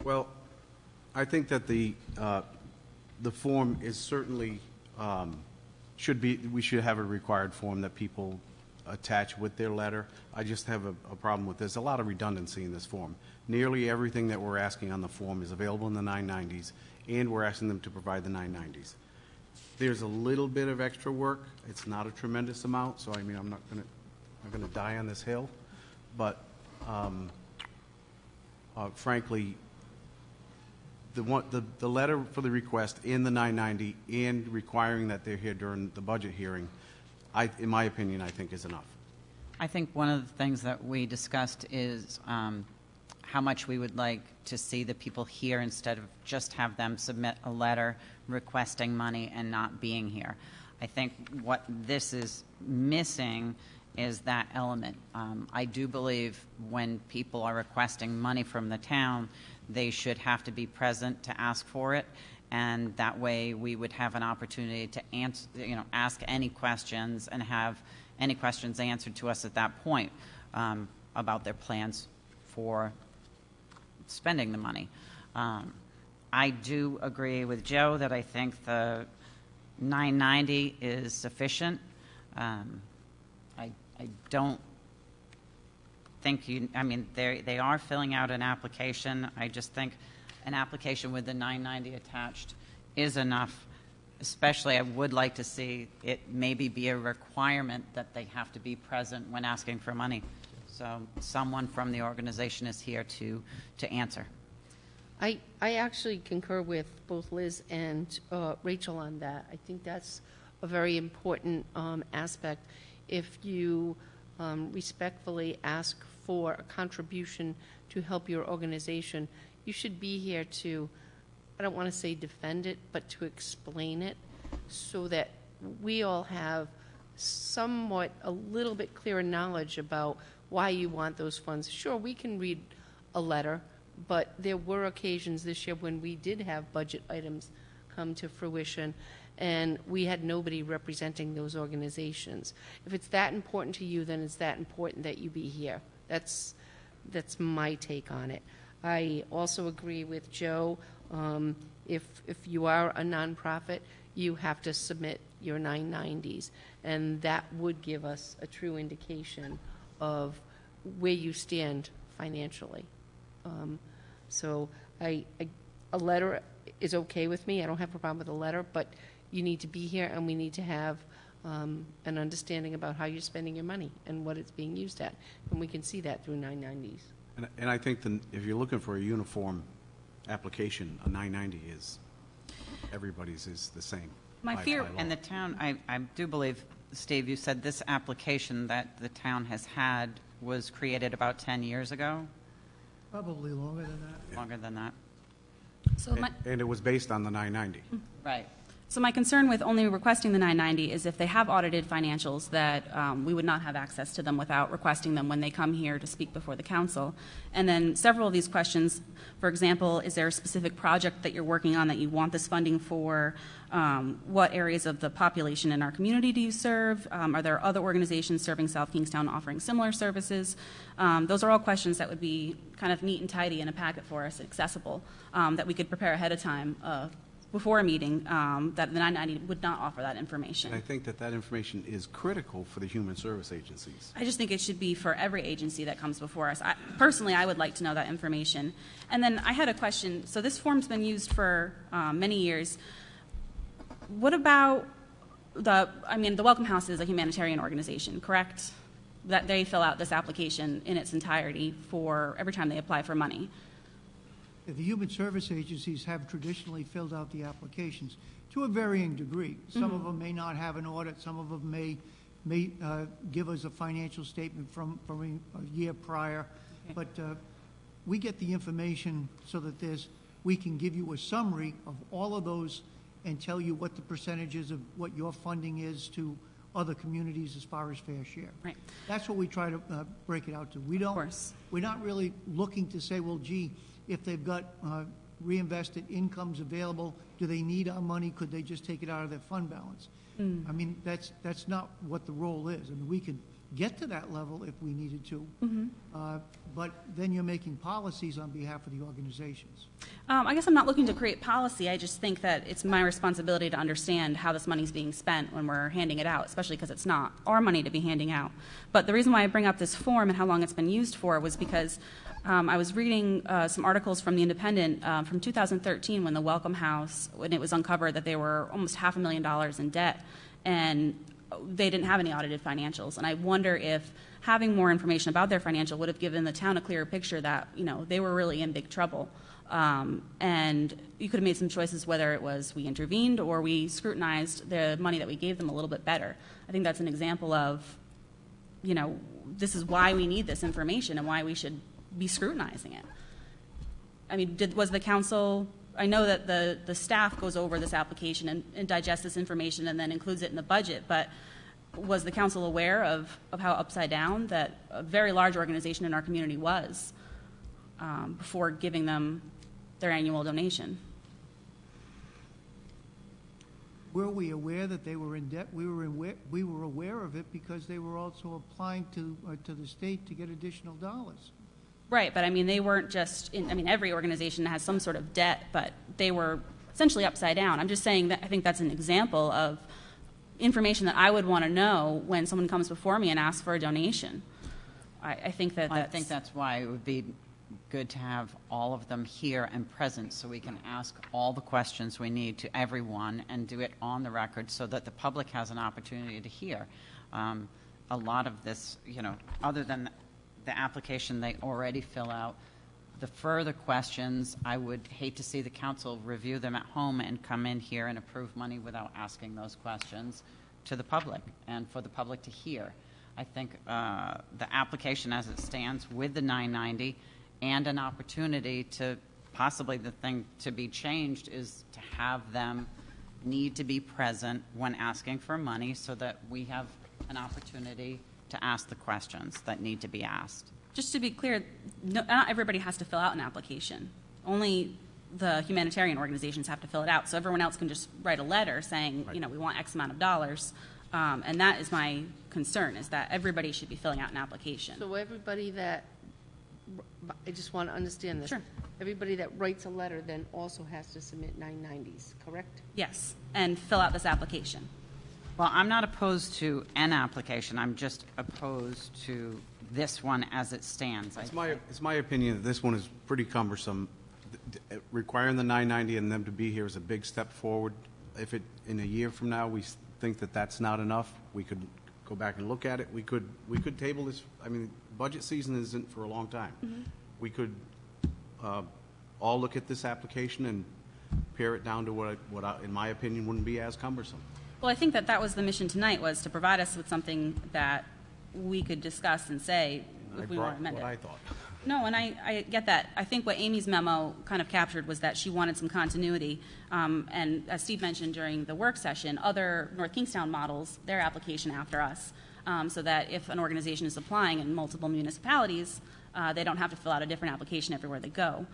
Well, I think that the form is certainly we should have a required form that people attach with their letter. I just have a problem with there's a lot of redundancy in this form. Nearly everything that we're asking on the form is available in the 990s, and we're asking them to provide the 990s. There's a little bit of extra work. It's not a tremendous amount, so I mean I'm not going to die on this hill, but frankly, the letter for the request in the 990 and requiring that they're here during the budget hearing, in my opinion, I think is enough. I think one of the things that we discussed is how much we would like to see the people here instead of just have them submit a letter requesting money and not being here. I think what this is missing is that element. I do believe when people are requesting money from the town, they should have to be present to ask for it, and that way we would have an opportunity to ask any questions and have any questions answered to us at that point about their plans for spending the money. I do agree with Joe that I think the 990 is sufficient. I don't think they are filling out an application. I just think an application with the 990 attached is enough. Especially, I would like to see it maybe be a requirement that they have to be present when asking for money. So someone from the organization is here to answer. I actually concur with both Liz and Rachel on that. I think that's a very important aspect. If you respectfully ask for a contribution to help your organization, you should be here to, I don't want to say defend it, but to explain it so that we all have somewhat a little bit clearer knowledge about why you want those funds. Sure, we can read a letter, but there were occasions this year when we did have budget items come to fruition and we had nobody representing those organizations. If it's that important to you, then it's that important that you be here. That's my take on it. I also agree with Joe. If you are a nonprofit, you have to submit your 990s, and that would give us a true indication of where you stand financially. So a letter is okay with me. I don't have a problem with a letter, but you need to be here, and we need to have an understanding about how you're spending your money and what it's being used at, and we can see that through 990s. And I think if you're looking for a uniform application, a 990 is everybody's is the same. My fear in the town, I do believe, Steve, you said this application that the town has had was created about 10 years ago? Probably longer than that. Longer than that. So and it was based on the 990. Right. So my concern with only requesting the 990 is if they have audited financials that we would not have access to them without requesting them when they come here to speak before the council. And then several of these questions, for example, is there a specific project that you're working on that you want this funding for? What areas of the population in our community do you serve? Are there other organizations serving South Kingstown offering similar services? Those are all questions that would be kind of neat and tidy in a packet for us, accessible, that we could prepare ahead of time before a meeting, that the 990 would not offer that information. And I think that information is critical for the human service agencies. I just think it should be for every agency that comes before us. Personally, I would like to know that information. And then I had a question. So this form's been used for many years. What about the Welcome House is a humanitarian organization, correct? That they fill out this application in its entirety for every time they apply for money. The human service agencies have traditionally filled out the applications to a varying degree. Some of them may not have an audit. Some of them may give us a financial statement from a year prior. Okay. But we get the information so that we can give you a summary of all of those and tell you what the percentages of what your funding is to other communities as far as fair share. Right. That's what we try to break it out to. We're not really looking to say, well, gee, if they've got reinvested incomes available, do they need our money? Could they just take it out of their fund balance? I mean, that's not what the role is. I mean, we could get to that level if we needed to, but then you're making policies on behalf of the organizations. I guess I'm not looking to create policy. I just think that it's my responsibility to understand how this money is being spent when we're handing it out, especially because it's not our money to be handing out. But the reason why I bring up this form and how long it's been used for was because I was reading some articles from The Independent from 2013 when the Welcome House, when it was uncovered that they were almost $500,000 in debt, and they didn't have any audited financials. And I wonder if having more information about their financial would have given the town a clearer picture that, they were really in big trouble. And you could have made some choices whether it was we intervened or we scrutinized the money that we gave them a little bit better. I think that's an example of, this is why we need this information and why we should be scrutinizing it. I mean, was the council, I know that the staff goes over this application and digests this information and then includes it in the budget, but was the council aware of how upside down that a very large organization in our community was before giving them their annual donation? Were we aware that they were in debt? We were aware of it because they were also applying to the state to get additional dollars. Right, but I mean, they weren't just, every organization has some sort of debt, but they were essentially upside down. I'm just saying that I think that's an example of information that I would want to know when someone comes before me and asks for a donation. I think that's why it would be good to have all of them here and present so we can ask all the questions we need to everyone and do it on the record so that the public has an opportunity to hear. A lot of this, other than the application they already fill out, The further questions, I would hate to see the council review them at home and come in here and approve money without asking those questions to the public and for the public to hear. I think the application as it stands with the 990 and an opportunity to possibly the thing to be changed is to have them need to be present when asking for money so that we have an opportunity to ask the questions that need to be asked. Just to be clear, not everybody has to fill out an application. Only the humanitarian organizations have to fill it out. So everyone else can just write a letter saying, Right. you know, we want X amount of dollars. And that is my concern, is that everybody should be filling out an application. So everybody that, I just want to understand this. Sure. Everybody that writes a letter then also has to submit 990s, correct? Yes, and fill out this application. Well, I'm not opposed to an application. I'm just opposed to this one as it stands. It's my opinion that this one is pretty cumbersome. Requiring the 990 and them to be here is a big step forward. If it, in a year from now, we think that that's not enough, we could go back and look at it. We could table this. I mean, budget season isn't for a long time. Mm-hmm. We could all look at this application and pare it down to what I, in my opinion, wouldn't be as cumbersome. Well, I think that was the mission tonight, was to provide us with something that we could discuss and say if we want to amend it. What I thought. No, and I get that. I think what Amy's memo kind of captured was that she wanted some continuity. And as Steve mentioned during the work session, other North Kingstown models their application after us, so that if an organization is applying in multiple municipalities, they don't have to fill out a different application everywhere they go.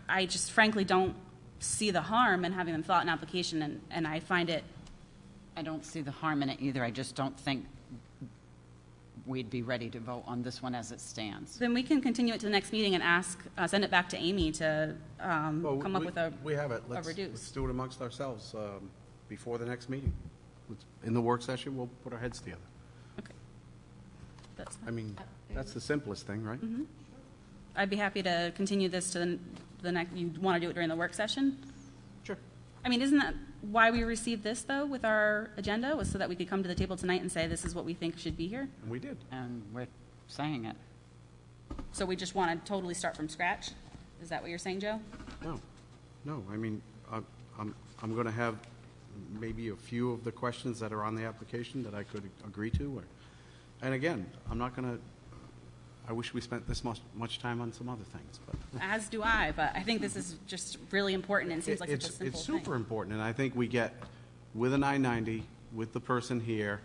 I just frankly don't see the harm in having them fill out an application, and I find it... I don't see the harm in it either. I just don't think we'd be ready to vote on this one as it stands. Then we can continue it to the next meeting and ask, send it back to Amy to come up with a We have it. a reduce. Let's do it amongst ourselves before the next meeting. In the work session, we'll put our heads together. Okay. That's fine. I mean, that's the simplest thing, right? Mhm. I'd be happy to continue this to the next. You want to do it during the work session? Sure. I mean, isn't that why we received this, though, with our agenda, was so that we could come to the table tonight and say this is what we think should be here? And we did. And we're saying it. So we just want to totally start from scratch? Is that what you're saying, Joe? No. I mean, I'm going to have maybe a few of the questions that are on the application that I could agree to. And again, I'm not going to... I wish we spent this much time on some other things. But As do I, but I think this is just really important, and it seems like such a simple It's thing. super important, and I think we get, with a 990, with the person here,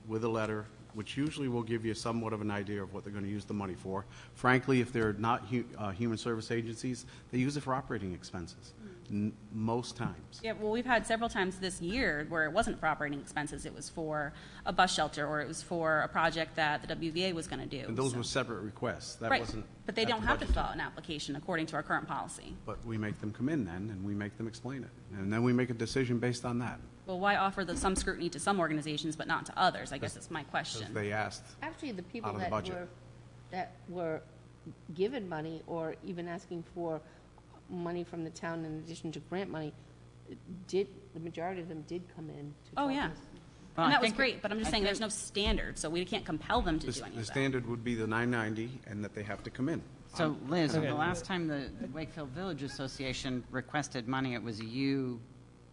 with a letter, which usually will give you somewhat of an idea of what they're going to use the money for. Frankly, if they're not human service agencies, they use it for operating expenses, most times. Yeah, well, we've had several times this year where it wasn't for operating expenses. It was for a bus shelter, or it was for a project that the WVA was going to do. And those were separate requests. That right, wasn't but they at don't the have to budget fill time. out an application according to our current policy. But we make them come in then, and we make them explain it. And then we make a decision based on that. Well, why offer some scrutiny to some organizations but not to others? I guess that's my question. Because they asked Actually, the people out of the budget. that were given money or even asking for money from the town in addition to grant money, the majority of them did come in to Oh, talk yeah. to us. Well, And I that was think- great, but I'm just I saying there's think- no standard, so we can't compel them to do any The of that. standard would be the 990 and that they have to come in. So, Liz, the last time the Wakefield Village Association requested money, it was you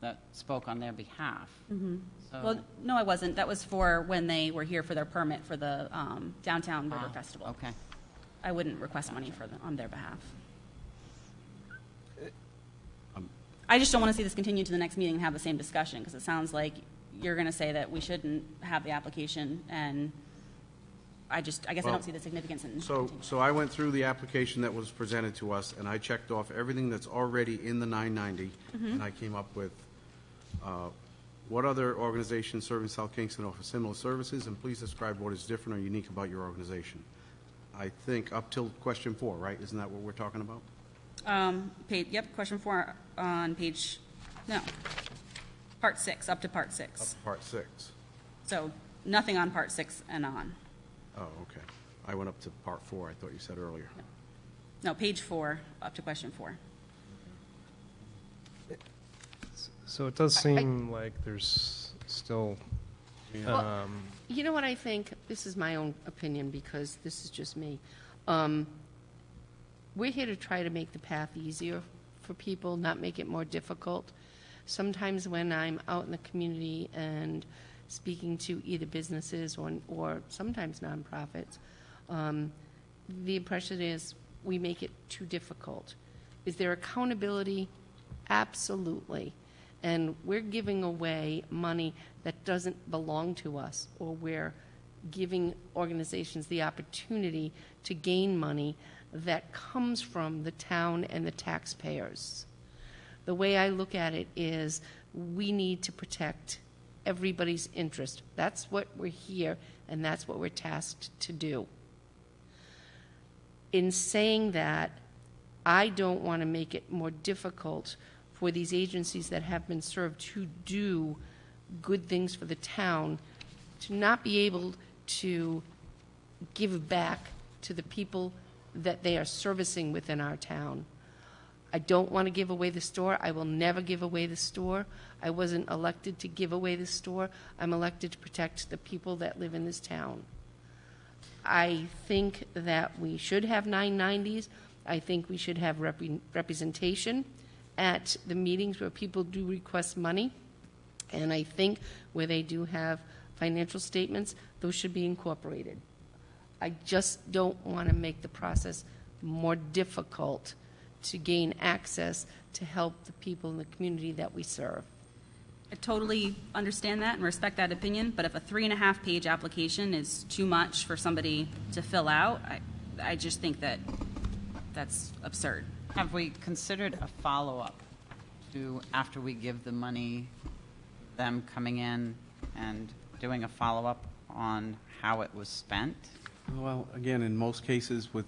that spoke on their behalf. Mhm. So, Well, no, I wasn't. That was for when they were here for their permit for the Downtown River Festival. okay. I wouldn't request money on their behalf. I just don't want to see this continue to the next meeting and have the same discussion, because it sounds like you're going to say that we shouldn't have the application, and I guess I don't see the significance in So I went through the application that was presented to us, and I checked off everything that's already in the 990, Mhm. and I came up with what other organizations serving South Kingston offer similar services, and please describe what is different or unique about your organization. I think up till question 4, right? Isn't that what we're talking about? Question 4 on part 6, up to part 6. Up to part 6. So nothing on part 6 and on. Oh, okay. I went up to part 4, I thought you said earlier. No, page 4, up to question 4. So it does seem like there's still... Well, you know what I think? This is my own opinion because this is just me. We're here to try to make the path easier for people, not make it more difficult. Sometimes when I'm out in the community and speaking to either businesses or sometimes nonprofits, the impression is we make it too difficult. Is there accountability? Absolutely. And we're giving away money that doesn't belong to us, or we're giving organizations the opportunity to gain money that comes from the town and the taxpayers. The way I look at it is we need to protect everybody's interest. That's what we're here, and that's what we're tasked to do. In saying that, I don't want to make it more difficult for these agencies that have been served to do good things for the town to not be able to give back to the people that they are servicing within our town. I don't want to give away the store. I will never give away the store. I wasn't elected to give away the store. I'm elected to protect the people that live in this town. I think that we should have 990s. I think we should have representation at the meetings where people do request money. And I think where they do have financial statements, those should be incorporated. I just don't want to make the process more difficult to gain access to help the people in the community that we serve. I totally understand that and respect that opinion, but if a 3.5-page application is too much for somebody to fill out, I just think that that's absurd. Have we considered a follow-up to, after we give the money, them coming in and doing a follow-up on how it was spent? Well, again, in most cases with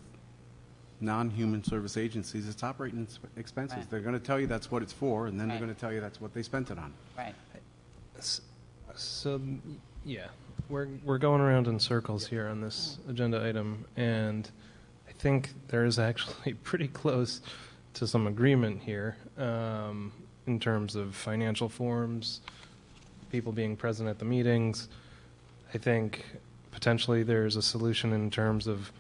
non-human service agencies, it's operating expenses. Right. They're going to tell you that's what it's for, and then Right. they're going to tell you that's what they spent it on. Right. So, yeah, we're going around in circles here on this agenda item, and I think there is actually pretty close to some agreement here in terms of financial forms, people being present at the meetings. I think potentially there's a solution in terms of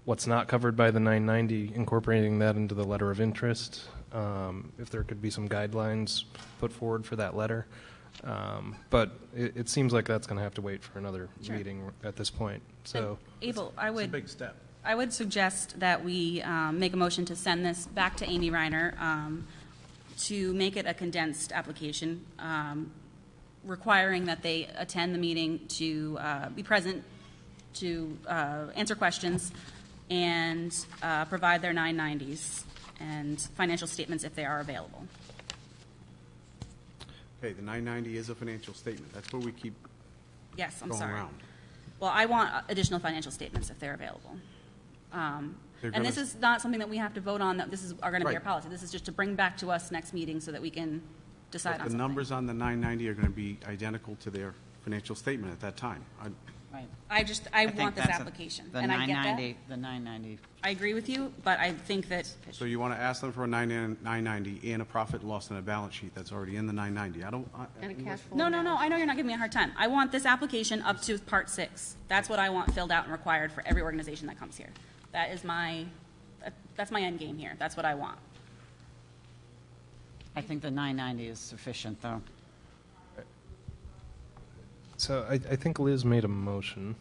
what's not covered by the 990, incorporating that into the letter of interest, if there could be some guidelines put forward for that letter. But it seems like that's going to have to wait for another meeting at this point. So, Abel, it's a big step. I would suggest that we make a motion to send this back to Amy Reiner to make it a condensed application, requiring that they attend the meeting, to be present, to answer questions, and provide their 990s and financial statements if they are available. Okay, the 990 is a financial statement. That's what we keep Yes, I'm going sorry. around. Well, I want additional financial statements if they're available. And this is not something that we have to vote on, that this is going to be our Right. policy. This is just to bring back to us next meeting so that we can decide on The something. numbers on the 990 are going to be identical to their financial statement at that time. Right. I think want this that's application, the and I get that. 990, the 990. I agree with you, but I think that, So you want to ask them for a 990 and a profit and loss and a balance sheet that's already in the 990. And a cash flow. no, I know you're not giving me a hard time. I want this application up to Part 6. That's what I want filled out and required for every organization that comes here. That's my end game here. That's what I want. I think the 990 is sufficient, though. So I think Liz made a motion.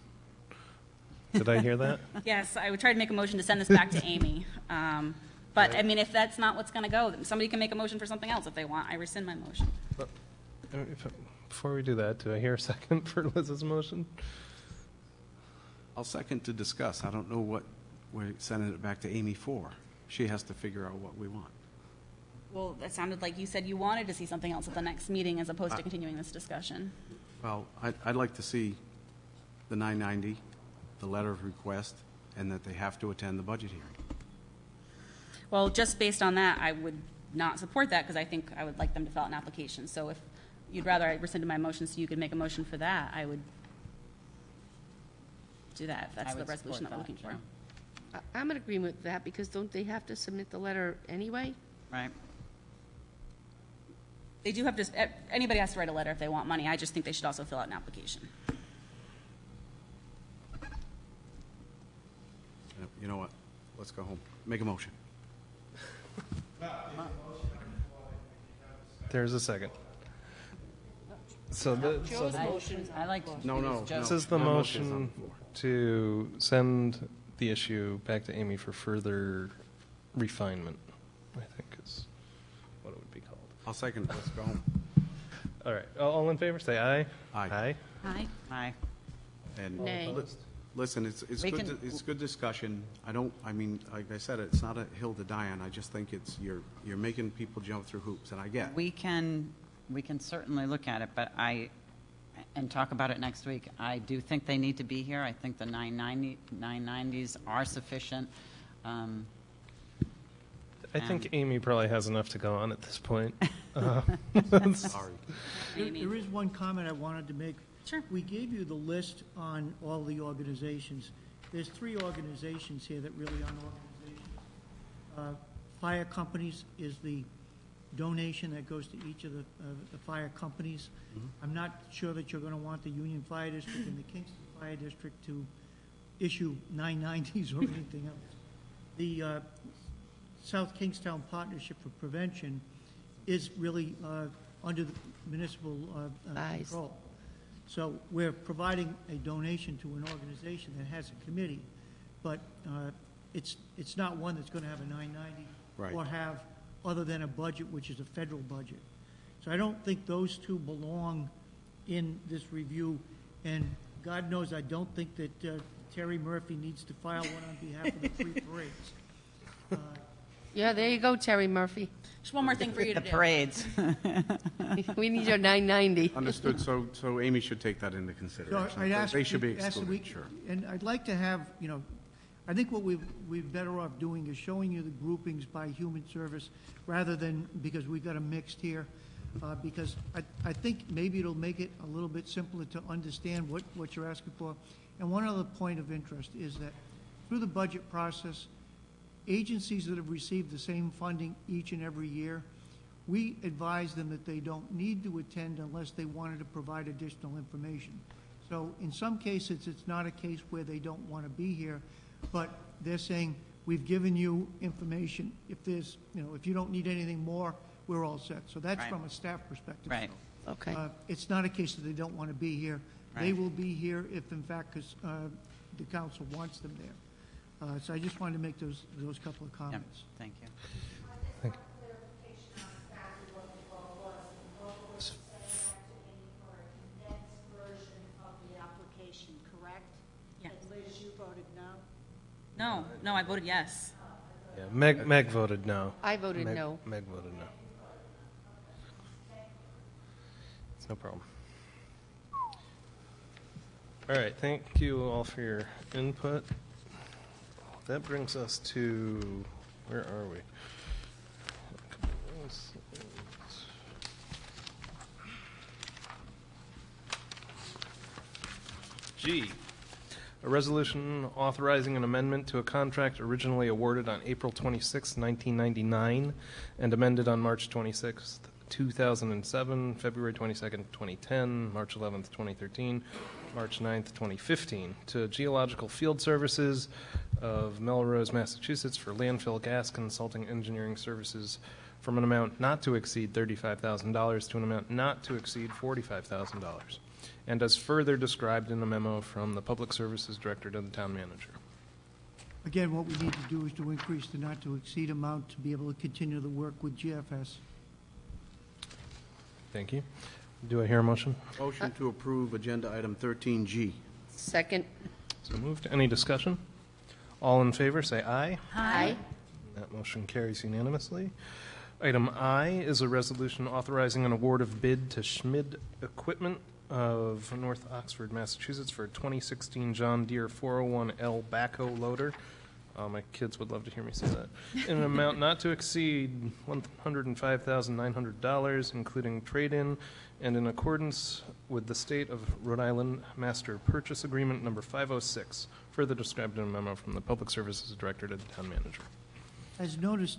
Did I hear that? Yes, I would try to make a motion to send this back to Amy. But, I mean, if that's not what's going to go, then somebody can make a motion for something else if they want. I rescind my motion. Before we do that, do I hear a second for Liz's motion? I'll second to discuss. I don't know what we're sending it back to Amy for. She has to figure out what we want. Well, that sounded like you said you wanted to see something else at the next meeting as opposed to continuing this discussion. Well, I'd like to see the 990, the letter of request, and that they have to attend the budget hearing. Well, just based on that, I would not support that because I think I would like them to fill out an application. So if you'd rather I rescinded my motion so you could make a motion for that, I would do that if that's the resolution that we're looking for. I'm in agreement with that, because don't they have to submit the letter anyway? Right. They do have to, anybody has to write a letter if they want money. I just think they should also fill out an application. You know what? Let's go home. Make a motion. There's a second. So the motion. I like to. No. This is the motion to send the issue back to Amy for further refinement, I think is what it would be called. I'll second it. Let's go home. All right. All in favor, say aye. Aye. Aye. Aye. And Nay. listen, it's We good. can- It's good discussion. I mean, like I said, it's not a hill to die on. I just think you're making people jump through hoops, and I get. We can certainly look at it, but and talk about it next week. I do think they need to be here. I think the 990s are sufficient. I think Amy probably has enough to go on at this point. Sorry. There is one comment I wanted to make. Sure. We gave you the list on all the organizations. There's 3 organizations here that really aren't organizations. Fire companies is the donation that goes to each of the fire companies. I'm not sure that you're going to want the Union Fire District and the Kingston Fire District to issue 990s or anything else. The South Kingstown Partnership for Prevention is really under the municipal control. So we're providing a donation to an organization that has a committee, but it's not one that's going to have a 990 Right. or have other than a budget, which is a federal budget. So I don't think those two belong in this review, and God knows I don't think that Terry Murphy needs to file one on behalf of the free parades. Yeah, there you go, Terry Murphy. Just one more thing for you to The do. parades. We need your 990. Understood. So Amy should take that into So consideration. I'd ask, They should be ask that excluded. we- Sure. And I'd like to have, I think what we're better off doing is showing you the groupings by human service rather than, because we've got them mixed here, because I think maybe it'll make it a little bit simpler to understand what you're asking for. And one other point of interest is that through the budget process, agencies that have received the same funding each and every year, we advise them that they don't need to attend unless they wanted to provide additional information. So in some cases, it's not a case where they don't want to be here, but they're saying, we've given you information. If there's, if you don't need anything more, we're all set. So that's Right. from a staff perspective. Right. So, Okay. it's not a case that they don't want to be here. They Right. will be here if, in fact, 'cause, the council wants them there. So I just wanted to make those couple of Yep. comments. Thank you. Yeah. Liz, you voted no? No, I voted yes. Yeah, Meg voted no. I voted Meg- no. Meg voted no. It's no problem. All right, thank you all for your input. That brings us to, where are we? G, a resolution authorizing an amendment to a contract originally awarded on April 26, 1999, and amended on March 26, 2007, February 22nd, 2010, March 11th, 2013, March 9th, 2015, to Geological Field Services of Melrose, Massachusetts for landfill gas consulting engineering services from an amount not to exceed $35,000 to an amount not to exceed $45,000, and as further described in a memo from the Public Services Director to the Town Manager. Again, what we need to do is to increase the not-to-exceed amount to be able to continue the work with GFS. Thank you. Do I hear a motion? Motion to approve agenda item 13G. Second. So moved. Any discussion? All in favor, say aye. Aye. That motion carries unanimously. Item I is a resolution authorizing an award of bid to Schmid Equipment of North Oxford, Massachusetts for a 2016 John Deere 401L backhoe loader. My kids would love to hear me say that. In an amount not to exceed $105,900, including trade-in, and in accordance with the State of Rhode Island Master Purchase Agreement number 506, further described in a memo from the Public Services Director to the Town Manager. As noted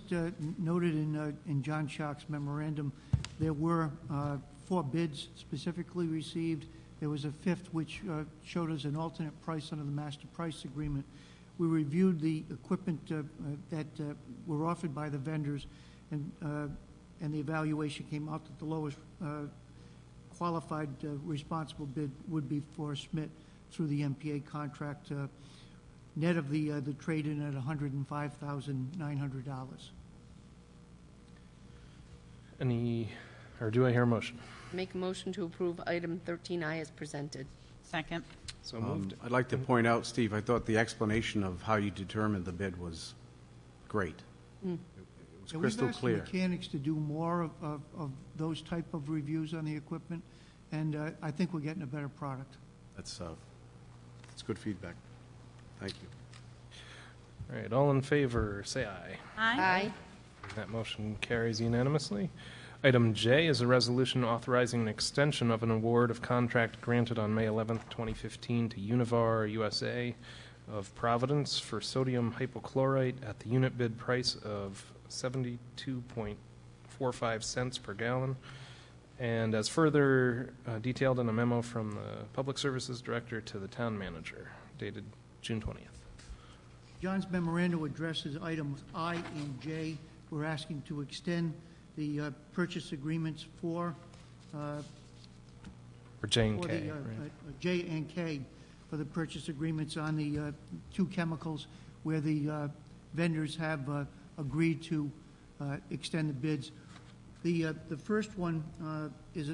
in John Schock's memorandum, there were 4 bids specifically received. There was a 5th which showed us an alternate price under the master price agreement. We reviewed the equipment that were offered by the vendors, and the evaluation came out that the lowest qualified responsible bid would be for Schmidt through the MPA contract, net of the trade-in at $105,900. Do I hear a motion? Make a motion to approve item 13I as presented. Second. So moved. I'd like to point out, Steve, I thought the explanation of how you determined the bid was great. It was crystal clear. We've asked the mechanics to do more of those type of reviews on the equipment, and I think we're getting a better product. That's good feedback. Thank you. All right, all in favor, say aye. Aye. That motion carries unanimously. Item J is a resolution authorizing an extension of an award of contract granted on May 11th, 2015 to Univar USA of Providence for sodium hypochlorite at the unit bid price of 72.45 cents per gallon. And as further detailed in a memo from the Public Services Director to the Town Manager, dated June 20th. John's memorandum addresses items I and J. We're asking to extend the purchase agreements for J and K, right? J and K for the purchase agreements on the two chemicals where the vendors have agreed to extend the bids. The first one is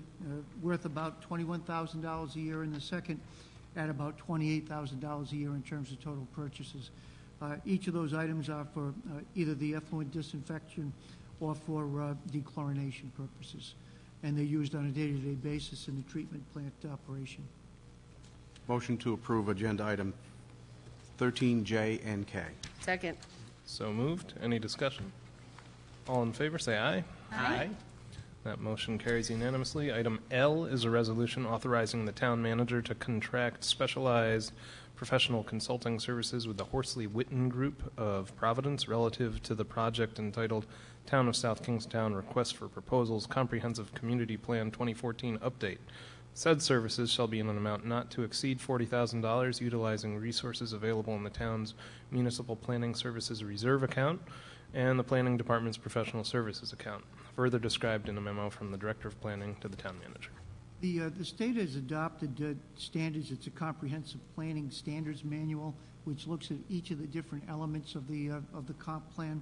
worth about $21,000 a year, and the second at about $28,000 a year in terms of total purchases. Each of those items are for either the effluent disinfection or for dechlorination purposes, and they're used on a day-to-day basis in the treatment plant operation. Motion to approve agenda item 13J and K. Second. So moved. Any discussion? All in favor, say aye. Aye. That motion carries unanimously. Item L is a resolution authorizing the town manager to contract specialized professional consulting services with the Horsley Witten Group of Providence relative to the project entitled Town of South Kingstown Request for Proposals Comprehensive Community Plan 2014 Update. Said services shall be in an amount not to exceed $40,000, utilizing resources available in the town's Municipal Planning Services Reserve account and the Planning Department's Professional Services account, further described in a memo from the Director of Planning to the Town Manager. The state has adopted standards. It's a comprehensive planning standards manual, which looks at each of the different elements of the comp plan.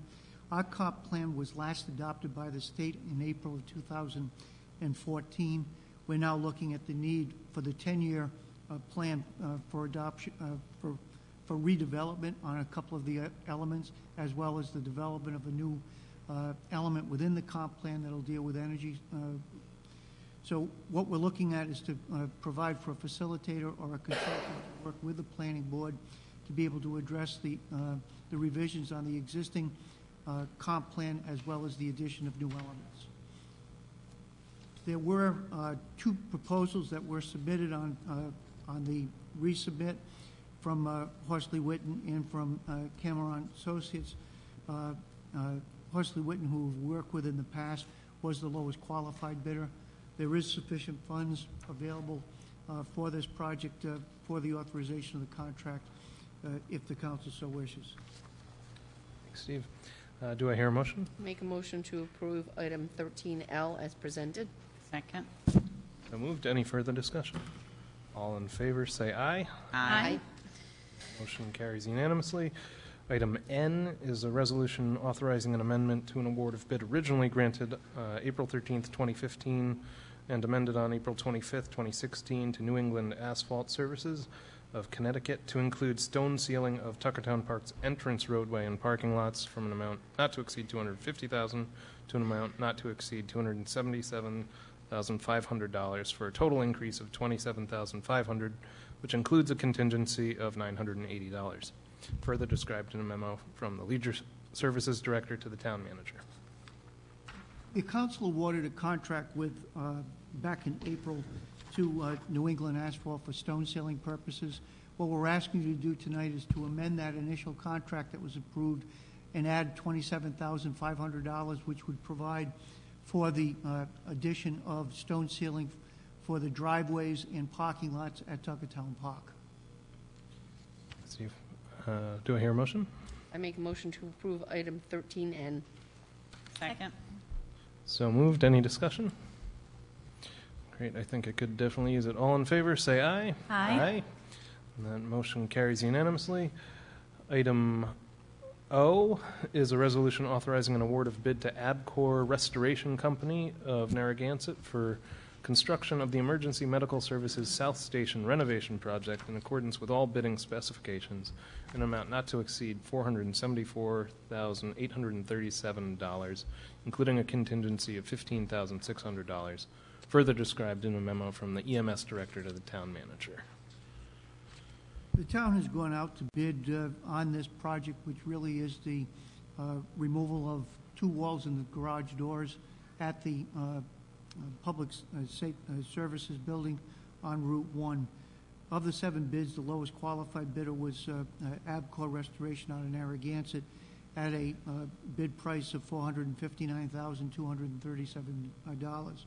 Our comp plan was last adopted by the state in April of 2014. We're now looking at the need for the 10-year plan for adoption for redevelopment on a couple of the elements, as well as the development of a new element within the comp plan that'll deal with energy. So what we're looking at is to provide for a facilitator or a consultant to work with the planning board to be able to address the revisions on the existing comp plan as well as the addition of new elements. There were two proposals that were submitted on the resubmit from Horsley Witten and from Cameron Associates. Horsley Witten, who we've worked with in the past, was the lowest qualified bidder. There is sufficient funds available for this project for the authorization of the contract if the council so wishes. Thanks, Steve. Do I hear a motion? Make a motion to approve item 13L as presented. Second. So moved. Any further discussion? All in favor, say aye. Aye. Motion carries unanimously. Item N is a resolution authorizing an amendment to an award of bid originally granted April 13th, 2015, and amended on April 25th, 2016 to New England Asphalt Services of Connecticut to include stone sealing of Tuckertown Park's entrance roadway and parking lots from an amount not to exceed $250,000 to an amount not to exceed $277,500 for a total increase of $27,500, which includes a contingency of $980. Further described in a memo from the Leisure Services Director to the Town Manager. The council awarded a contract with, back in April, to New England Asphalt for stone sealing purposes. What we're asking you to do tonight is to amend that initial contract that was approved and add $27,500, which would provide for the addition of stone sealing for the driveways and parking lots at Tuckertown Park. Steve, Do I hear a motion? I make a motion to approve item 13N. Second. So moved. Any discussion? Great. I think I could definitely use it. All in favor, say aye. Aye. And that motion carries unanimously. Item O is a resolution authorizing an award of bid to Abcor Restoration Company of Narragansett for construction of the Emergency Medical Services South Station renovation project in accordance with all bidding specifications, an amount not to exceed $474,837, including a contingency of $15,600, further described in a memo from the EMS director to the town manager. The town has gone out to bid on this project, which really is the removal of 2 walls in the garage doors at the Public Services Building on Route 1. Of the 7 bids, the lowest qualified bidder was Abcor Restoration out of Narragansett at a bid price of $459,237.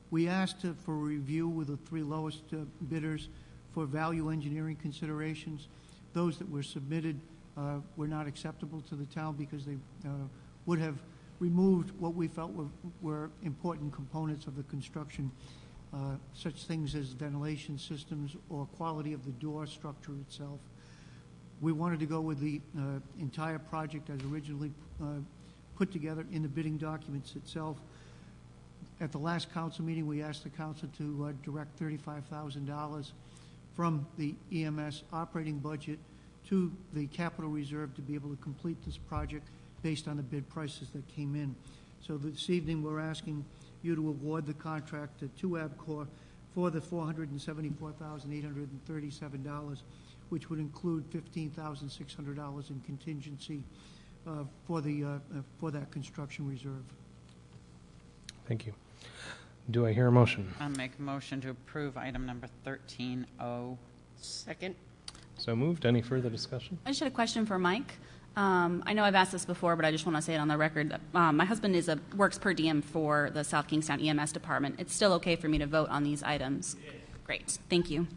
We asked for a review with the 3 lowest bidders for value engineering considerations. Those that were submitted were not acceptable to the town because they would have removed what we felt were important components of the construction, such things as ventilation systems or quality of the door structure itself. We wanted to go with the entire project as originally put together in the bidding documents itself. At the last council meeting, we asked the council to direct $35,000 from the EMS operating budget to the capital reserve to be able to complete this project based on the bid prices that came in. So this evening, we're asking you to award the contract to Abcor for the $474,837, which would include $15,600 in contingency for that construction reserve. Thank you. Do I hear a motion? I'll make a motion to approve item number 13O. Second. So moved. Any further discussion? I just had a question for Mike. I know I've asked this before, but I just want to say it on the record. My husband works per diem for the South Kingstown EMS department. It's still okay for me to vote on these items? Great. Thank you.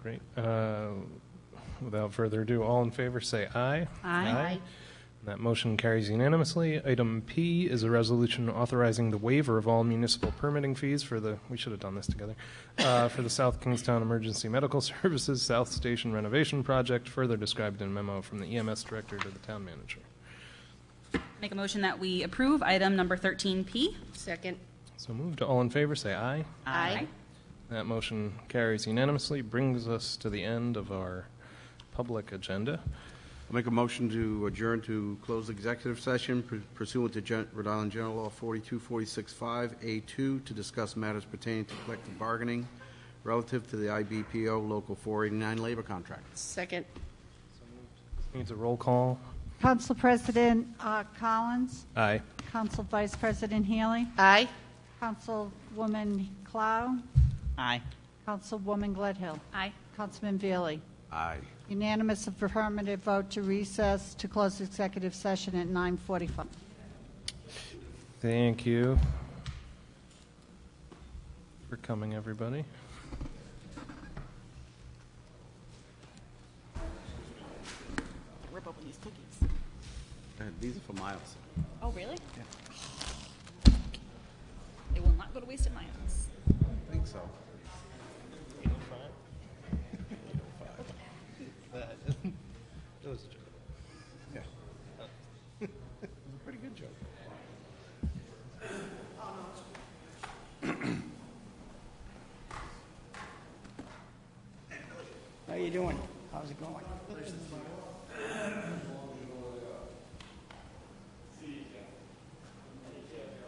Great. Without further ado, all in favor say aye. Aye. That motion carries unanimously. Item P is a resolution authorizing the waiver of all municipal permitting fees for we should have done this together, for the South Kingstown Emergency Medical Services South Station renovation project, further described in a memo from the EMS director to the town manager. Make a motion that we approve item number 13P. Second. So moved. All in favor say aye. Aye. That motion carries unanimously, brings us to the end of our public agenda. I'll make a motion to adjourn to close executive session pursuant to Rhode Island General Law 42465A2 to discuss matters pertaining to collective bargaining relative to the IBPO Local 489 labor contract. Second. Needs a roll call. Council President Collins. Aye. Council Vice President Healy. Aye. Councilwoman Clow. Aye. Councilwoman Gledhill. Aye. Councilman Veely. Aye. Unanimous affirmative vote to recess to close executive session at 9:45. Thank you for coming, everybody. Rip open these cookies. These are for Miles. Oh, really? Yeah. They will not go to waste in my house. I think so. That was a joke. Yeah. It was a pretty good joke. How you doing? How's it going?